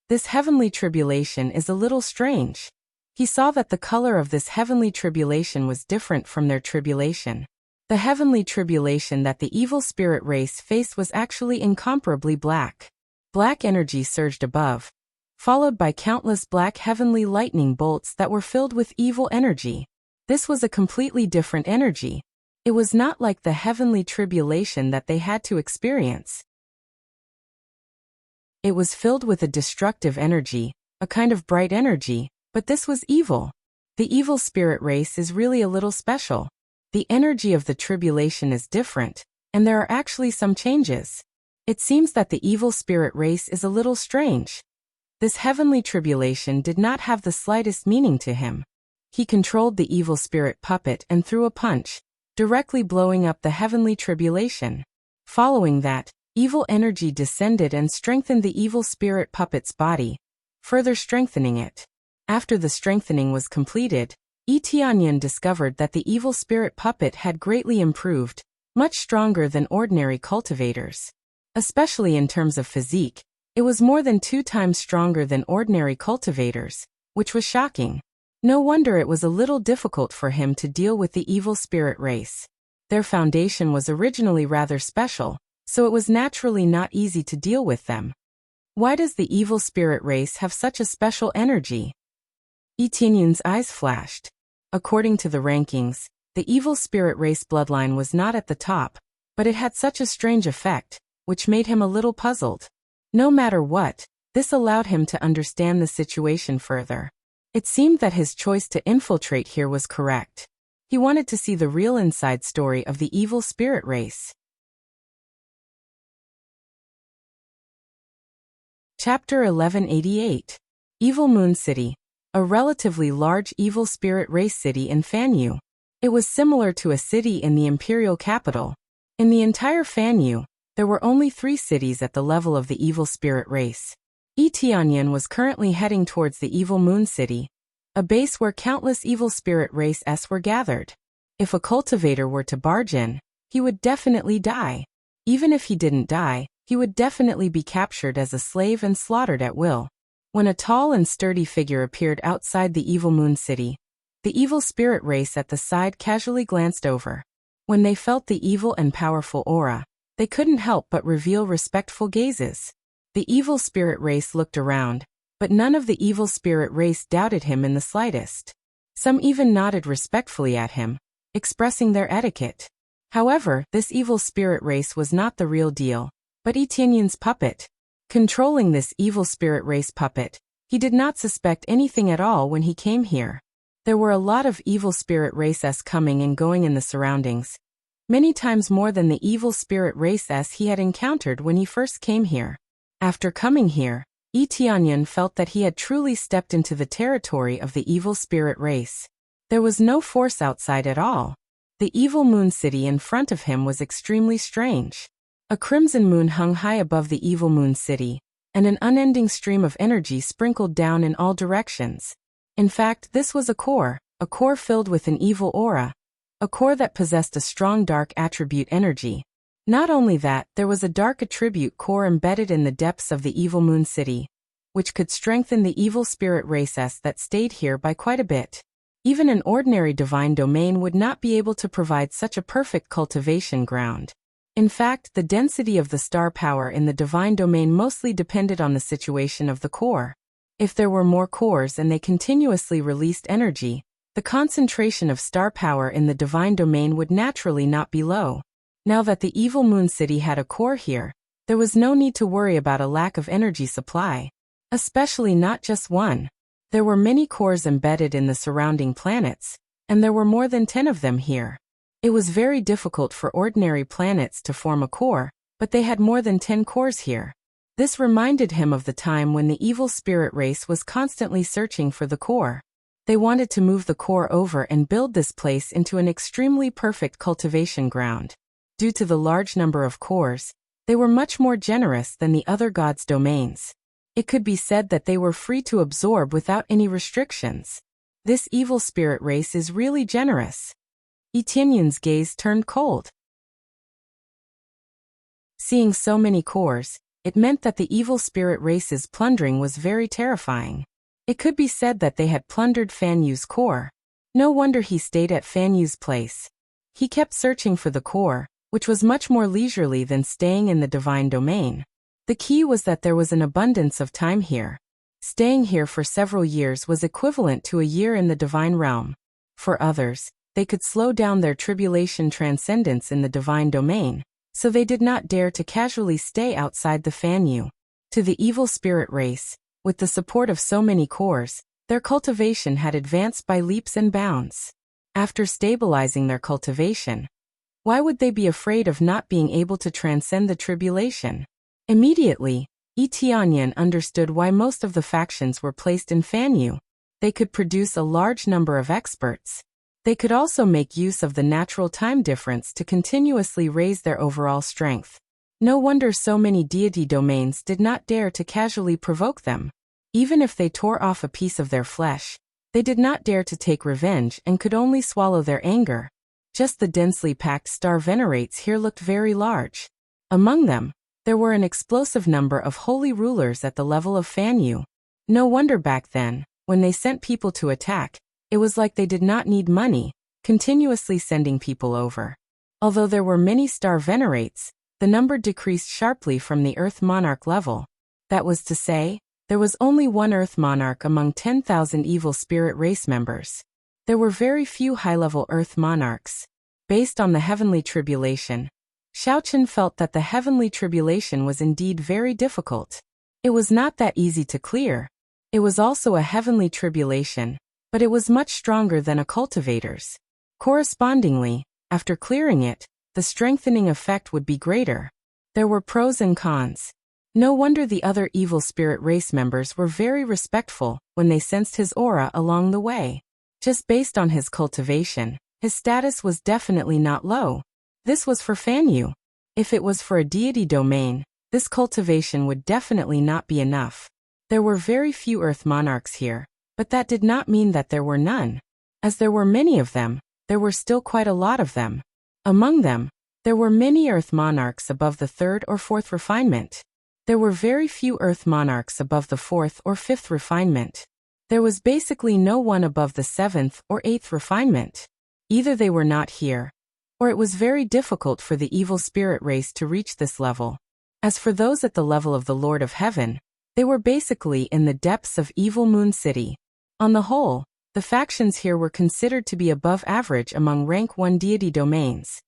This heavenly tribulation is a little strange. He saw that the color of this heavenly tribulation was different from their tribulation. The heavenly tribulation that the evil spirit race faced was actually incomparably black. Black energy surged above, followed by countless black heavenly lightning bolts that were filled with evil energy. This was a completely different energy. It was not like the heavenly tribulation that they had to experience. It was filled with a destructive energy, a kind of bright energy, but this was evil. The evil spirit race is really a little special. The energy of the tribulation is different, and there are actually some changes. It seems that the evil spirit race is a little strange. This heavenly tribulation did not have the slightest meaning to him. He controlled the evil spirit puppet and threw a punch, directly blowing up the heavenly tribulation. Following that, evil energy descended and strengthened the evil spirit puppet's body, further strengthening it. After the strengthening was completed, Tianyan discovered that the evil spirit puppet had greatly improved, much stronger than ordinary cultivators. Especially in terms of physique, it was more than 2 times stronger than ordinary cultivators, which was shocking. No wonder it was a little difficult for him to deal with the evil spirit race. Their foundation was originally rather special, so it was naturally not easy to deal with them. Why does the evil spirit race have such a special energy? Tianyan's eyes flashed. According to the rankings, the evil spirit race bloodline was not at the top, but it had such a strange effect, which made him a little puzzled. No matter what, this allowed him to understand the situation further. It seemed that his choice to infiltrate here was correct. He wanted to see the real inside story of the evil spirit race. Chapter 1188. Evil Moon City. A relatively large evil spirit race city in Fan Yu. It was similar to a city in the imperial capital. In the entire Fan Yu, there were only 3 cities at the level of the evil spirit race. Tianyan was currently heading towards the evil moon city, a base where countless evil spirit races were gathered. If a cultivator were to barge in, he would definitely die. Even if he didn't die, he would definitely be captured as a slave and slaughtered at will. When a tall and sturdy figure appeared outside the evil moon city, the evil spirit race at the side casually glanced over. When they felt the evil and powerful aura, they couldn't help but reveal respectful gazes. The evil spirit race looked around, but none of the evil spirit race doubted him in the slightest. Some even nodded respectfully at him, expressing their etiquette. However, this evil spirit race was not the real deal, but Tianyan's puppet. Controlling this evil spirit race puppet, he did not suspect anything at all when he came here. There were a lot of evil spirit races coming and going in the surroundings, many times more than the evil spirit races he had encountered when he first came here. After coming here, Tianyan felt that he had truly stepped into the territory of the evil spirit race. There was no force outside at all. The evil moon city in front of him was extremely strange. A crimson moon hung high above the evil moon city, and an unending stream of energy sprinkled down in all directions. In fact, this was a core filled with an evil aura, a core that possessed a strong dark attribute energy. Not only that, there was a dark attribute core embedded in the depths of the evil moon city, which could strengthen the evil spirit races that stayed here by quite a bit. Even an ordinary divine domain would not be able to provide such a perfect cultivation ground. In fact, the density of the star power in the divine domain mostly depended on the situation of the core. If there were more cores and they continuously released energy, the concentration of star power in the divine domain would naturally not be low. Now that the evil moon city had a core here, there was no need to worry about a lack of energy supply. Especially not just one. There were many cores embedded in the surrounding planets, and there were more than 10 of them here. It was very difficult for ordinary planets to form a core, but they had more than 10 cores here. This reminded him of the time when the evil spirit race was constantly searching for the core. They wanted to move the core over and build this place into an extremely perfect cultivation ground. Due to the large number of cores, they were much more generous than the other gods' domains. It could be said that they were free to absorb without any restrictions. This evil spirit race is really generous. Etienne's gaze turned cold. Seeing so many cores, it meant that the evil spirit race's plundering was very terrifying. It could be said that they had plundered Fan Yu's core. No wonder he stayed at Fan Yu's place. He kept searching for the core, which was much more leisurely than staying in the divine domain. The key was that there was an abundance of time here. Staying here for several years was equivalent to a year in the divine realm. For others, they could slow down their tribulation transcendence in the divine domain, so they did not dare to casually stay outside the Fan Yu. To the evil spirit race, with the support of so many cores, their cultivation had advanced by leaps and bounds. After stabilizing their cultivation, why would they be afraid of not being able to transcend the tribulation? Immediately, Etienne understood why most of the factions were placed in Fan Yu. They could produce a large number of experts. They could also make use of the natural time difference to continuously raise their overall strength. No wonder so many deity domains did not dare to casually provoke them. Even if they tore off a piece of their flesh, they did not dare to take revenge and could only swallow their anger. Just the densely packed star venerates here looked very large. Among them, there were an explosive number of holy rulers at the level of Fan Yu. No wonder back then, when they sent people to attack, it was like they did not need money, continuously sending people over. Although there were many star venerates, the number decreased sharply from the Earth Monarch level. That was to say, there was only one Earth Monarch among 10,000 evil spirit race members. There were very few high-level Earth Monarchs. Based on the heavenly tribulation, Xiaochen felt that the heavenly tribulation was indeed very difficult. It was not that easy to clear. It was also a heavenly tribulation, but it was much stronger than a cultivator's. Correspondingly, after clearing it, the strengthening effect would be greater. There were pros and cons. No wonder the other evil spirit race members were very respectful when they sensed his aura along the way. Just based on his cultivation, his status was definitely not low. This was for Fan Yu. If it was for a deity domain, this cultivation would definitely not be enough. There were very few Earth Monarchs here, but that did not mean that there were none. As there were many of them, there were still quite a lot of them. Among them, there were many Earth Monarchs above the 3rd or 4th refinement. There were very few Earth Monarchs above the 4th or 5th refinement. There was basically no one above the 7th or 8th refinement. Either they were not here, or it was very difficult for the evil spirit race to reach this level. As for those at the level of the Lord of Heaven, they were basically in the depths of Evil Moon City. On the whole, the factions here were considered to be above average among rank 1 deity domains.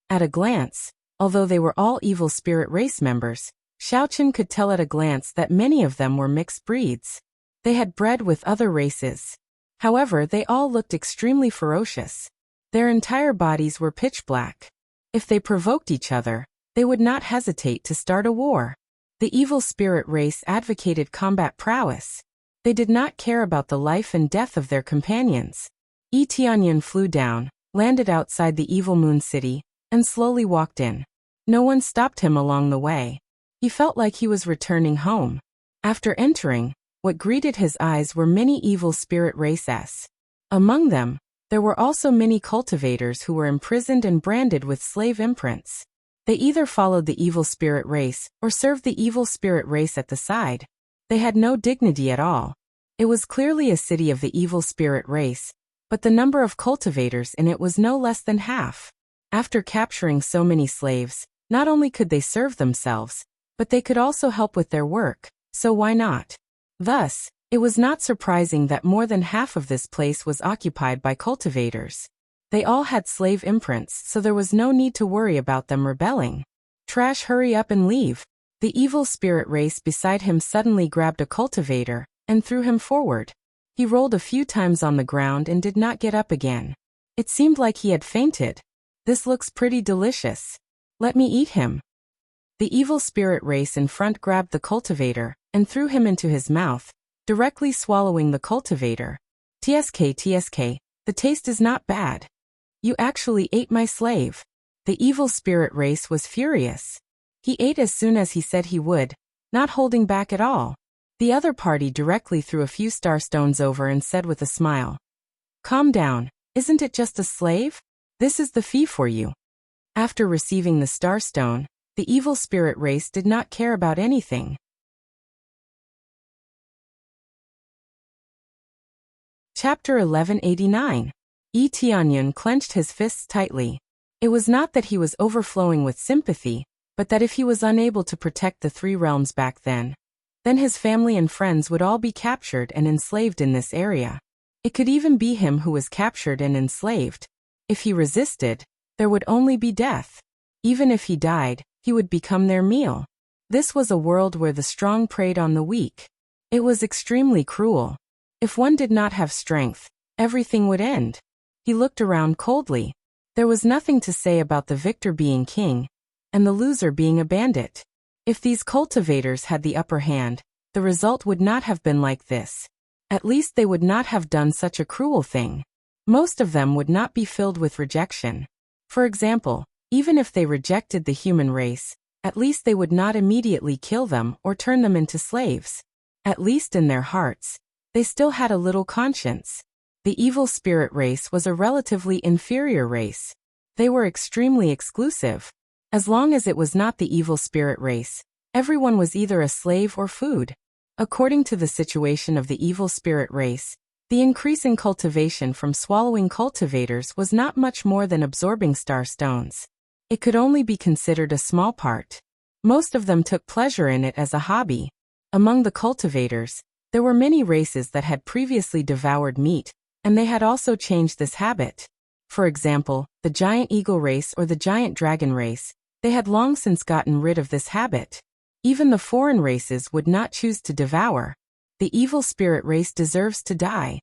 At a glance, although they were all evil spirit race members, Xiaochen could tell at a glance that many of them were mixed breeds. They had bred with other races. However, they all looked extremely ferocious. Their entire bodies were pitch black. If they provoked each other, they would not hesitate to start a war. The evil spirit race advocated combat prowess. They did not care about the life and death of their companions. Yi Tianyan flew down, landed outside the evil moon city, and slowly walked in. No one stopped him along the way. He felt like he was returning home. After entering, what greeted his eyes were many evil spirit races. Among them, there were also many cultivators who were imprisoned and branded with slave imprints. They either followed the evil spirit race or served the evil spirit race at the side. They had no dignity at all. It was clearly a city of the evil spirit race, but the number of cultivators in it was no less than half. After capturing so many slaves, not only could they serve themselves, but they could also help with their work, so why not? Thus, it was not surprising that more than half of this place was occupied by cultivators. They all had slave imprints, so there was no need to worry about them rebelling. Trash, hurry up and leave. The evil spirit race beside him suddenly grabbed a cultivator and threw him forward. He rolled a few times on the ground and did not get up again. It seemed like he had fainted. This looks pretty delicious. Let me eat him. The evil spirit race in front grabbed the cultivator and threw him into his mouth, directly swallowing the cultivator. TSK, the taste is not bad. You actually ate my slave. The evil spirit race was furious. He ate as soon as he said he would, not holding back at all. The other party directly threw a few star stones over and said with a smile, "Calm down, isn't it just a slave? This is the fee for you." After receiving the star stone, the evil spirit race did not care about anything. Chapter 1189. Yi Tianyan clenched his fists tightly. It was not that he was overflowing with sympathy, but that if he was unable to protect the three realms back then his family and friends would all be captured and enslaved in this area. It could even be him who was captured and enslaved. If he resisted, there would only be death. Even if he died, he would become their meal. This was a world where the strong preyed on the weak. It was extremely cruel. If one did not have strength, everything would end. He looked around coldly. There was nothing to say about the victor being king, and the loser being a bandit. If these cultivators had the upper hand, the result would not have been like this. At least they would not have done such a cruel thing. Most of them would not be filled with rejection. For example, even if they rejected the human race, at least they would not immediately kill them or turn them into slaves. At least in their hearts, they still had a little conscience. The evil spirit race was a relatively inferior race. They were extremely exclusive. As long as it was not the evil spirit race, everyone was either a slave or food. According to the situation of the evil spirit race, the increase in cultivation from swallowing cultivators was not much more than absorbing star stones. It could only be considered a small part. Most of them took pleasure in it as a hobby. Among the cultivators, there were many races that had previously devoured meat, and they had also changed this habit. For example, the giant eagle race or the giant dragon race, they had long since gotten rid of this habit. Even the foreign races would not choose to devour. The evil spirit race deserves to die.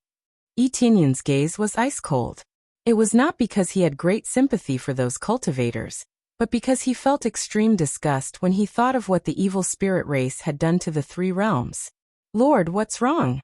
Yi Tianyan's gaze was ice cold. It was not because he had great sympathy for those cultivators, but because he felt extreme disgust when he thought of what the evil spirit race had done to the three realms. Lord, what's wrong?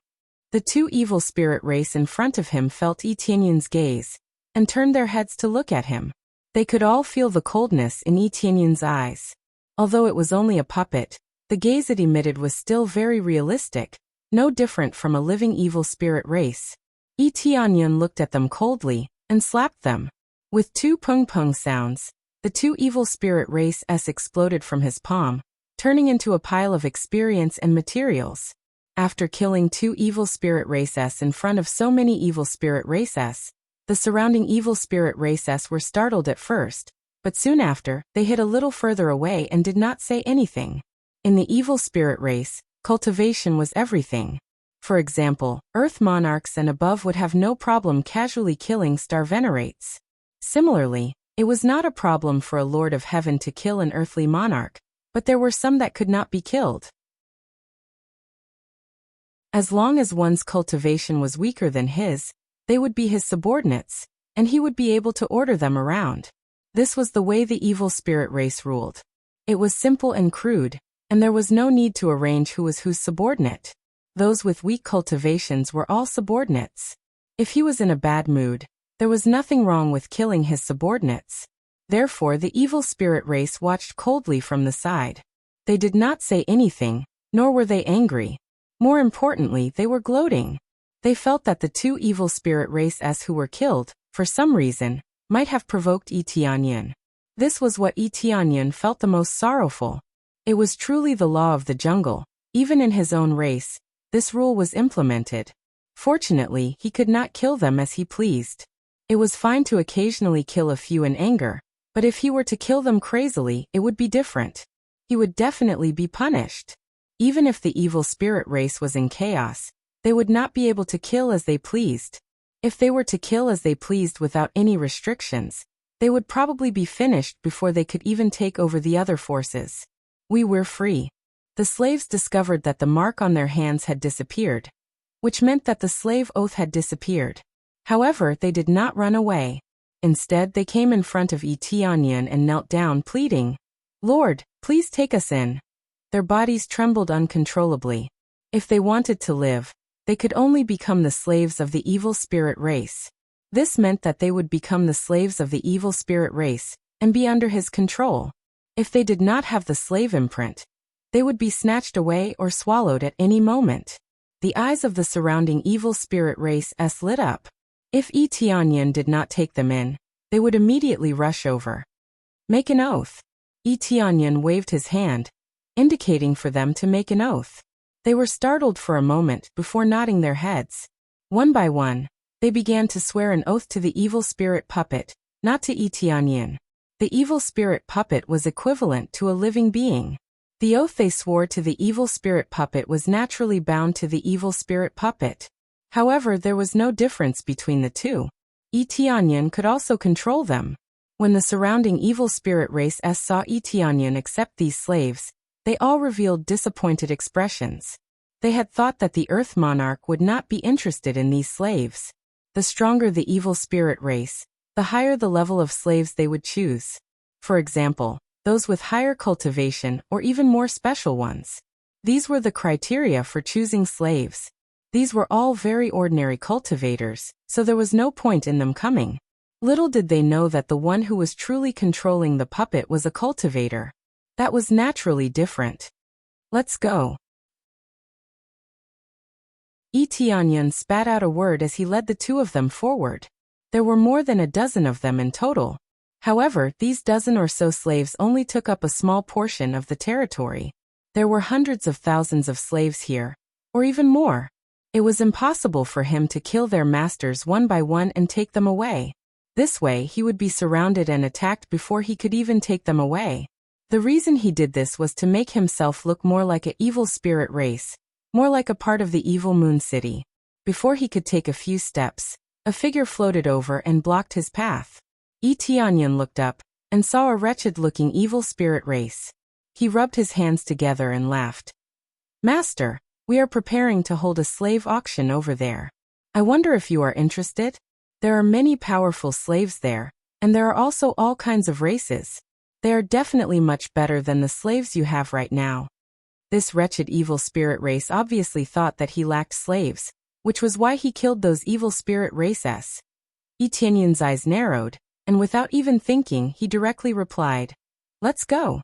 The two evil spirit race in front of him felt Yi Tianyan's gaze, and turned their heads to look at him. They could all feel the coldness in Yi Tianyan's eyes. Although it was only a puppet, the gaze it emitted was still very realistic, no different from a living evil spirit race. Yi Tianyan looked at them coldly, and slapped them. With two pung-pung sounds, the two evil spirit races exploded from his palm, turning into a pile of experience and materials. After killing two evil spirit races in front of so many evil spirit races, the surrounding evil spirit races were startled at first, but soon after, they hid a little further away and did not say anything. In the evil spirit race, cultivation was everything. For example, Earth monarchs and above would have no problem casually killing star venerates. Similarly, it was not a problem for a Lord of Heaven to kill an earthly monarch, but there were some that could not be killed. As long as one's cultivation was weaker than his, they would be his subordinates, and he would be able to order them around. This was the way the evil spirit race ruled. It was simple and crude, and there was no need to arrange who was whose subordinate. Those with weak cultivations were all subordinates. If he was in a bad mood, there was nothing wrong with killing his subordinates. Therefore the evil spirit race watched coldly from the side. They did not say anything, nor were they angry. More importantly, they were gloating. They felt that the two evil spirit races who were killed, for some reason, might have provoked Tianyan. This was what Tianyan felt the most sorrowful. It was truly the law of the jungle. Even in his own race, this rule was implemented. Fortunately, he could not kill them as he pleased. It was fine to occasionally kill a few in anger, but if he were to kill them crazily, it would be different. He would definitely be punished. Even if the evil spirit race was in chaos, they would not be able to kill as they pleased. If they were to kill as they pleased without any restrictions, they would probably be finished before they could even take over the other forces. We were free. The slaves discovered that the mark on their hands had disappeared, which meant that the slave oath had disappeared. However, they did not run away. Instead, they came in front of Tianyan and knelt down, pleading, "Lord, please take us in." Their bodies trembled uncontrollably. If they wanted to live, they could only become the slaves of the evil spirit race. This meant that they would become the slaves of the evil spirit race and be under his control. If they did not have the slave imprint, they would be snatched away or swallowed at any moment. The eyes of the surrounding evil spirit race lit up. If Tianyan did not take them in, they would immediately rush over. Make an oath. Tianyan waved his hand, indicating for them to make an oath. They were startled for a moment before nodding their heads. One by one, they began to swear an oath to the evil spirit puppet, not to Tianyan. The evil spirit puppet was equivalent to a living being. The oath they swore to the evil spirit puppet was naturally bound to the evil spirit puppet. However, there was no difference between the two. Tianyan could also control them. When the surrounding evil spirit race saw Tianyan accept these slaves, they all revealed disappointed expressions. They had thought that the Earth Monarch would not be interested in these slaves. The stronger the evil spirit race, the higher the level of slaves they would choose. For example, those with higher cultivation or even more special ones. These were the criteria for choosing slaves. These were all very ordinary cultivators, so there was no point in them coming. Little did they know that the one who was truly controlling the puppet was a cultivator. That was naturally different. Let's go. Tianyan spat out a word as he led the two of them forward. There were more than a dozen of them in total. However, these dozen or so slaves only took up a small portion of the territory. There were hundreds of thousands of slaves here, or even more. It was impossible for him to kill their masters one by one and take them away. This way he would be surrounded and attacked before he could even take them away. The reason he did this was to make himself look more like an evil spirit race, more like a part of the evil moon city. Before he could take a few steps, a figure floated over and blocked his path. Tianyan looked up and saw a wretched-looking evil spirit race. He rubbed his hands together and laughed. "Master, we are preparing to hold a slave auction over there. I wonder if you are interested? There are many powerful slaves there, and there are also all kinds of races. They are definitely much better than the slaves you have right now." This wretched evil spirit race obviously thought that he lacked slaves, which was why he killed those evil spirit races. Tianyan's eyes narrowed, and without even thinking, he directly replied, "Let's go."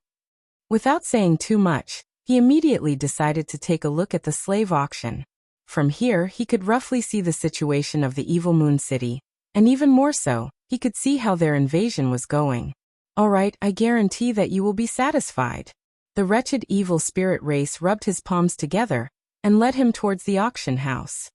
Without saying too much, he immediately decided to take a look at the slave auction. From here, he could roughly see the situation of the evil moon city, and even more so, he could see how their invasion was going. "All right, I guarantee that you will be satisfied." The wretched evil spirit race rubbed his palms together and led him towards the auction house.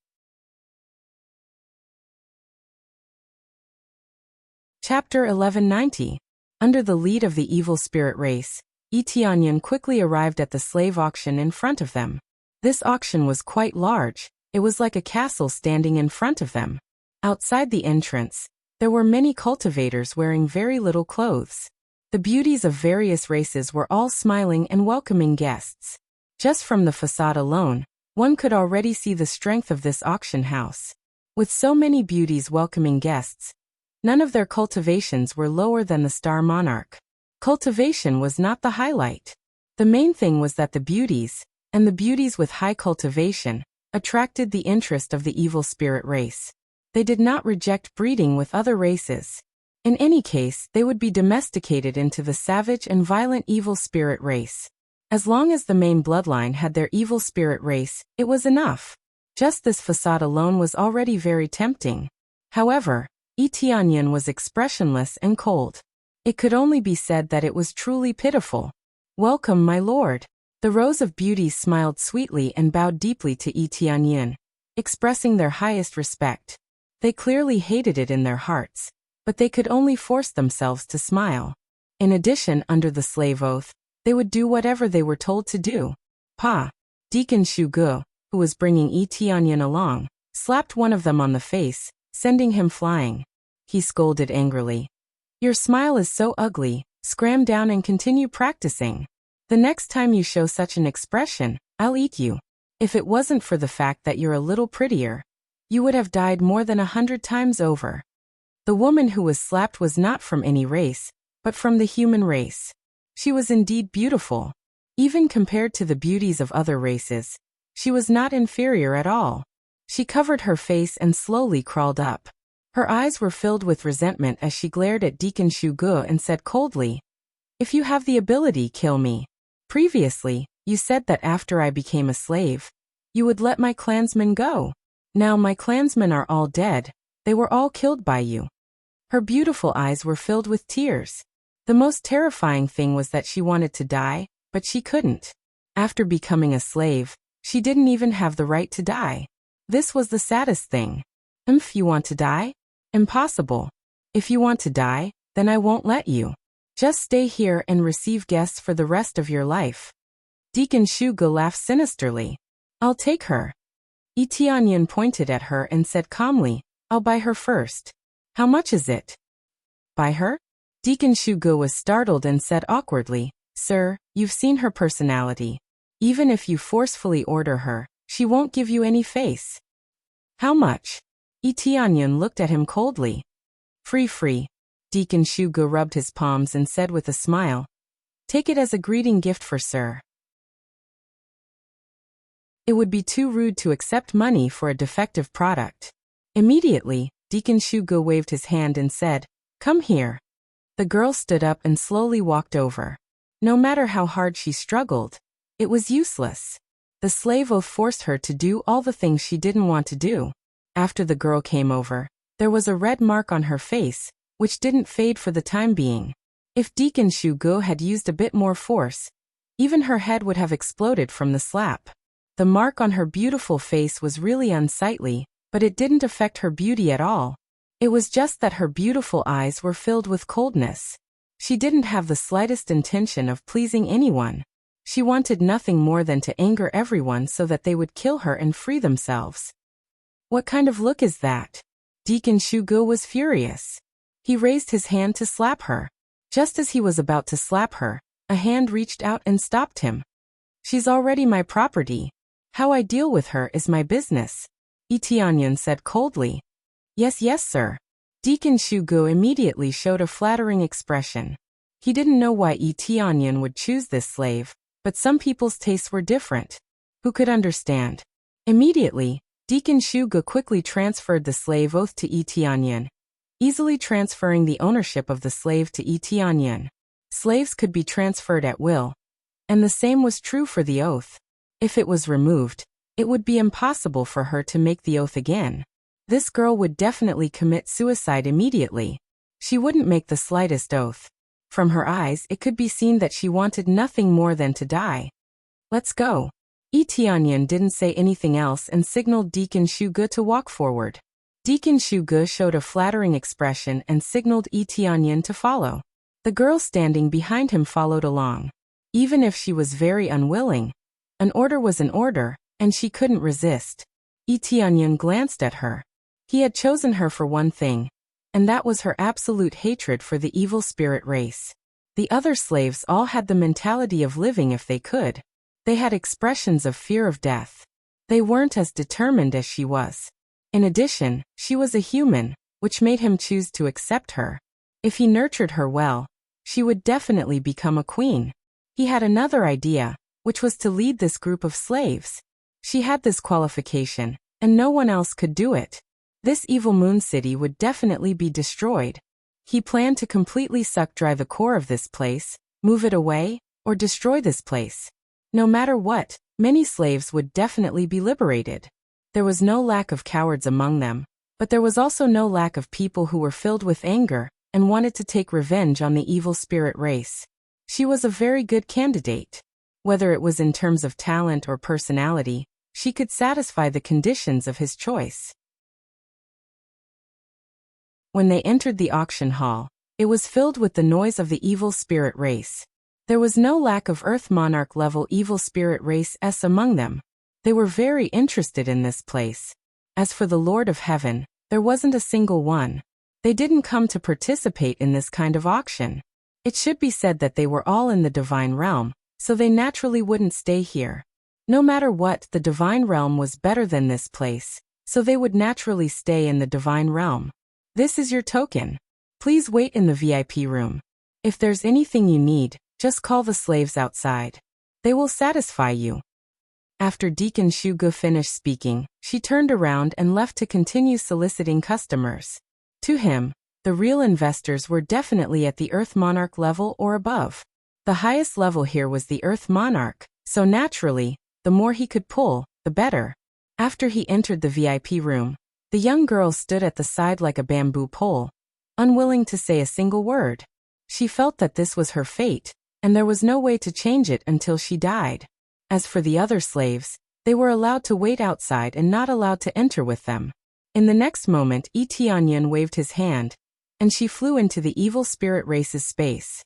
Chapter 1190. Under the lead of the evil spirit race, Tianyan quickly arrived at the slave auction in front of them. This auction was quite large. It was like a castle standing in front of them. Outside the entrance, there were many cultivators wearing very little clothes. The beauties of various races were all smiling and welcoming guests. Just from the facade alone, one could already see the strength of this auction house. With so many beauties welcoming guests, none of their cultivations were lower than the Star Monarch. Cultivation was not the highlight. The main thing was that the beauties, and the beauties with high cultivation, attracted the interest of the evil spirit race. They did not reject breeding with other races. In any case, they would be domesticated into the savage and violent evil spirit race. As long as the main bloodline had their evil spirit race, it was enough. Just this facade alone was already very tempting. However, Tianyan was expressionless and cold. It could only be said that it was truly pitiful. "Welcome, my lord." The rows of beauties smiled sweetly and bowed deeply to Tianyan, expressing their highest respect. They clearly hated it in their hearts, but they could only force themselves to smile. In addition, under the slave oath, they would do whatever they were told to do. Pa! Deacon Shuge, who was bringing Tianyan along, slapped one of them on the face, sending him flying. He scolded angrily. "Your smile is so ugly, scram down and continue practicing. The next time you show such an expression, I'll eat you. If it wasn't for the fact that you're a little prettier, you would have died more than 100 times over." The woman who was slapped was not from any race, but from the human race. She was indeed beautiful. Even compared to the beauties of other races, she was not inferior at all. She covered her face and slowly crawled up. Her eyes were filled with resentment as she glared at Deacon Shuge and said coldly, "If you have the ability, kill me. Previously, you said that after I became a slave, you would let my clansmen go. Now my clansmen are all dead, they were all killed by you." Her beautiful eyes were filled with tears. The most terrifying thing was that she wanted to die, but she couldn't. After becoming a slave, she didn't even have the right to die. This was the saddest thing. If you want to die? Impossible. If you want to die, then I won't let you. Just stay here and receive guests for the rest of your life. Deacon Shuge laughed sinisterly. "I'll take her." Tianyan pointed at her and said calmly, "I'll buy her first." "How much is it?" "Buy her?" Deacon Shuge was startled and said awkwardly, "Sir, you've seen her personality. Even if you forcefully order her, she won't give you any face." "How much?" Tianyan looked at him coldly. Free. Deacon Shuge rubbed his palms and said with a smile, "Take it as a greeting gift for sir." It would be too rude to accept money for a defective product. Immediately, Deacon Shuge waved his hand and said, "Come here." The girl stood up and slowly walked over. No matter how hard she struggled, it was useless. The slave oath forced her to do all the things she didn't want to do. After the girl came over, there was a red mark on her face, which didn't fade for the time being. If Deacon Shuge had used a bit more force, even her head would have exploded from the slap. The mark on her beautiful face was really unsightly, but it didn't affect her beauty at all. It was just that her beautiful eyes were filled with coldness. She didn't have the slightest intention of pleasing anyone. She wanted nothing more than to anger everyone so that they would kill her and free themselves. "What kind of look is that?" Deacon Shuge was furious. He raised his hand to slap her. Just as he was about to slap her, a hand reached out and stopped him. "She's already my property. How I deal with her is my business," Tianyan said coldly. Yes, sir." Deacon Shuge immediately showed a flattering expression. He didn't know why Tianyan would choose this slave, but some people's tastes were different. Who could understand? Immediately, Deacon Shuge quickly transferred the slave oath to Tianyan, easily transferring the ownership of the slave to Tianyan. Slaves could be transferred at will, and the same was true for the oath. If it was removed, it would be impossible for her to make the oath again. This girl would definitely commit suicide immediately. She wouldn't make the slightest oath. From her eyes, it could be seen that she wanted nothing more than to die. "Let's go." Tianyan didn't say anything else and signaled Deacon Shuge to walk forward. Deacon Shuge showed a flattering expression and signaled Tianyan to follow. The girl standing behind him followed along. Even if she was very unwilling, an order was an order, and she couldn't resist. Tianyan glanced at her. He had chosen her for one thing, and that was her absolute hatred for the evil spirit race. The other slaves all had the mentality of living if they could. They had expressions of fear of death. They weren't as determined as she was. In addition, she was a human, which made him choose to accept her. If he nurtured her well, she would definitely become a queen. He had another idea, which was to lead this group of slaves. She had this qualification, and no one else could do it. This evil moon city would definitely be destroyed. He planned to completely suck dry the core of this place, move it away, or destroy this place. No matter what, many slaves would definitely be liberated. There was no lack of cowards among them, but there was also no lack of people who were filled with anger and wanted to take revenge on the evil spirit race. She was a very good candidate. Whether it was in terms of talent or personality, she could satisfy the conditions of his choice. When they entered the auction hall, it was filled with the noise of the evil spirit race. There was no lack of Earth Monarch level evil spirit race S among them. They were very interested in this place. As for the Lord of Heaven, there wasn't a single one. They didn't come to participate in this kind of auction. It should be said that they were all in the divine realm, so they naturally wouldn't stay here. No matter what, the divine realm was better than this place, so they would naturally stay in the divine realm. This is your token. Please wait in the VIP room. If there's anything you need, just call the slaves outside. They will satisfy you. After Deacon Shugo finished speaking, she turned around and left to continue soliciting customers. To him, the real investors were definitely at the Earth Monarch level or above. The highest level here was the Earth Monarch, so naturally, the more he could pull, the better. After he entered the VIP room, the young girl stood at the side like a bamboo pole, unwilling to say a single word. She felt that this was her fate, and there was no way to change it until she died. As for the other slaves, they were allowed to wait outside and not allowed to enter with them. In the next moment, Tianyan waved his hand, and she flew into the evil spirit race's space.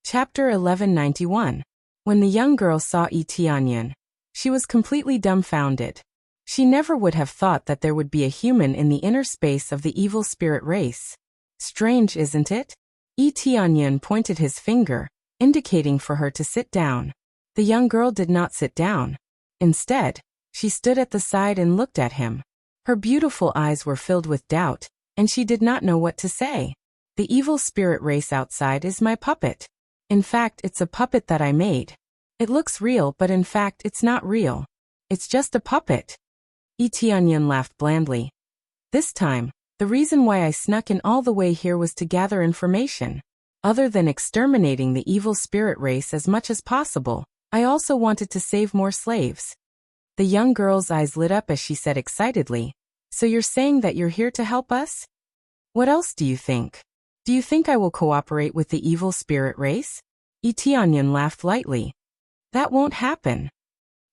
Chapter 1191. When the young girl saw Tianyan, she was completely dumbfounded. She never would have thought that there would be a human in the inner space of the evil spirit race. Strange, isn't it? Tianyan pointed his finger, indicating for her to sit down. The young girl did not sit down. Instead, she stood at the side and looked at him. Her beautiful eyes were filled with doubt, and she did not know what to say. The evil spirit race outside is my puppet. In fact, it's a puppet that I made. It looks real, but in fact it's not real. It's just a puppet. Tianyan laughed blandly. This time, the reason why I snuck in all the way here was to gather information. Other than exterminating the evil spirit race as much as possible, I also wanted to save more slaves. The young girl's eyes lit up as she said excitedly, "So you're saying that you're here to help us? What else do you think? Do you think I will cooperate with the evil spirit race?" Tianyan laughed lightly. "That won't happen."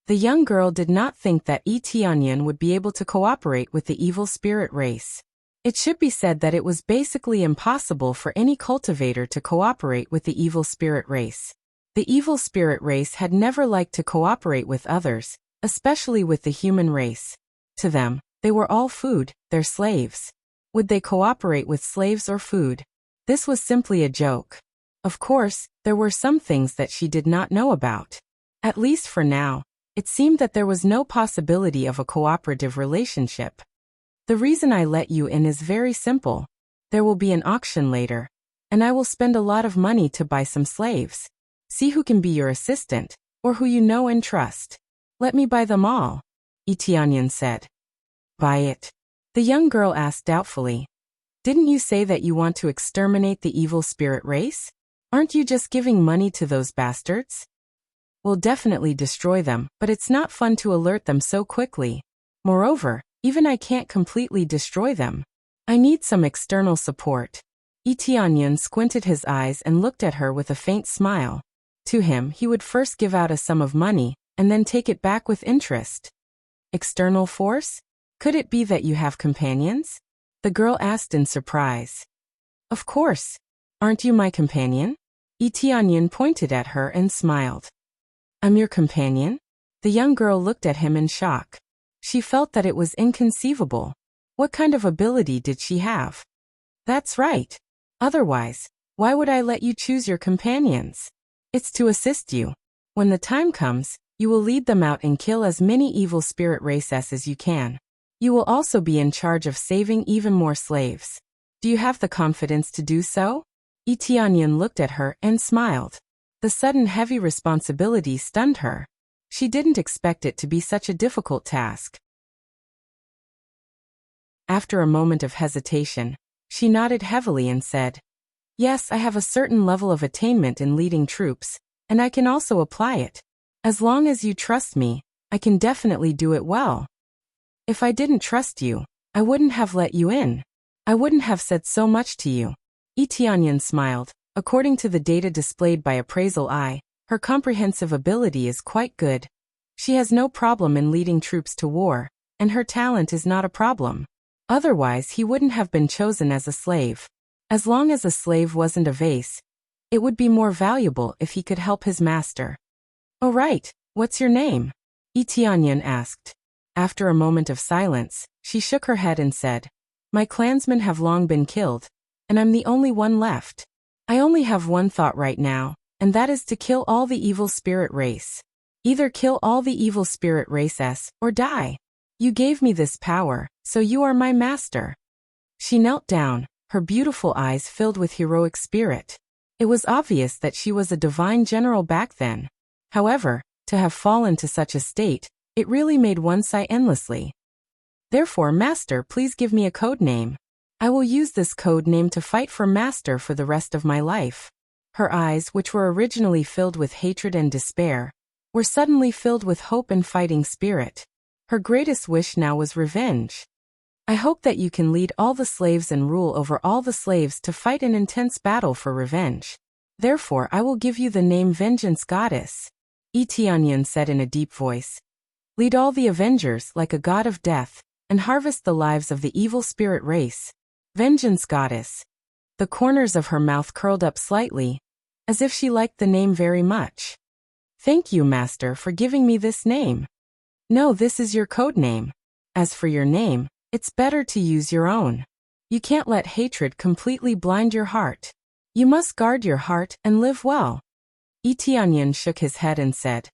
The young girl did not think that Tianyan would be able to cooperate with the evil spirit race. It should be said that it was basically impossible for any cultivator to cooperate with the evil spirit race. The evil spirit race had never liked to cooperate with others, especially with the human race. To them, they were all food, their slaves. Would they cooperate with slaves or food? This was simply a joke. Of course, there were some things that she did not know about. At least for now, it seemed that there was no possibility of a cooperative relationship. The reason I let you in is very simple. There will be an auction later, and I will spend a lot of money to buy some slaves. See who can be your assistant, or who you know and trust. Let me buy them all, Tianyan said. Buy it? The young girl asked doubtfully. Didn't you say that you want to exterminate the evil spirit race? Aren't you just giving money to those bastards? We'll definitely destroy them, but it's not fun to alert them so quickly. Moreover, even I can't completely destroy them. I need some external support. Tianyan squinted his eyes and looked at her with a faint smile. To him, he would first give out a sum of money, and then take it back with interest. External force? Could it be that you have companions? The girl asked in surprise. Of course. Aren't you my companion? Tianyan pointed at her and smiled. I'm your companion? The young girl looked at him in shock. She felt that it was inconceivable. What kind of ability did she have? That's right. Otherwise, why would I let you choose your companions? It's to assist you. When the time comes, you will lead them out and kill as many evil spirit races as you can. You will also be in charge of saving even more slaves. Do you have the confidence to do so? Tianyan looked at her and smiled. The sudden heavy responsibility stunned her. She didn't expect it to be such a difficult task. After a moment of hesitation, she nodded heavily and said, "Yes, I have a certain level of attainment in leading troops, and I can also apply it. As long as you trust me, I can definitely do it well. If I didn't trust you, I wouldn't have let you in. I wouldn't have said so much to you." Tianyan smiled. According to the data displayed by Appraisal Eye, her comprehensive ability is quite good. She has no problem in leading troops to war, and her talent is not a problem. Otherwise, he wouldn't have been chosen as a slave. As long as a slave wasn't a vase, it would be more valuable if he could help his master. "Oh right, what's your name?" Tianyan asked. After a moment of silence, she shook her head and said, "My clansmen have long been killed, and I'm the only one left. I only have one thought right now, and that is to kill all the evil spirit race. Either kill all the evil spirit races, or die. You gave me this power, so you are my master." She knelt down, her beautiful eyes filled with heroic spirit. It was obvious that she was a divine general back then. However, to have fallen to such a state, it really made one sigh endlessly. "Therefore, Master, please give me a code name. I will use this code name to fight for Master for the rest of my life." Her eyes, which were originally filled with hatred and despair, were suddenly filled with hope and fighting spirit. Her greatest wish now was revenge. "I hope that you can lead all the slaves and rule over all the slaves to fight an intense battle for revenge. Therefore, I will give you the name Vengeance Goddess." Tianyan said in a deep voice. "Lead all the Avengers like a god of death, and harvest the lives of the evil spirit race. Vengeance Goddess." The corners of her mouth curled up slightly, as if she liked the name very much. "Thank you, Master, for giving me this name. No, this is your code name. As for your name, it's better to use your own. You can't let hatred completely blind your heart. You must guard your heart and live well." Tianyan shook his head and said,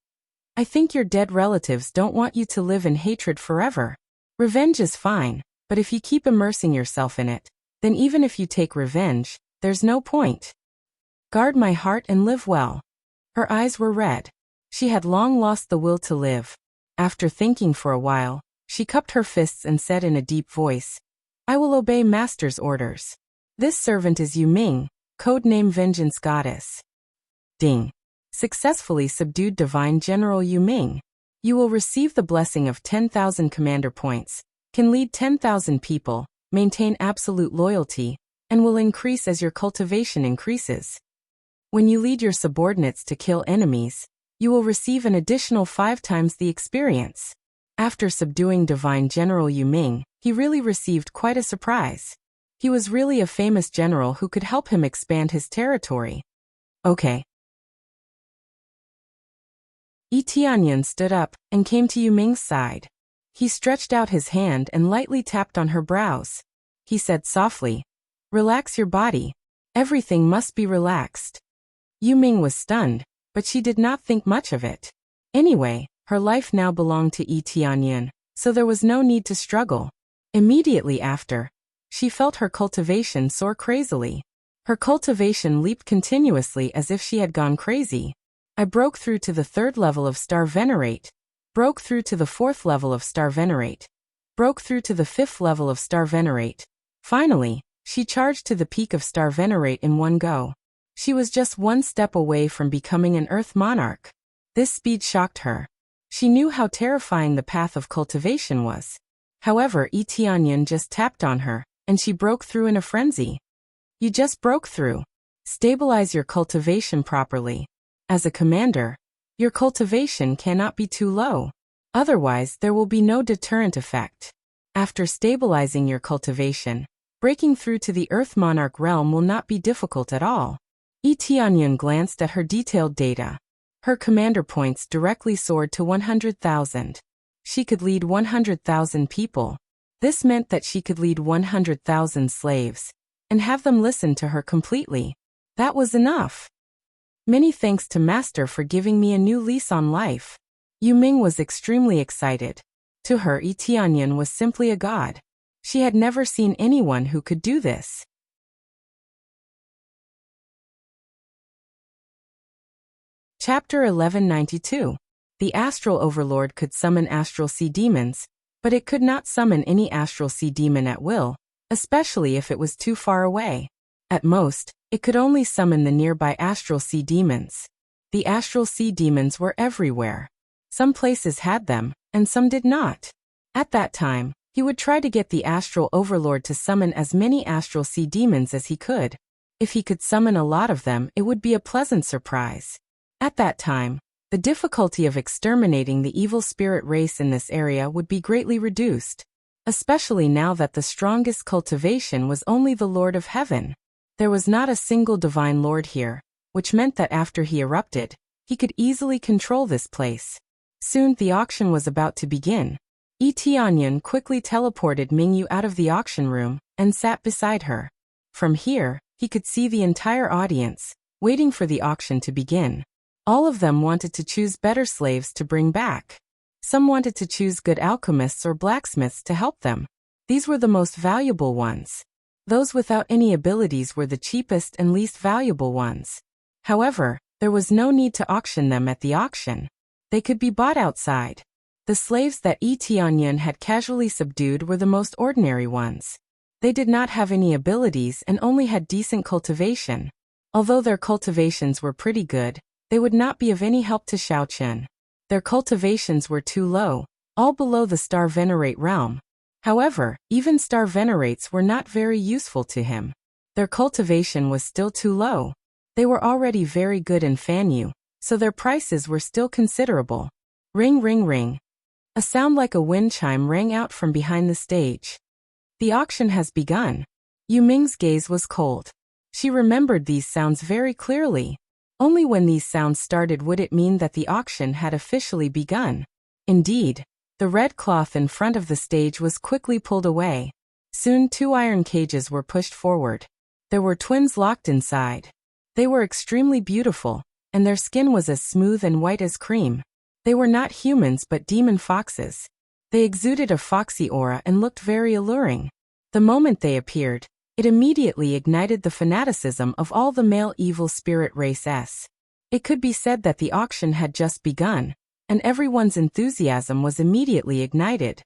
"I think your dead relatives don't want you to live in hatred forever. Revenge is fine, but if you keep immersing yourself in it, then even if you take revenge, there's no point. Guard my heart and live well." Her eyes were red. She had long lost the will to live. After thinking for a while, she cupped her fists and said in a deep voice, "I will obey Master's orders. This servant is Yu Ming, codename Vengeance Goddess." Ding. Successfully subdued Divine General Yu Ming. You will receive the blessing of 10,000 commander points, can lead 10,000 people, maintain absolute loyalty, and will increase as your cultivation increases. When you lead your subordinates to kill enemies, you will receive an additional 5 times the experience. After subduing Divine General Yu Ming, he really received quite a surprise. He was really a famous general who could help him expand his territory. Okay. Tianyan stood up and came to Yu Ming's side. He stretched out his hand and lightly tapped on her brows. He said softly, "Relax your body. Everything must be relaxed." Yu Ming was stunned, but she did not think much of it. Anyway, her life now belonged to Tianyan, so there was no need to struggle. Immediately after, she felt her cultivation soar crazily. Her cultivation leaped continuously as if she had gone crazy. I broke through to the 3rd level of Star Venerate, broke through to the 4th level of Star Venerate, broke through to the 5th level of Star Venerate. Finally, she charged to the peak of Star Venerate in one go. She was just one step away from becoming an Earth Monarch. This speed shocked her. She knew how terrifying the path of cultivation was. However, Tianyan just tapped on her, and she broke through in a frenzy. You just broke through. Stabilize your cultivation properly. As a commander, your cultivation cannot be too low. Otherwise, there will be no deterrent effect. After stabilizing your cultivation, breaking through to the Earth Monarch realm will not be difficult at all. Tianyan glanced at her detailed data. Her commander points directly soared to 100,000. She could lead 100,000 people. This meant that she could lead 100,000 slaves, and have them listen to her completely. That was enough. Many thanks to Master for giving me a new lease on life. Yu Ming was extremely excited. To her, Tianyan was simply a god. She had never seen anyone who could do this. Chapter 1192. The astral overlord could summon astral sea demons, but it could not summon any astral sea demon at will, especially if it was too far away. At most, it could only summon the nearby astral sea demons. The astral sea demons were everywhere. Some places had them, and some did not. At that time, he would try to get the astral overlord to summon as many astral sea demons as he could. If he could summon a lot of them, it would be a pleasant surprise. At that time, the difficulty of exterminating the evil spirit race in this area would be greatly reduced, especially now that the strongest cultivation was only the Lord of Heaven. There was not a single divine lord here, which meant that after he erupted, he could easily control this place. Soon the auction was about to begin. Tianyan quickly teleported Mingyu out of the auction room and sat beside her. From here, he could see the entire audience, waiting for the auction to begin. All of them wanted to choose better slaves to bring back. Some wanted to choose good alchemists or blacksmiths to help them. These were the most valuable ones. Those without any abilities were the cheapest and least valuable ones. However, there was no need to auction them at the auction. They could be bought outside. The slaves that Tianyan had casually subdued were the most ordinary ones. They did not have any abilities and only had decent cultivation. Although their cultivations were pretty good, they would not be of any help to Xiaochen. Their cultivations were too low, all below the star venerate realm. However, even star venerates were not very useful to him. Their cultivation was still too low. They were already very good in Fanyu, so their prices were still considerable. Ring ring ring. A sound like a wind chime rang out from behind the stage. The auction has begun. Yu Ming's gaze was cold. She remembered these sounds very clearly. Only when these sounds started would it mean that the auction had officially begun. Indeed, the red cloth in front of the stage was quickly pulled away. Soon 2 iron cages were pushed forward. There were twins locked inside. They were extremely beautiful, and their skin was as smooth and white as cream. They were not humans but demon foxes. They exuded a foxy aura and looked very alluring. The moment they appeared, it immediately ignited the fanaticism of all the male evil spirit races. It could be said that the auction had just begun, and everyone's enthusiasm was immediately ignited.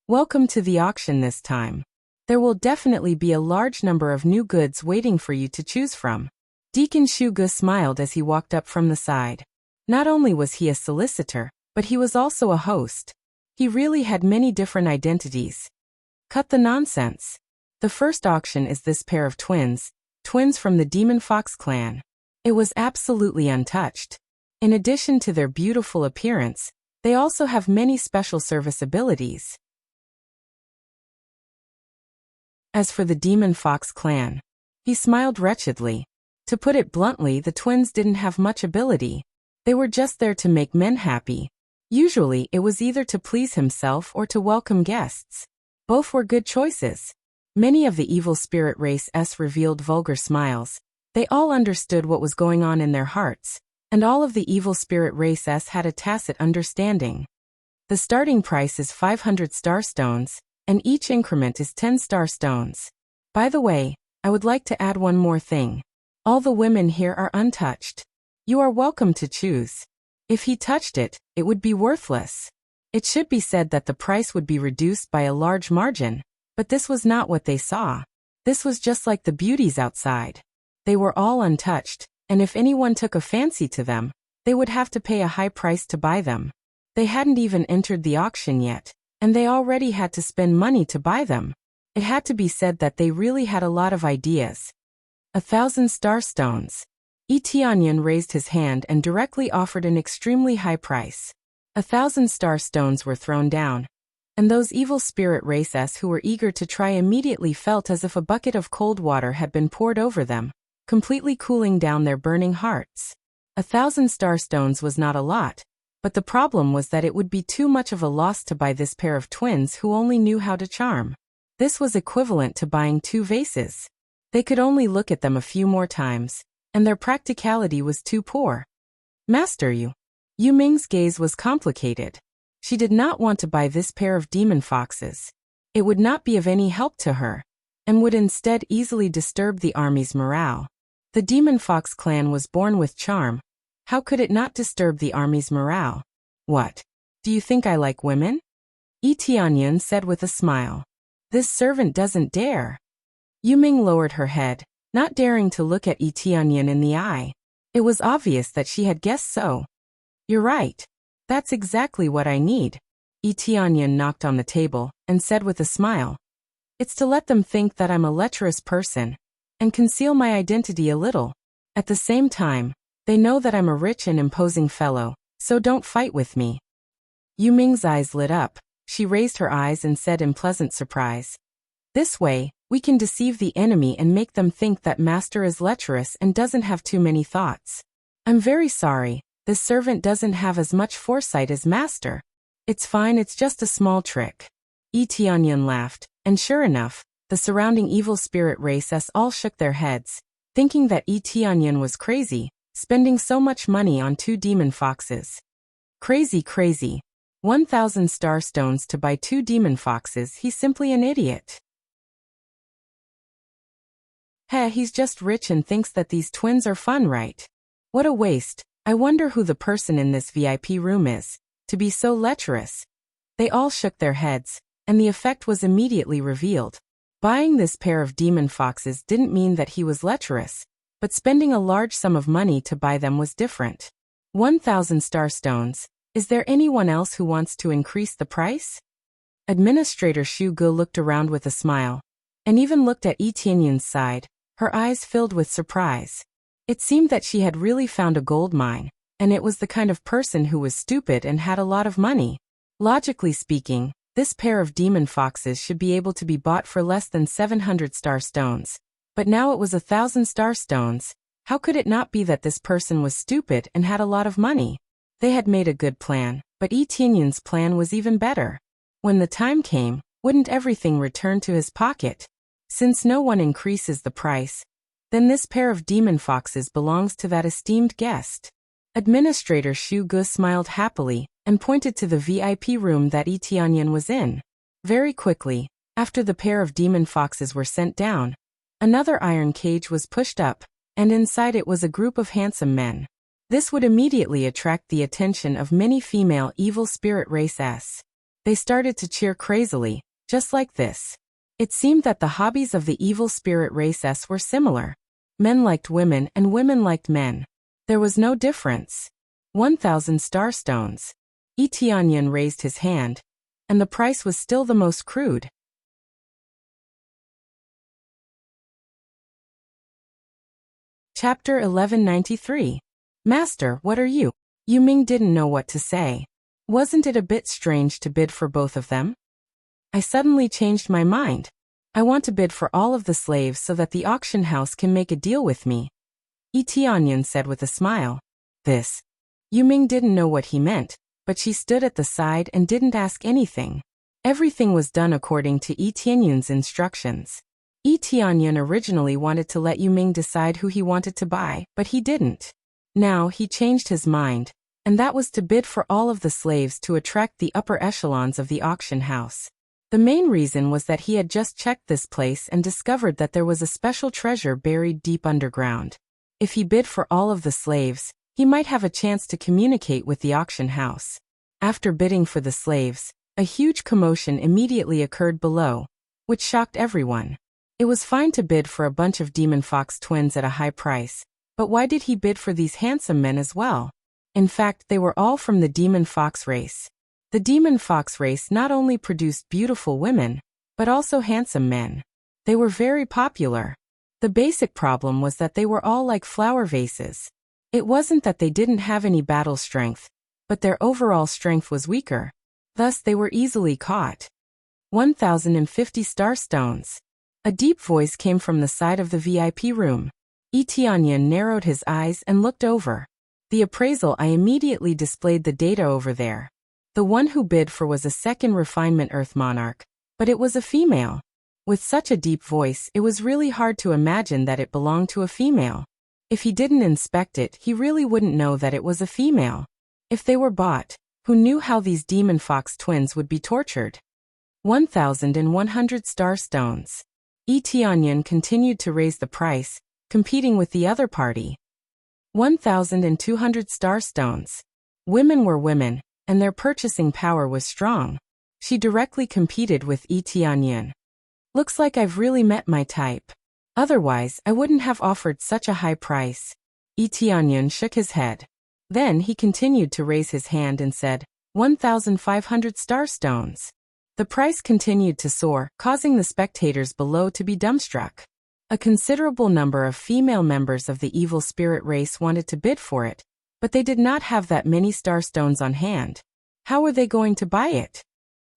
Welcome to the auction this time. There will definitely be a large number of new goods waiting for you to choose from. Deacon Shuge smiled as he walked up from the side. Not only was he a solicitor, but he was also a host. He really had many different identities. Cut the nonsense. The first auction is this pair of twins from the Demon Fox clan. It was absolutely untouched. In addition to their beautiful appearance, they also have many special service abilities. As for the Demon Fox clan, he smiled wretchedly. To put it bluntly, the twins didn't have much ability. They were just there to make men happy. Usually, it was either to please himself or to welcome guests. Both were good choices. Many of the evil spirit races revealed vulgar smiles. They all understood what was going on in their hearts, and all of the evil spirit races had a tacit understanding. The starting price is 500 star stones, and each increment is 10 star stones. By the way, I would like to add one more thing. All the women here are untouched. You are welcome to choose. If he touched it, it would be worthless. It should be said that the price would be reduced by a large margin, but this was not what they saw. This was just like the beauties outside. They were all untouched, and if anyone took a fancy to them, they would have to pay a high price to buy them. They hadn't even entered the auction yet, and they already had to spend money to buy them. It had to be said that they really had a lot of ideas. 1,000 star stones. Tianyan raised his hand and directly offered an extremely high price. 1,000 star stones were thrown down, and those evil spirit races who were eager to try immediately felt as if a bucket of cold water had been poured over them, completely cooling down their burning hearts. 1,000 star stones was not a lot, but the problem was that it would be too much of a loss to buy this pair of twins who only knew how to charm. This was equivalent to buying 2 vases. They could only look at them a few more times, and their practicality was too poor. Master Yu Ming's gaze was complicated. She did not want to buy this pair of demon foxes. It would not be of any help to her, and would instead easily disturb the army's morale. The Demon Fox clan was born with charm. How could it not disturb the army's morale? What? Do you think I like women? Yi Tianyun said with a smile. This servant doesn't dare. Yuming lowered her head, not daring to look at Yi Tianyun in the eye. It was obvious that she had guessed so. You're right. That's exactly what I need. Yi Tianyun knocked on the table and said with a smile. It's to let them think that I'm a lecherous person and conceal my identity a little. At the same time, they know that I'm a rich and imposing fellow, so don't fight with me. Yuming's eyes lit up. She raised her eyes and said in pleasant surprise. This way, we can deceive the enemy and make them think that master is lecherous and doesn't have too many thoughts. I'm very sorry, this servant doesn't have as much foresight as master. It's fine, it's just a small trick. Yi Tianyun laughed, and sure enough, the surrounding evil spirit races all shook their heads, thinking that Yi Tianyun was crazy, spending so much money on 2 demon foxes. Crazy. 1,000 star stones to buy 2 demon foxes, he's simply an idiot. He's just rich and thinks that these twins are fun, right? What a waste. I wonder who the person in this VIP room is, to be so lecherous. They all shook their heads, and the effect was immediately revealed. Buying this pair of demon foxes didn't mean that he was lecherous, but spending a large sum of money to buy them was different. 1,000 star stones. Is there anyone else who wants to increase the price? Administrator Xu Ge looked around with a smile, and even looked at Yi Tianyun's side, her eyes filled with surprise. It seemed that she had really found a gold mine, and it was the kind of person who was stupid and had a lot of money. Logically speaking, this pair of demon foxes should be able to be bought for less than 700 star stones. But now it was 1,000 star stones. How could it not be that this person was stupid and had a lot of money? They had made a good plan, but Yi Tianyun's plan was even better. When the time came, wouldn't everything return to his pocket? Since no one increases the price, then this pair of demon foxes belongs to that esteemed guest. Administrator Xu Ge smiled happily and pointed to the VIP room that Yi Tianyun was in. Very quickly, after the pair of demon foxes were sent down, another iron cage was pushed up, and inside it was a group of handsome men. This would immediately attract the attention of many female evil spirit races. They started to cheer crazily, just like this. It seemed that the hobbies of the evil spirit races were similar. Men liked women and women liked men. There was no difference. 1,000 star stones. Yi Tianyun raised his hand, and the price was still the most crude. Chapter 1193. Master, what are you? Yuming didn't know what to say. Wasn't it a bit strange to bid for both of them? I suddenly changed my mind. I want to bid for all of the slaves so that the auction house can make a deal with me. Yi Tianyun said with a smile. This. Yuming didn't know what he meant, but she stood at the side and didn't ask anything. Everything was done according to Yi Tianyun's instructions. Yi Tianyun originally wanted to let Yuming decide who he wanted to buy, but he didn't. Now he changed his mind, and that was to bid for all of the slaves to attract the upper echelons of the auction house. The main reason was that he had just checked this place and discovered that there was a special treasure buried deep underground. If he bid for all of the slaves, he might have a chance to communicate with the auction house. After bidding for the slaves, a huge commotion immediately occurred below, which shocked everyone. It was fine to bid for a bunch of demon fox twins at a high price, but why did he bid for these handsome men as well? In fact, they were all from the demon fox race. The demon fox race not only produced beautiful women, but also handsome men. They were very popular. The basic problem was that they were all like flower vases. It wasn't that they didn't have any battle strength, but their overall strength was weaker. Thus they were easily caught. 1,050 star stones. A deep voice came from the side of the VIP room. Yi Tianyun narrowed his eyes and looked over. The appraisal I immediately displayed the data over there. The one who bid for was a second refinement Earth Monarch, but it was a female. With such a deep voice, it was really hard to imagine that it belonged to a female. If he didn't inspect it, he really wouldn't know that it was a female. If they were bought, who knew how these demon fox twins would be tortured? 1,100 star stones. Yi Tianyun continued to raise the price, competing with the other party. 1,200 star stones. Women were women, and their purchasing power was strong. She directly competed with Yi Tianyan. Looks like I've really met my type. Otherwise, I wouldn't have offered such a high price. Yi Tianyan shook his head. Then he continued to raise his hand and said, 1,500 star stones. The price continued to soar, causing the spectators below to be dumbstruck. A considerable number of female members of the evil spirit race wanted to bid for it, but they did not have that many star stones on hand. How were they going to buy it?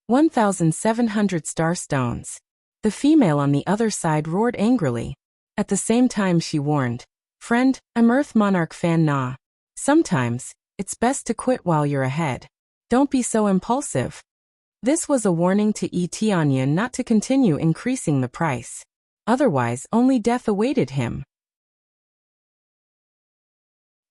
1,700 star stones. The female on the other side roared angrily. At the same time she warned, Friend, I'm Earth Monarch Fan Na. Sometimes, it's best to quit while you're ahead. Don't be so impulsive. This was a warning to Yi Tianyan not to continue increasing the price. Otherwise, only death awaited him.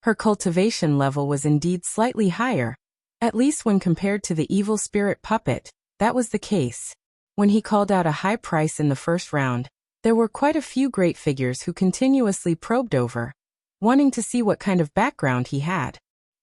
Her cultivation level was indeed slightly higher, at least when compared to the evil spirit puppet. That was the case. When he called out a high price in the first round, there were quite a few great figures who continuously probed over, wanting to see what kind of background he had.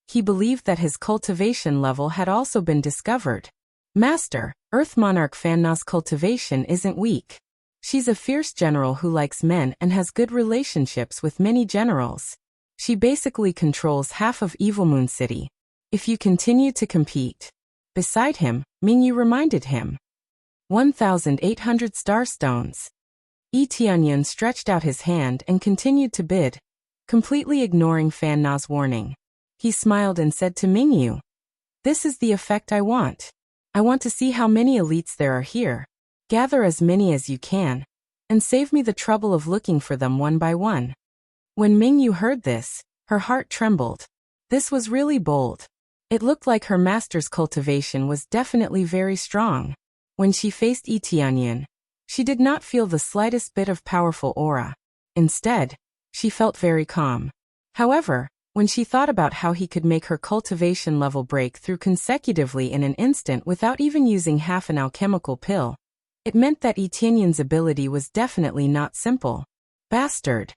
He believed that his cultivation level had also been discovered. Master, Earth Monarch Fan Na's cultivation isn't weak. She's a fierce general who likes men and has good relationships with many generals. She basically controls half of Evil Moon City. If you continue to compete. Beside him, Mingyu reminded him. 1,800 star stones. Yi Tianyan stretched out his hand and continued to bid, completely ignoring Fan Na's warning. He smiled and said to Mingyu, This is the effect I want. I want to see how many elites there are here. Gather as many as you can, and save me the trouble of looking for them one by one. When Mingyu heard this, her heart trembled. This was really bold. It looked like her master's cultivation was definitely very strong. When she faced Yi Tianyan, she did not feel the slightest bit of powerful aura. Instead, she felt very calm. However, when she thought about how he could make her cultivation level break through consecutively in an instant without even using half an alchemical pill, it meant that Yi Tianyan's ability was definitely not simple. Bastard!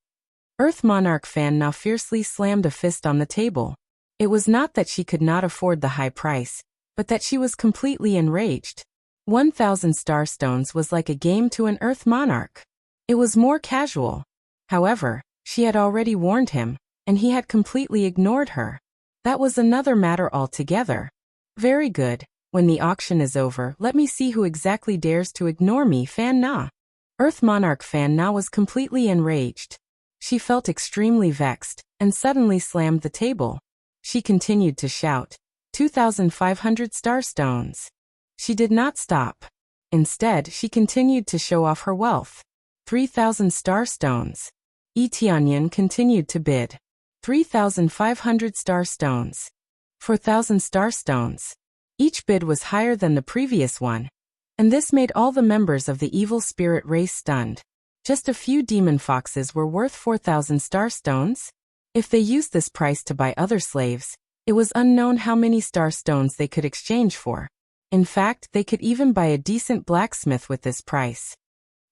Earth Monarch Fan Na fiercely slammed a fist on the table. It was not that she could not afford the high price, but that she was completely enraged. 1,000 star stones was like a game to an Earth Monarch. It was more casual. However, she had already warned him, and he had completely ignored her. That was another matter altogether. Very good. When the auction is over, let me see who exactly dares to ignore me, Fan Na. Earth Monarch Fan Na was completely enraged. She felt extremely vexed, and suddenly slammed the table. She continued to shout, 2,500 star stones. She did not stop. Instead, she continued to show off her wealth. 3,000 star stones. Yi Tianyan continued to bid. 3,500 star stones. 4,000 star stones. Each bid was higher than the previous one, and this made all the members of the evil spirit race stunned. Just a few demon foxes were worth 4,000 star stones? If they used this price to buy other slaves, it was unknown how many star stones they could exchange for. In fact, they could even buy a decent blacksmith with this price.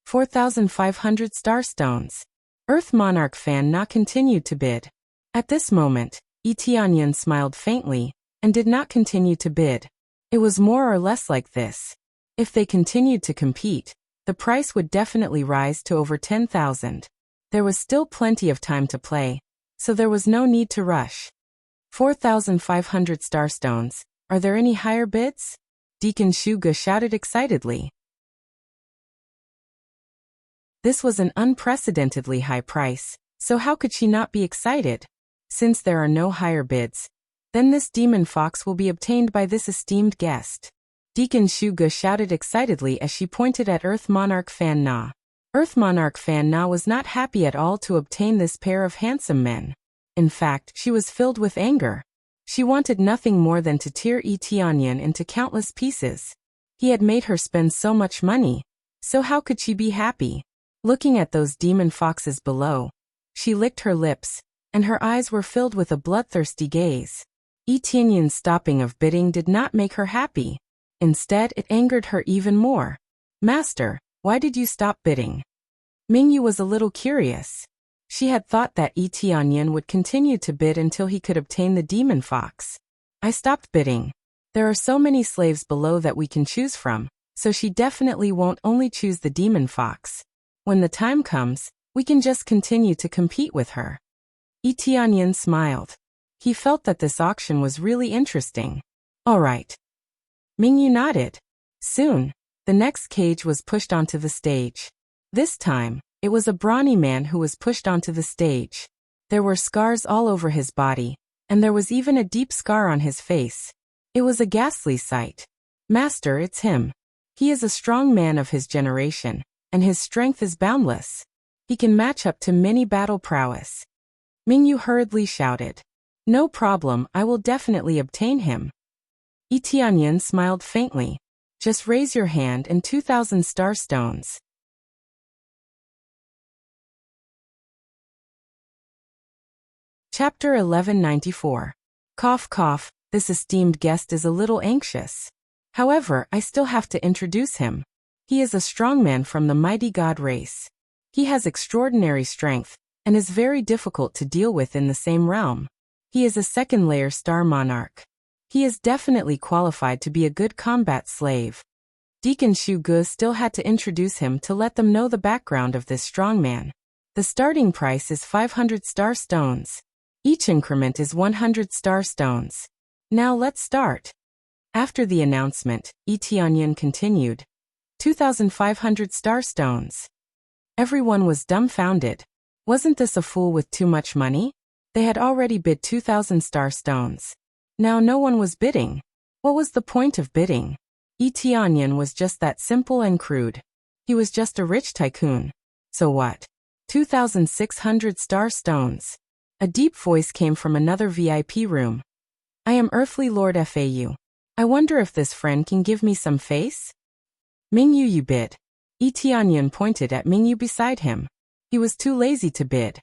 4,500 star stones. Earth Monarch Fan Na continued to bid. At this moment, Yi Tianyan smiled faintly, and did not continue to bid. It was more or less like this. If they continued to compete, the price would definitely rise to over 10,000. There was still plenty of time to play, so there was no need to rush. 4,500 star stones. Are there any higher bids? Deacon Shuge shouted excitedly. This was an unprecedentedly high price, so how could she not be excited? Since there are no higher bids, then this demon fox will be obtained by this esteemed guest. Deacon Shuge shouted excitedly as she pointed at Earth Monarch Fan Na. Earth Monarch Fan Na was not happy at all to obtain this pair of handsome men. In fact, she was filled with anger. She wanted nothing more than to tear Yi Tianyan into countless pieces. He had made her spend so much money, so how could she be happy? Looking at those demon foxes below, she licked her lips, and her eyes were filled with a bloodthirsty gaze. Yi Tianyan's stopping of bidding did not make her happy. Instead, it angered her even more. Master, why did you stop bidding? Mingyu was a little curious. She had thought that Yi Tianyan would continue to bid until he could obtain the demon fox. I stopped bidding. There are so many slaves below that we can choose from, so she definitely won't only choose the demon fox. When the time comes, we can just continue to compete with her. Yi Tianyan smiled. He felt that this auction was really interesting. All right. Mingyu nodded. Soon, the next cage was pushed onto the stage. This time, it was a brawny man who was pushed onto the stage. There were scars all over his body, and there was even a deep scar on his face. It was a ghastly sight. Master, it's him. He is a strong man of his generation, and his strength is boundless. He can match up to many battle prowess. Mingyu hurriedly shouted. No problem, I will definitely obtain him. Yi Tianyan smiled faintly. Just raise your hand and 2,000 star stones. Chapter 1194. Cough cough, this esteemed guest is a little anxious. However, I still have to introduce him. He is a strong man from the mighty god race. He has extraordinary strength, and is very difficult to deal with in the same realm. He is a second-layer star monarch. He is definitely qualified to be a good combat slave. Deacon Shu Ge still had to introduce him to let them know the background of this strong man. The starting price is 500 star stones. Each increment is 100 star stones. Now let's start. After the announcement, Yi Tianyan continued. 2,500 star stones. Everyone was dumbfounded. Wasn't this a fool with too much money? They had already bid 2,000 star stones. Now no one was bidding. What was the point of bidding? Yi Tianyan was just that simple and crude. He was just a rich tycoon. So what? 2,600 star stones. A deep voice came from another VIP room. I am Earthly Lord Fau. I wonder if this friend can give me some face? Mingyu, you bid. Yi Tianyan pointed at Mingyu beside him. He was too lazy to bid.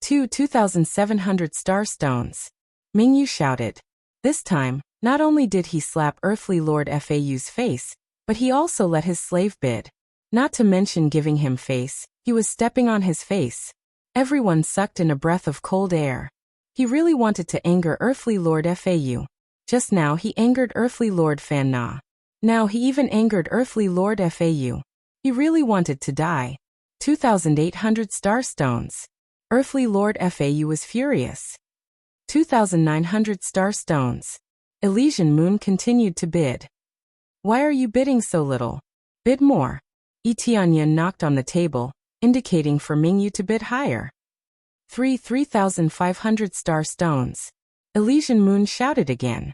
2,700 star stones. Mingyu shouted. This time, not only did he slap Earthly Lord Fau's face, but he also let his slave bid. Not to mention giving him face, he was stepping on his face. Everyone sucked in a breath of cold air. He really wanted to anger Earthly Lord Fau. Just now he angered Earthly Lord Fan Na. Now he even angered Earthly Lord Fau. He really wanted to die. 2,800 star stones. Earthly Lord Fau was furious. 2,900 star stones. Elysian Moon continued to bid. Why are you bidding so little? Bid more. Yi Tianyan knocked on the table, indicating for Mingyu to bid higher. 3,500 star stones. Elysian Moon shouted again.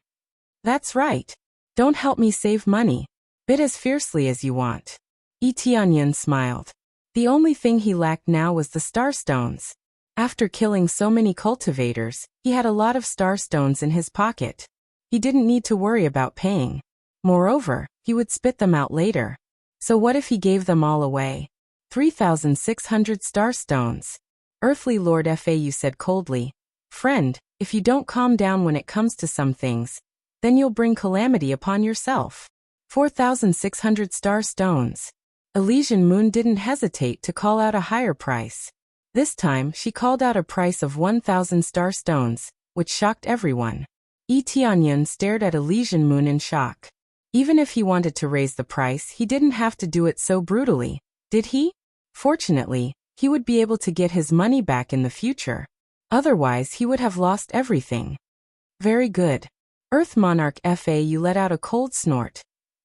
That's right. Don't help me save money. Bid as fiercely as you want. Yi Tianyan smiled. The only thing he lacked now was the star stones. After killing so many cultivators, he had a lot of star stones in his pocket. He didn't need to worry about paying. Moreover, he would spit them out later. So what if he gave them all away? 3,600 star stones. Earthly Lord Fau said coldly. Friend, if you don't calm down when it comes to some things, then you'll bring calamity upon yourself. 4,600 star stones. Elysian Moon didn't hesitate to call out a higher price. This time, she called out a price of 1,000 star stones, which shocked everyone. Yi Tianyan stared at Elysian Moon in shock. Even if he wanted to raise the price, he didn't have to do it so brutally, did he? Fortunately, he would be able to get his money back in the future. Otherwise, he would have lost everything. Very good. Earth Monarch Fau let out a cold snort,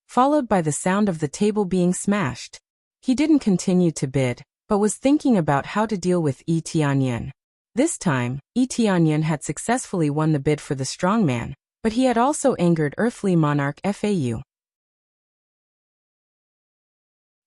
followed by the sound of the table being smashed. He didn't continue to bid, but was thinking about how to deal with Yi Tianyan. This time, Yi Tianyan had successfully won the bid for the strongman, but he had also angered Earthly Monarch Fau.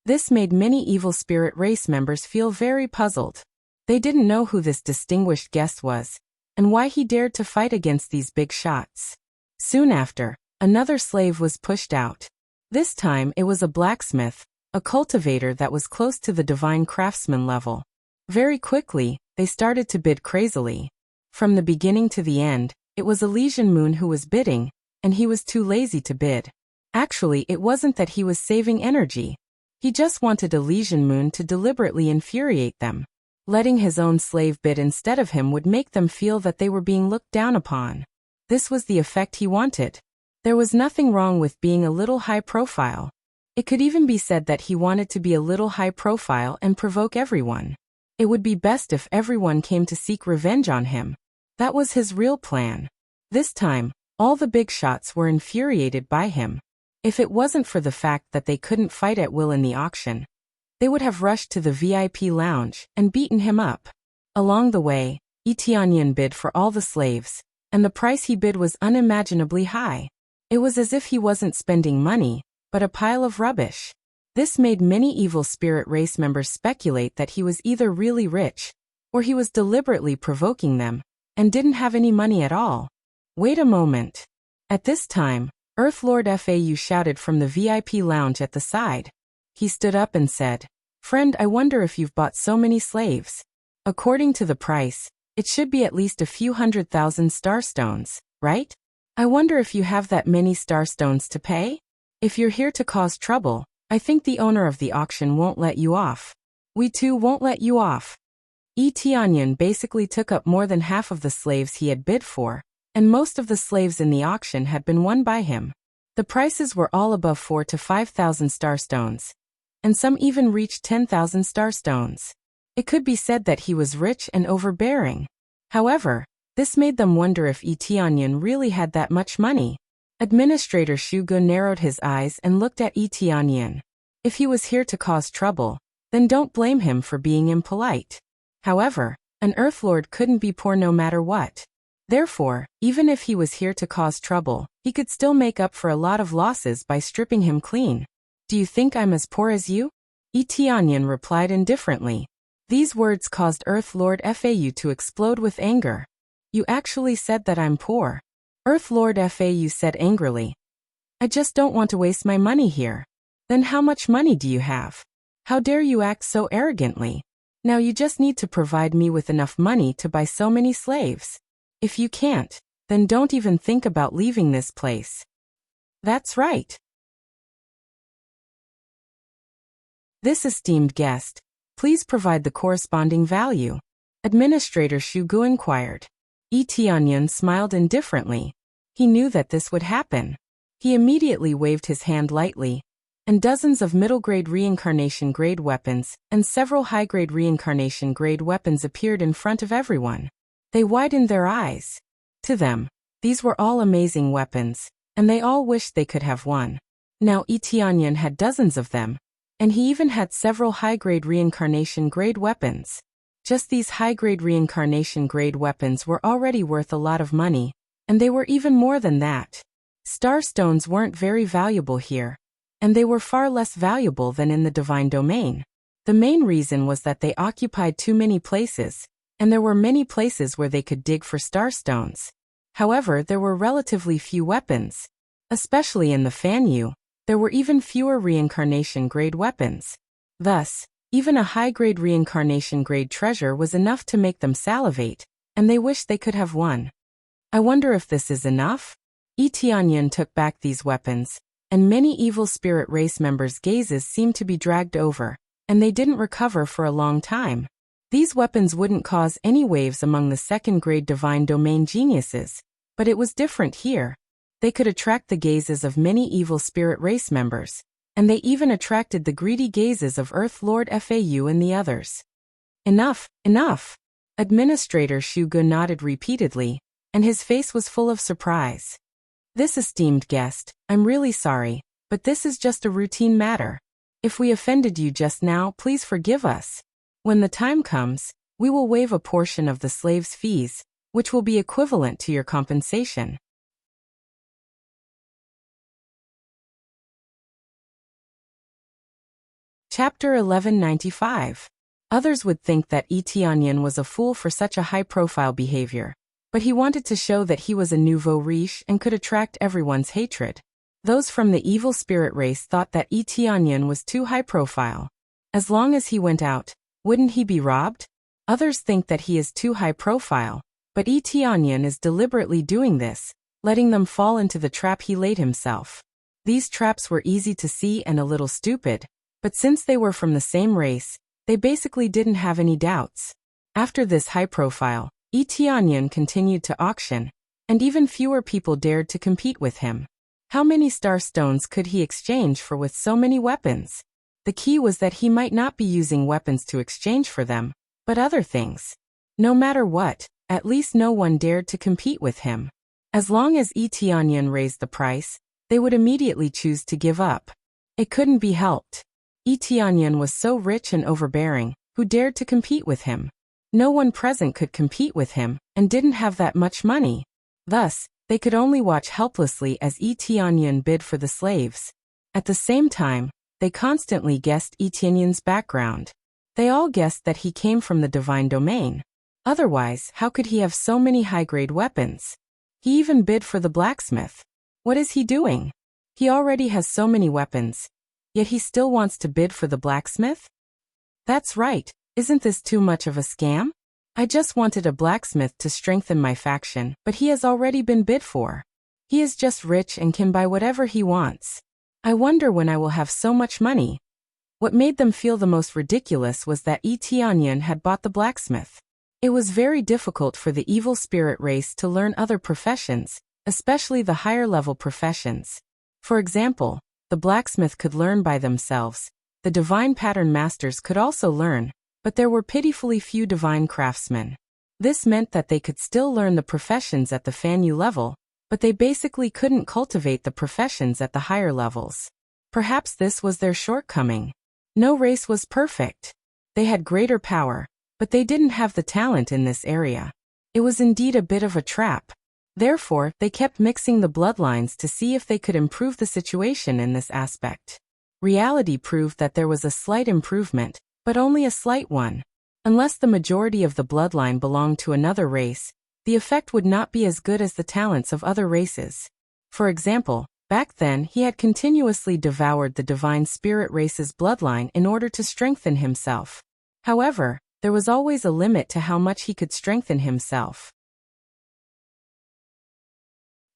This made many evil spirit race members feel very puzzled. They didn't know who this distinguished guest was, and why he dared to fight against these big shots. Soon after, another slave was pushed out. This time it was a blacksmith, a cultivator that was close to the divine craftsman level. Very quickly, they started to bid crazily. From the beginning to the end, it was Elysian Moon who was bidding, and he was too lazy to bid. Actually, it wasn't that he was saving energy. He just wanted Elysian Moon to deliberately infuriate them. Letting his own slave bid instead of him would make them feel that they were being looked down upon. This was the effect he wanted. There was nothing wrong with being a little high profile. It could even be said that he wanted to be a little high profile and provoke everyone. It would be best if everyone came to seek revenge on him. That was his real plan. This time, all the big shots were infuriated by him. If it wasn't for the fact that they couldn't fight at will in the auction, they would have rushed to the VIP lounge and beaten him up. Along the way, Etienne bid for all the slaves, and the price he bid was unimaginably high. It was as if he wasn't spending money, but a pile of rubbish. This made many evil spirit race members speculate that he was either really rich, or he was deliberately provoking them, and didn't have any money at all. Wait a moment. At this time, Earth Lord FAU shouted from the VIP lounge at the side. He stood up and said, "Friend, I wonder if you've bought so many slaves. According to the price, it should be at least a few 100,000 star stones, right? I wonder if you have that many star stones to pay? If you're here to cause trouble, I think the owner of the auction won't let you off. We too won't let you off." Etienne basically took up more than half of the slaves he had bid for, and most of the slaves in the auction had been won by him. The prices were all above 4,000 to 5,000 star stones, and some even reached 10,000 star stones. It could be said that he was rich and overbearing. However, this made them wonder if Etienne really had that much money. Administrator Shugo narrowed his eyes and looked at Etienne. If he was here to cause trouble, then don't blame him for being impolite. However, an Earthlord couldn't be poor no matter what. Therefore, even if he was here to cause trouble, he could still make up for a lot of losses by stripping him clean. "Do you think I'm as poor as you?" Etienne replied indifferently. These words caused Earthlord FAU to explode with anger. "You actually said that I'm poor?" Earthlord FAU said angrily. "I just don't want to waste my money here." "Then how much money do you have? How dare you act so arrogantly? Now you just need to provide me with enough money to buy so many slaves. If you can't, then don't even think about leaving this place." "That's right." This esteemed guest, please provide the corresponding value. Administrator Shugu inquired. Etienne smiled indifferently. He knew that this would happen. He immediately waved his hand lightly, and dozens of middle-grade reincarnation-grade weapons and several high-grade reincarnation-grade weapons appeared in front of everyone. They widened their eyes. To them, these were all amazing weapons, and they all wished they could have one. Now Etienne had dozens of them, and he even had several high-grade reincarnation-grade weapons. Just these high-grade reincarnation-grade weapons were already worth a lot of money, and they were even more than that. Star stones weren't very valuable here, and they were far less valuable than in the divine domain. The main reason was that they occupied too many places, and there were many places where they could dig for star stones. However, there were relatively few weapons. Especially in the Fanyu, there were even fewer reincarnation-grade weapons. Thus, even a high-grade reincarnation-grade treasure was enough to make them salivate, and they wished they could have one. "I wonder if this is enough?" Etienne took back these weapons, and many evil spirit race members' gazes seemed to be dragged over, and they didn't recover for a long time. These weapons wouldn't cause any waves among the second-grade divine domain geniuses, but it was different here. They could attract the gazes of many evil spirit race members, and they even attracted the greedy gazes of Earth Lord FAU and the others. "Enough, enough!" Administrator Shugo nodded repeatedly, and his face was full of surprise. "This esteemed guest, I'm really sorry, but this is just a routine matter. If we offended you just now, please forgive us. When the time comes, we will waive a portion of the slave's fees, which will be equivalent to your compensation." Chapter 1195. Others would think that Etienne was a fool for such a high-profile behavior, but he wanted to show that he was a nouveau riche and could attract everyone's hatred. Those from the evil spirit race thought that Etienne was too high-profile. As long as he went out, wouldn't he be robbed? Others think that he is too high-profile, but Etienne is deliberately doing this, letting them fall into the trap he laid himself. These traps were easy to see and a little stupid, but since they were from the same race, they basically didn't have any doubts. After this high profile, Etienne continued to auction, and even fewer people dared to compete with him. How many star stones could he exchange for with so many weapons? The key was that he might not be using weapons to exchange for them, but other things. No matter what, at least no one dared to compete with him. As long as Tianyan raised the price, they would immediately choose to give up. It couldn't be helped. Tianyan was so rich and overbearing, who dared to compete with him? No one present could compete with him, and didn't have that much money. Thus, they could only watch helplessly as Tianyan bid for the slaves. At the same time, they constantly guessed Tianyan's background. They all guessed that he came from the divine domain. Otherwise, how could he have so many high-grade weapons? He even bid for the blacksmith. What is he doing? He already has so many weapons, yet he still wants to bid for the blacksmith? That's right, isn't this too much of a scam? I just wanted a blacksmith to strengthen my faction, but he has already been bid for. He is just rich and can buy whatever he wants. I wonder when I will have so much money. What made them feel the most ridiculous was that Tianyan had bought the blacksmith. It was very difficult for the evil spirit race to learn other professions, especially the higher-level professions. For example, the blacksmith could learn by themselves. The divine pattern masters could also learn, but there were pitifully few divine craftsmen. This meant that they could still learn the professions at the Fanyu level, but they basically couldn't cultivate the professions at the higher levels. Perhaps this was their shortcoming. No race was perfect. They had greater power, but they didn't have the talent in this area. It was indeed a bit of a trap. Therefore, they kept mixing the bloodlines to see if they could improve the situation in this aspect. Reality proved that there was a slight improvement, but only a slight one. Unless the majority of the bloodline belonged to another race, the effect would not be as good as the talents of other races. For example, back then he had continuously devoured the divine spirit race's bloodline in order to strengthen himself. However, there was always a limit to how much he could strengthen himself.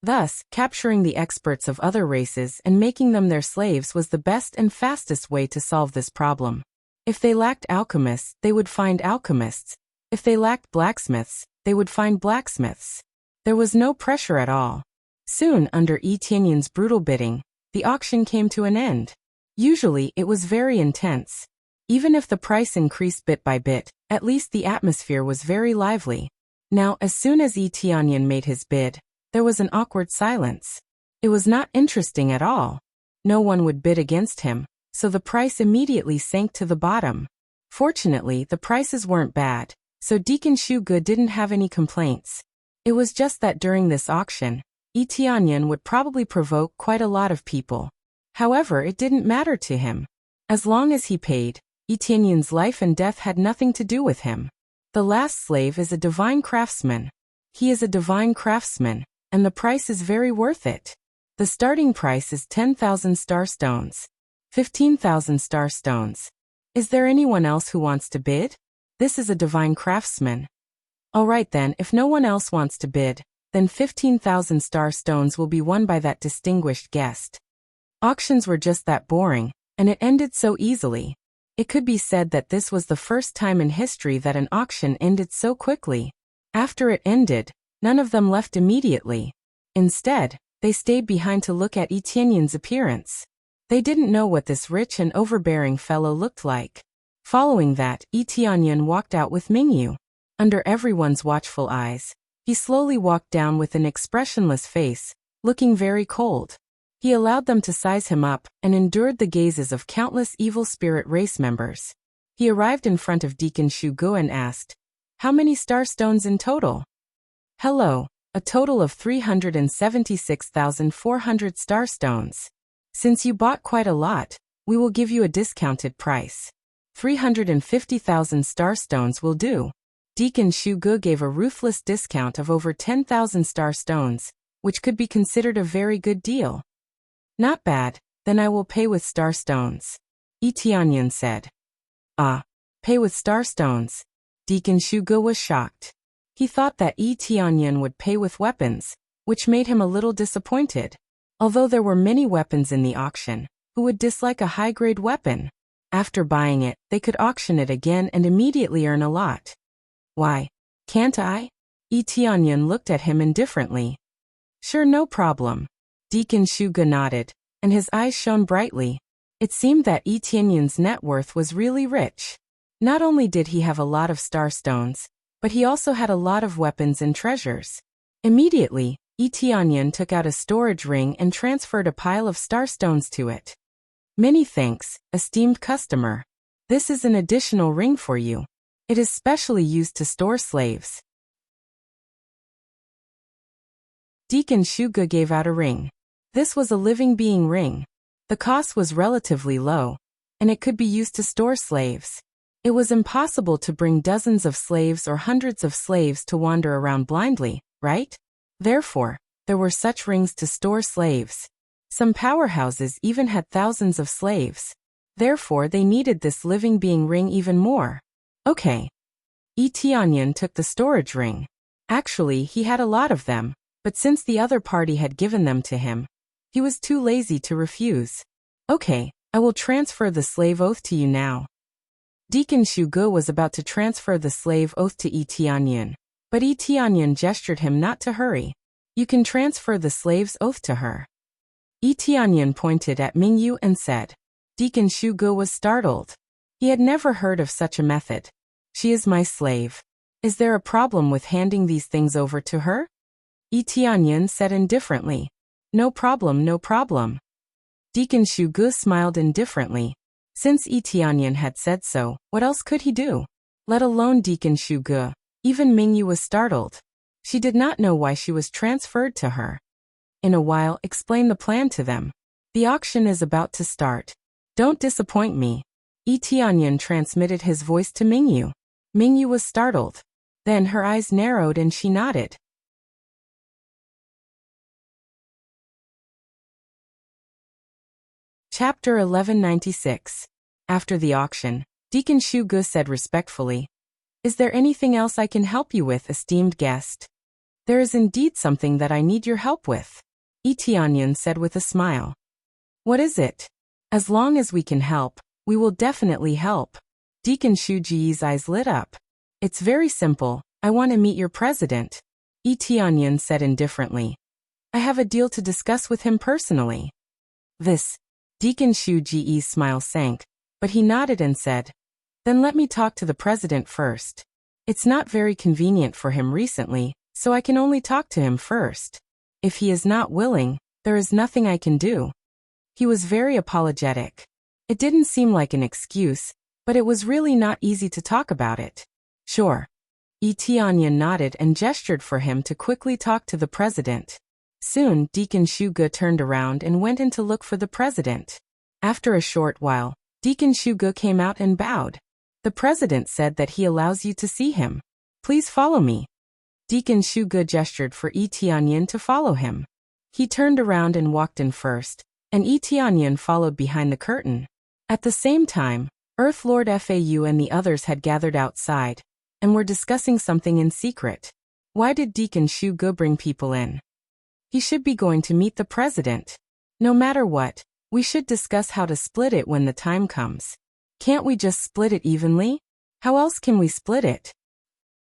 Thus, capturing the experts of other races and making them their slaves was the best and fastest way to solve this problem. If they lacked alchemists, they would find alchemists. If they lacked blacksmiths, they would find blacksmiths. There was no pressure at all. Soon, under Tianyan's brutal bidding, the auction came to an end. Usually, it was very intense. Even if the price increased bit by bit, at least the atmosphere was very lively. Now, as soon as Tianyan made his bid, there was an awkward silence. It was not interesting at all. No one would bid against him, so the price immediately sank to the bottom. Fortunately, the prices weren't bad, so Deacon Shuge didn't have any complaints. It was just that during this auction, Tianyan would probably provoke quite a lot of people. However, it didn't matter to him. As long as he paid, Tianyan's life and death had nothing to do with him. The last slave is a divine craftsman. He is a divine craftsman, and the price is very worth it. The starting price is 10,000 star stones. 15,000 star stones. Is there anyone else who wants to bid? This is a divine craftsman. Alright then, if no one else wants to bid, then 15,000 star stones will be won by that distinguished guest. Auctions were just that boring, and it ended so easily. It could be said that this was the first time in history that an auction ended so quickly. After it ended, none of them left immediately. Instead, they stayed behind to look at Tianyan's appearance. They didn't know what this rich and overbearing fellow looked like. Following that, Tianyan walked out with Mingyu. Under everyone's watchful eyes, he slowly walked down with an expressionless face, looking very cold. He allowed them to size him up and endured the gazes of countless evil spirit race members. He arrived in front of Deacon Shugo and asked, "How many star stones in total?" "Hello, a total of 376,400 star stones. Since you bought quite a lot, we will give you a discounted price. 350,000 star stones will do." Deacon Shugo gave a ruthless discount of over 10,000 star stones, which could be considered a very good deal. "Not bad, then I will pay with star stones," Tianyan said. "Ah, pay with star stones?" Deacon Shugo was shocked. He thought that Tianyan would pay with weapons, which made him a little disappointed. Although there were many weapons in the auction, who would dislike a high-grade weapon? After buying it, they could auction it again and immediately earn a lot. "Why, can't I?" Tianyan looked at him indifferently. "Sure, no problem." Deacon Shuge nodded, and his eyes shone brightly. It seemed that Etienne's net worth was really rich. Not only did he have a lot of starstones, but he also had a lot of weapons and treasures. Immediately, Etienne took out a storage ring and transferred a pile of starstones to it. Many thanks, esteemed customer. This is an additional ring for you. It is specially used to store slaves. Deacon Shuge gave out a ring. This was a living being ring. The cost was relatively low, and it could be used to store slaves. It was impossible to bring dozens of slaves or hundreds of slaves to wander around blindly, right? Therefore, there were such rings to store slaves. Some powerhouses even had thousands of slaves. Therefore, they needed this living being ring even more. Okay. Etienne took the storage ring. Actually, he had a lot of them, but since the other party had given them to him, he was too lazy to refuse. Okay, I will transfer the slave oath to you now. Deacon Shuge was about to transfer the slave oath to Etienne, but Etienne gestured him not to hurry. You can transfer the slave's oath to her. Etienne pointed at Mingyu and said. Deacon Shuge was startled. He had never heard of such a method. She is my slave. Is there a problem with handing these things over to her? Etienne said indifferently. No problem, no problem. Deacon Shuge smiled indifferently. Since Etienne had said so, what else could he do? Let alone Deacon Shuge. Even Mingyu was startled. She did not know why she was transferred to her. In a while, explain the plan to them. The auction is about to start. Don't disappoint me. Etienne transmitted his voice to Mingyu. Mingyu was startled. Then her eyes narrowed and she nodded. Chapter 1196. After the auction, Deacon Shuge said respectfully, Is there anything else I can help you with, esteemed guest? There is indeed something that I need your help with. Etienne said with a smile. What is it? As long as we can help, we will definitely help. Deacon Shuji's eyes lit up. It's very simple, I want to meet your president. Etienne said indifferently. I have a deal to discuss with him personally. This. Deacon Shuji's smile sank, but he nodded and said, Then let me talk to the president first. It's not very convenient for him recently, so I can only talk to him first. If he is not willing, there is nothing I can do. He was very apologetic. It didn't seem like an excuse, but it was really not easy to talk about it. Sure. Etienne nodded and gestured for him to quickly talk to the president. Soon, Deacon Shuge turned around and went in to look for the president. After a short while, Deacon Shuge came out and bowed. The president said that he allows you to see him. Please follow me. Deacon Shuge gestured for Etienne to follow him. He turned around and walked in first, and Etienne followed behind the curtain. At the same time, Earth Lord Fau and the others had gathered outside, and were discussing something in secret. Why did Deacon Shuge bring people in? He should be going to meet the president. No matter what, we should discuss how to split it when the time comes. Can't we just split it evenly? How else can we split it?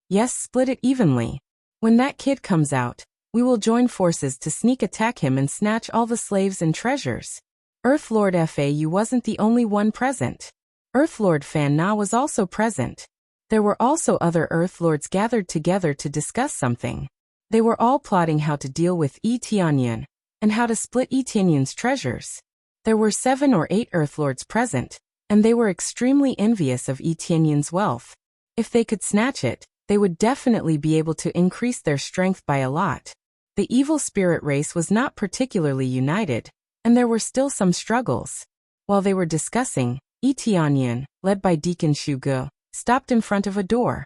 Yes, split it evenly. When that kid comes out, we will join forces to sneak attack him and snatch all the slaves and treasures. Earth Lord Fau wasn't the only one present. Earth Lord Fan Na was also present. There were also other Earth Lords gathered together to discuss something. They were all plotting how to deal with Etienne, and how to split Etienne's treasures. There were 7 or 8 Earth Lords present, and they were extremely envious of Etienne's wealth. If they could snatch it, they would definitely be able to increase their strength by a lot. The evil spirit race was not particularly united, and there were still some struggles. While they were discussing, Etienne, led by Deacon Shuge, stopped in front of a door.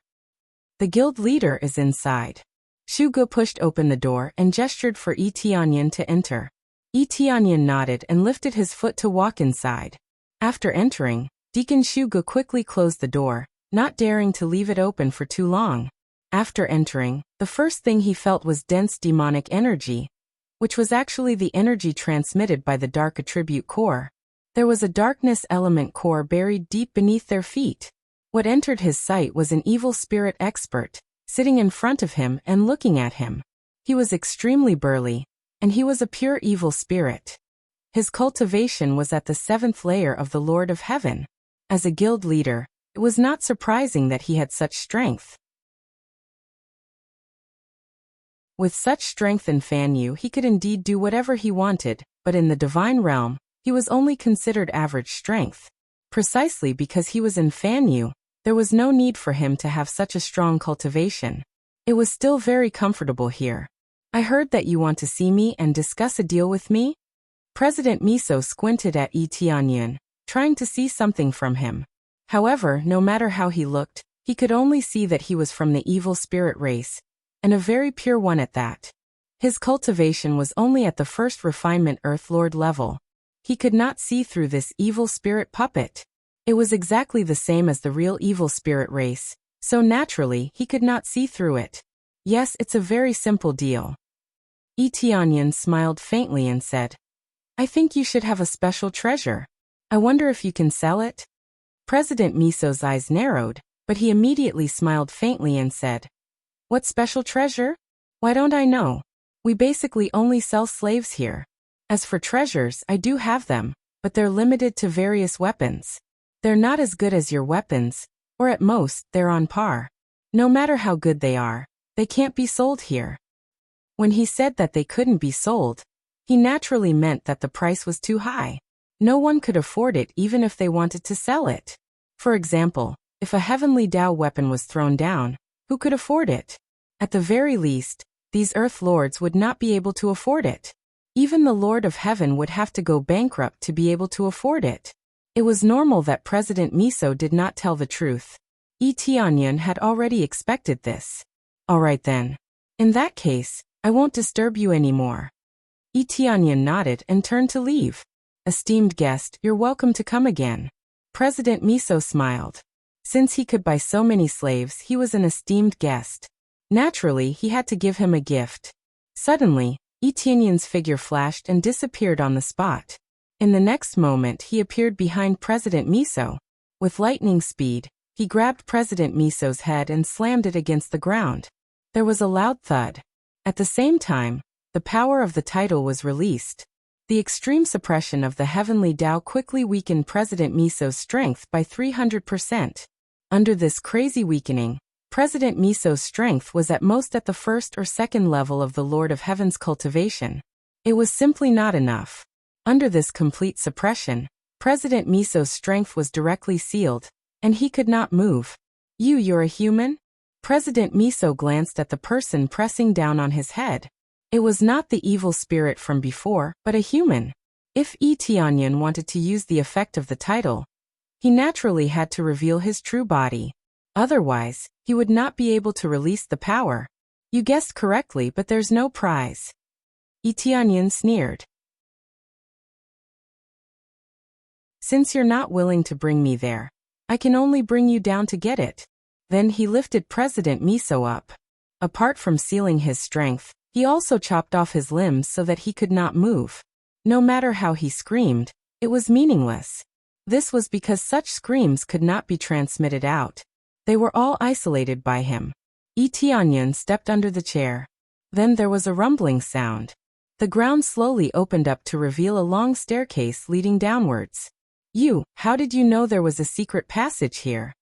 The guild leader is inside. Shuge pushed open the door and gestured for Etienne to enter. Etienne nodded and lifted his foot to walk inside. After entering, Deacon Shuge quickly closed the door, not daring to leave it open for too long. After entering, the first thing he felt was dense demonic energy, which was actually the energy transmitted by the dark attribute core. There was a darkness element core buried deep beneath their feet. What entered his sight was an evil spirit expert, sitting in front of him and looking at him. He was extremely burly, and he was a pure evil spirit. His cultivation was at the 7th layer of the Lord of Heaven. As a guild leader, it was not surprising that he had such strength. With such strength in Fanyu, he could indeed do whatever he wanted, but in the divine realm, he was only considered average strength. Precisely because he was in Fanyu, there was no need for him to have such a strong cultivation. It was still very comfortable here. I heard that you want to see me and discuss a deal with me? President Miso squinted at Yi Tianyun, trying to see something from him. However, no matter how he looked, he could only see that he was from the evil spirit race, and a very pure one at that. His cultivation was only at the first refinement Earth Lord level. He could not see through this evil spirit puppet. It was exactly the same as the real evil spirit race, so naturally he could not see through it. Yes, it's a very simple deal. Yi Tianyun smiled faintly and said, I think you should have a special treasure. I wonder if you can sell it? President Miso's eyes narrowed, but he immediately smiled faintly and said, What special treasure? Why don't I know? We basically only sell slaves here. As for treasures, I do have them, but they're limited to various weapons. They're not as good as your weapons, or at most, they're on par. No matter how good they are, they can't be sold here. When he said that they couldn't be sold, he naturally meant that the price was too high. No one could afford it even if they wanted to sell it. For example, if a heavenly Tao weapon was thrown down, who could afford it? At the very least, these Earth Lords would not be able to afford it. Even the Lord of Heaven would have to go bankrupt to be able to afford it. It was normal that President Miso did not tell the truth. Yi Tianyun had already expected this. All right then. In that case, I won't disturb you anymore. Yi Tianyun nodded and turned to leave. Esteemed guest, you're welcome to come again. President Miso smiled. Since he could buy so many slaves, he was an esteemed guest. Naturally, he had to give him a gift. Suddenly, Yi Tianyun's figure flashed and disappeared on the spot. In the next moment, he appeared behind President Miso. With lightning speed, he grabbed President Miso's head and slammed it against the ground. There was a loud thud. At the same time, the power of the title was released. The extreme suppression of the heavenly Tao quickly weakened President Miso's strength by 300%. Under this crazy weakening, President Miso's strength was at most at the first or second level of the Lord of Heaven's cultivation. It was simply not enough. Under this complete suppression, President Miso's strength was directly sealed, and he could not move. You're a human? President Miso glanced at the person pressing down on his head. It was not the evil spirit from before, but a human. If Yi Tianyun wanted to use the effect of the title, he naturally had to reveal his true body. Otherwise, he would not be able to release the power. You guessed correctly, but there's no prize. Yi Tianyun sneered. Since you're not willing to bring me there, I can only bring you down to get it. Then he lifted President Miso up. Apart from sealing his strength, he also chopped off his limbs so that he could not move. No matter how he screamed, it was meaningless. This was because such screams could not be transmitted out. They were all isolated by him. Yi Tianyun stepped under the chair. Then there was a rumbling sound. The ground slowly opened up to reveal a long staircase leading downwards. How did you know there was a secret passage here?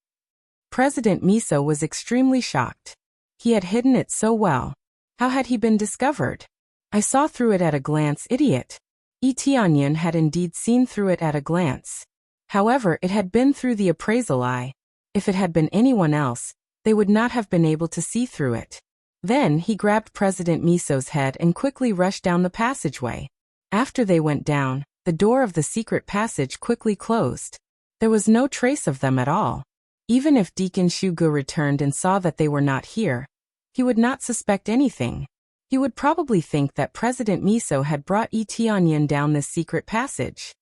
President Miso was extremely shocked. He had hidden it so well. How had he been discovered? I saw through it at a glance, idiot. Yi Tianyun had indeed seen through it at a glance. However, it had been through the appraisal eye. If it had been anyone else, they would not have been able to see through it. Then he grabbed President Miso's head and quickly rushed down the passageway. After they went down, the door of the secret passage quickly closed. There was no trace of them at all. Even if Deacon Shugo returned and saw that they were not here, he would not suspect anything. He would probably think that President Miso had brought Yi Tianyun down this secret passage.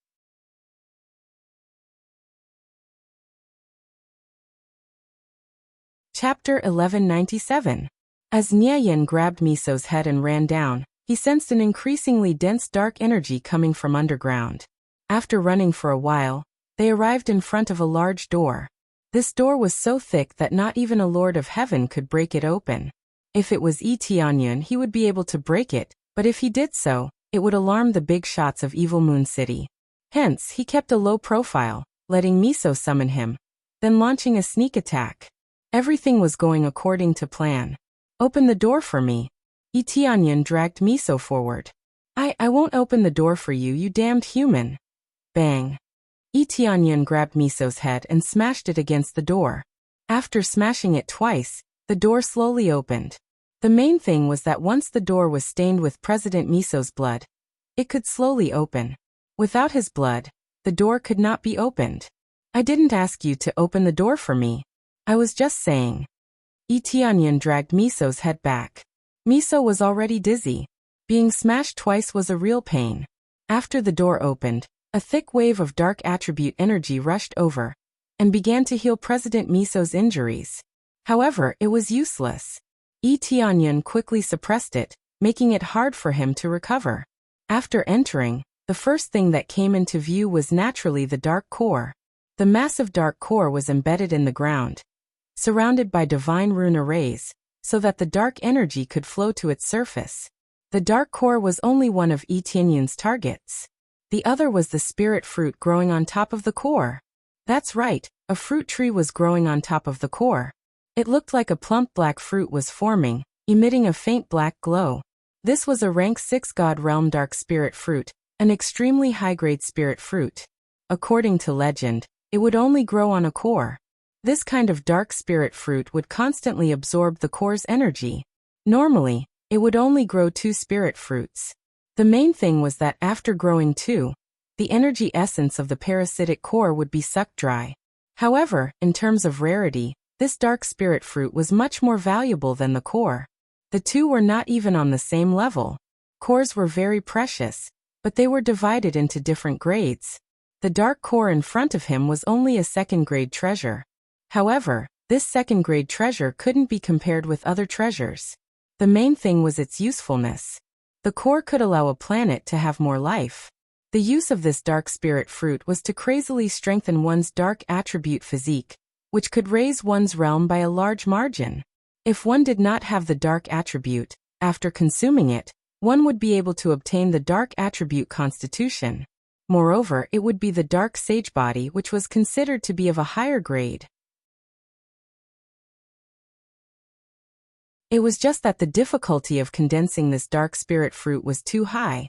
Chapter 1197. As Nyeyen grabbed Miso's head and ran down, he sensed an increasingly dense dark energy coming from underground. After running for a while, they arrived in front of a large door. This door was so thick that not even a Lord of Heaven could break it open. If it was Yi Tianyun, he would be able to break it, But if he did so, it would alarm the big shots of Evil Moon City. Hence, he kept a low profile, letting Miso summon him, then launching a sneak attack. Everything was going according to plan. Open the door for me. Yi Tianyan dragged Miso forward. I won't open the door for you, you damned human. Bang. Yi Tianyan grabbed Miso's head and smashed it against the door. After smashing it twice, the door slowly opened. The main thing was that once the door was stained with President Miso's blood, it could slowly open. Without his blood, the door could not be opened. I didn't ask you to open the door for me. I was just saying. Yi Tianyan dragged Miso's head back. Miso was already dizzy. Being smashed twice was a real pain. After the door opened, a thick wave of dark attribute energy rushed over and began to heal President Miso's injuries. However, it was useless. Yi Tianyan quickly suppressed it, making it hard for him to recover. After entering, the first thing that came into view was naturally the dark core. The massive dark core was embedded in the ground, surrounded by divine rune arrays, so that the dark energy could flow to its surface. The dark core was only one of Yi Tianyan's targets. The other was the spirit fruit growing on top of the core. That's right, a fruit tree was growing on top of the core. It looked like a plump black fruit was forming, emitting a faint black glow. This was a rank 6 God Realm dark spirit fruit, an extremely high-grade spirit fruit. According to legend, it would only grow on a core. This kind of dark spirit fruit would constantly absorb the core's energy. Normally, it would only grow 2 spirit fruits. The main thing was that after growing 2, the energy essence of the parasitic core would be sucked dry. However, in terms of rarity, this dark spirit fruit was much more valuable than the core. The two were not even on the same level. Cores were very precious, but they were divided into different grades. The dark core in front of him was only a second-grade treasure. However, this second-grade treasure couldn't be compared with other treasures. The main thing was its usefulness. The core could allow a planet to have more life. The use of this dark spirit fruit was to crazily strengthen one's dark attribute physique, which could raise one's realm by a large margin. If one did not have the dark attribute, after consuming it, one would be able to obtain the dark attribute constitution. Moreover, it would be the dark sage body, which was considered to be of a higher grade. It was just that the difficulty of condensing this dark spirit fruit was too high,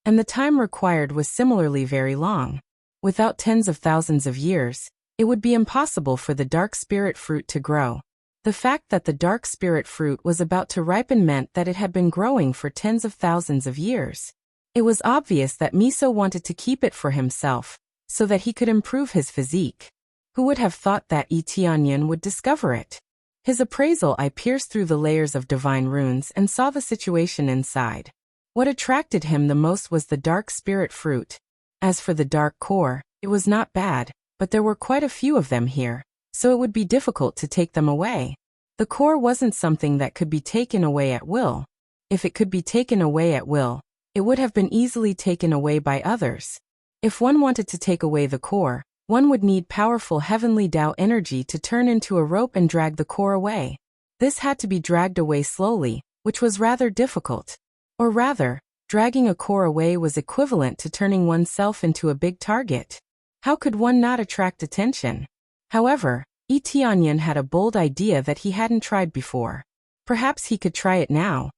and the time required was similarly very long. Without tens of thousands of years, it would be impossible for the dark spirit fruit to grow. The fact that the dark spirit fruit was about to ripen meant that it had been growing for tens of thousands of years. It was obvious that Miso wanted to keep it for himself, so that he could improve his physique. Who would have thought that Yi Tianyan would discover it? His appraisal eye pierced through the layers of divine runes and saw the situation inside. What attracted him the most was the dark spirit fruit. As for the dark core, it was not bad, but there were quite a few of them here, so it would be difficult to take them away. The core wasn't something that could be taken away at will. If it could be taken away at will, it would have been easily taken away by others. If one wanted to take away the core, one would need powerful heavenly Tao energy to turn into a rope and drag the core away. This had to be dragged away slowly, which was rather difficult. Or rather, dragging a core away was equivalent to turning oneself into a big target. How could one not attract attention? However, Yi Tianyan had a bold idea that he hadn't tried before. Perhaps he could try it now.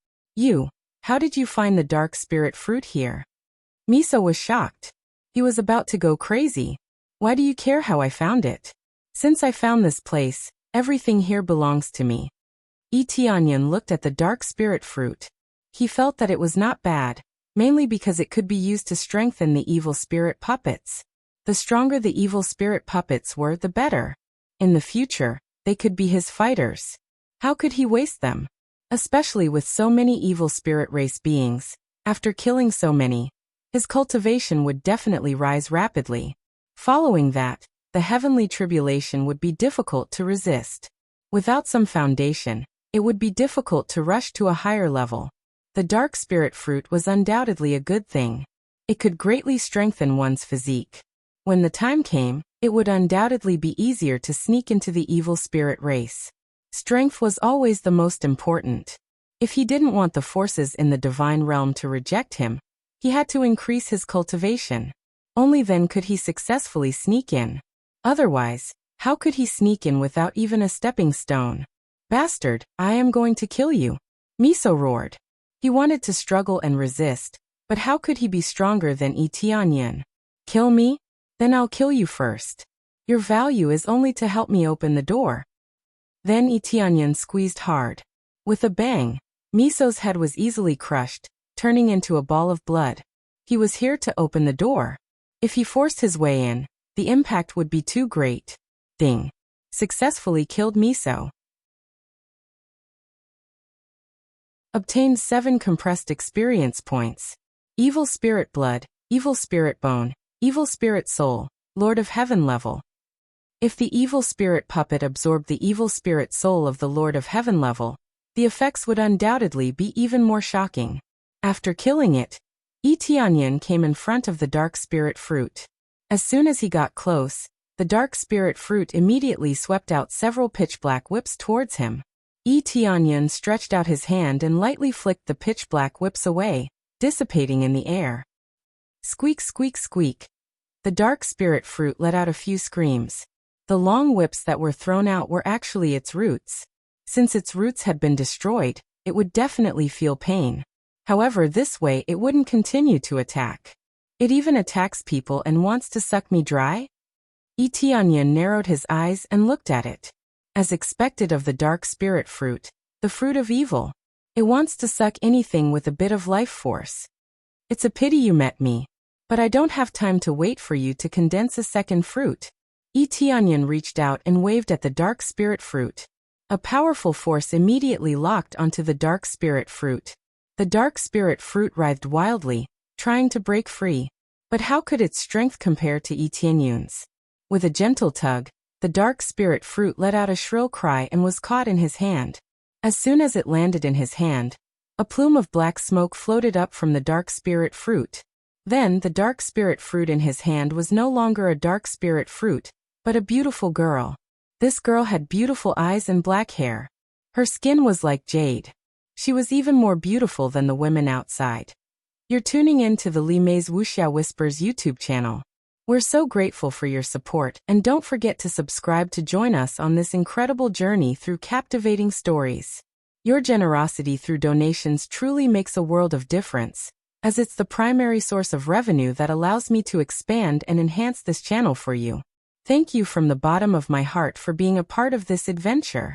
How did you find the dark spirit fruit here? Miso was shocked. He was about to go crazy. Why do you care how I found it? Since I found this place, everything here belongs to me. Yi Tianyan looked at the dark spirit fruit. He felt that it was not bad, mainly because it could be used to strengthen the evil spirit puppets. The stronger the evil spirit puppets were, the better. In the future, they could be his fighters. How could he waste them? Especially with so many evil spirit race beings. After killing so many, his cultivation would definitely rise rapidly. Following that, the heavenly tribulation would be difficult to resist. Without some foundation, it would be difficult to rush to a higher level. The dark spirit fruit was undoubtedly a good thing. It could greatly strengthen one's physique. When the time came, it would undoubtedly be easier to sneak into the evil spirit race. Strength was always the most important. If he didn't want the forces in the divine realm to reject him, he had to increase his cultivation. Only then could he successfully sneak in. Otherwise, how could he sneak in without even a stepping stone? Bastard, I am going to kill you. Miso roared. He wanted to struggle and resist, but how could he be stronger than Tianyan? Kill me? Then I'll kill you first. Your value is only to help me open the door. Then Tianyan squeezed hard. With a bang, Miso's head was easily crushed, turning into a ball of blood. He was here to open the door. If he forced his way in, the impact would be too great. Ding. Successfully killed Miso. Obtained 7 compressed experience points. Evil Spirit Blood, Evil Spirit Bone, Evil Spirit Soul, Lord of Heaven level. If the Evil Spirit Puppet absorbed the Evil Spirit Soul of the Lord of Heaven level, the effects would undoubtedly be even more shocking. After killing it, Tianyan came in front of the Dark Spirit Fruit. As soon as he got close, the Dark Spirit Fruit immediately swept out several pitch-black whips towards him. Tianyan stretched out his hand and lightly flicked the pitch-black whips away, dissipating in the air. Squeak, squeak, squeak. The Dark Spirit Fruit let out a few screams. The long whips that were thrown out were actually its roots. Since its roots had been destroyed, it would definitely feel pain. However, this way it wouldn't continue to attack. It even attacks people and wants to suck me dry? Tianyan narrowed his eyes and looked at it. As expected of the Dark Spirit Fruit, the fruit of evil. It wants to suck anything with a bit of life force. It's a pity you met me, but I don't have time to wait for you to condense a second fruit. Tianyan reached out and waved at the Dark Spirit Fruit. A powerful force immediately locked onto the Dark Spirit Fruit. The Dark Spirit Fruit writhed wildly, trying to break free. But how could its strength compare to Tianyan's? With a gentle tug, the Dark Spirit Fruit let out a shrill cry and was caught in his hand. As soon as it landed in his hand, a plume of black smoke floated up from the Dark Spirit Fruit. Then the Dark Spirit Fruit in his hand was no longer a Dark Spirit Fruit, but a beautiful girl. This girl had beautiful eyes and black hair. Her skin was like jade. She was even more beautiful than the women outside. You're tuning in to the Li Mei's Wuxia Whispers YouTube channel. We're so grateful for your support, and don't forget to subscribe to join us on this incredible journey through captivating stories. Your generosity through donations truly makes a world of difference, as it's the primary source of revenue that allows me to expand and enhance this channel for you. Thank you from the bottom of my heart for being a part of this adventure.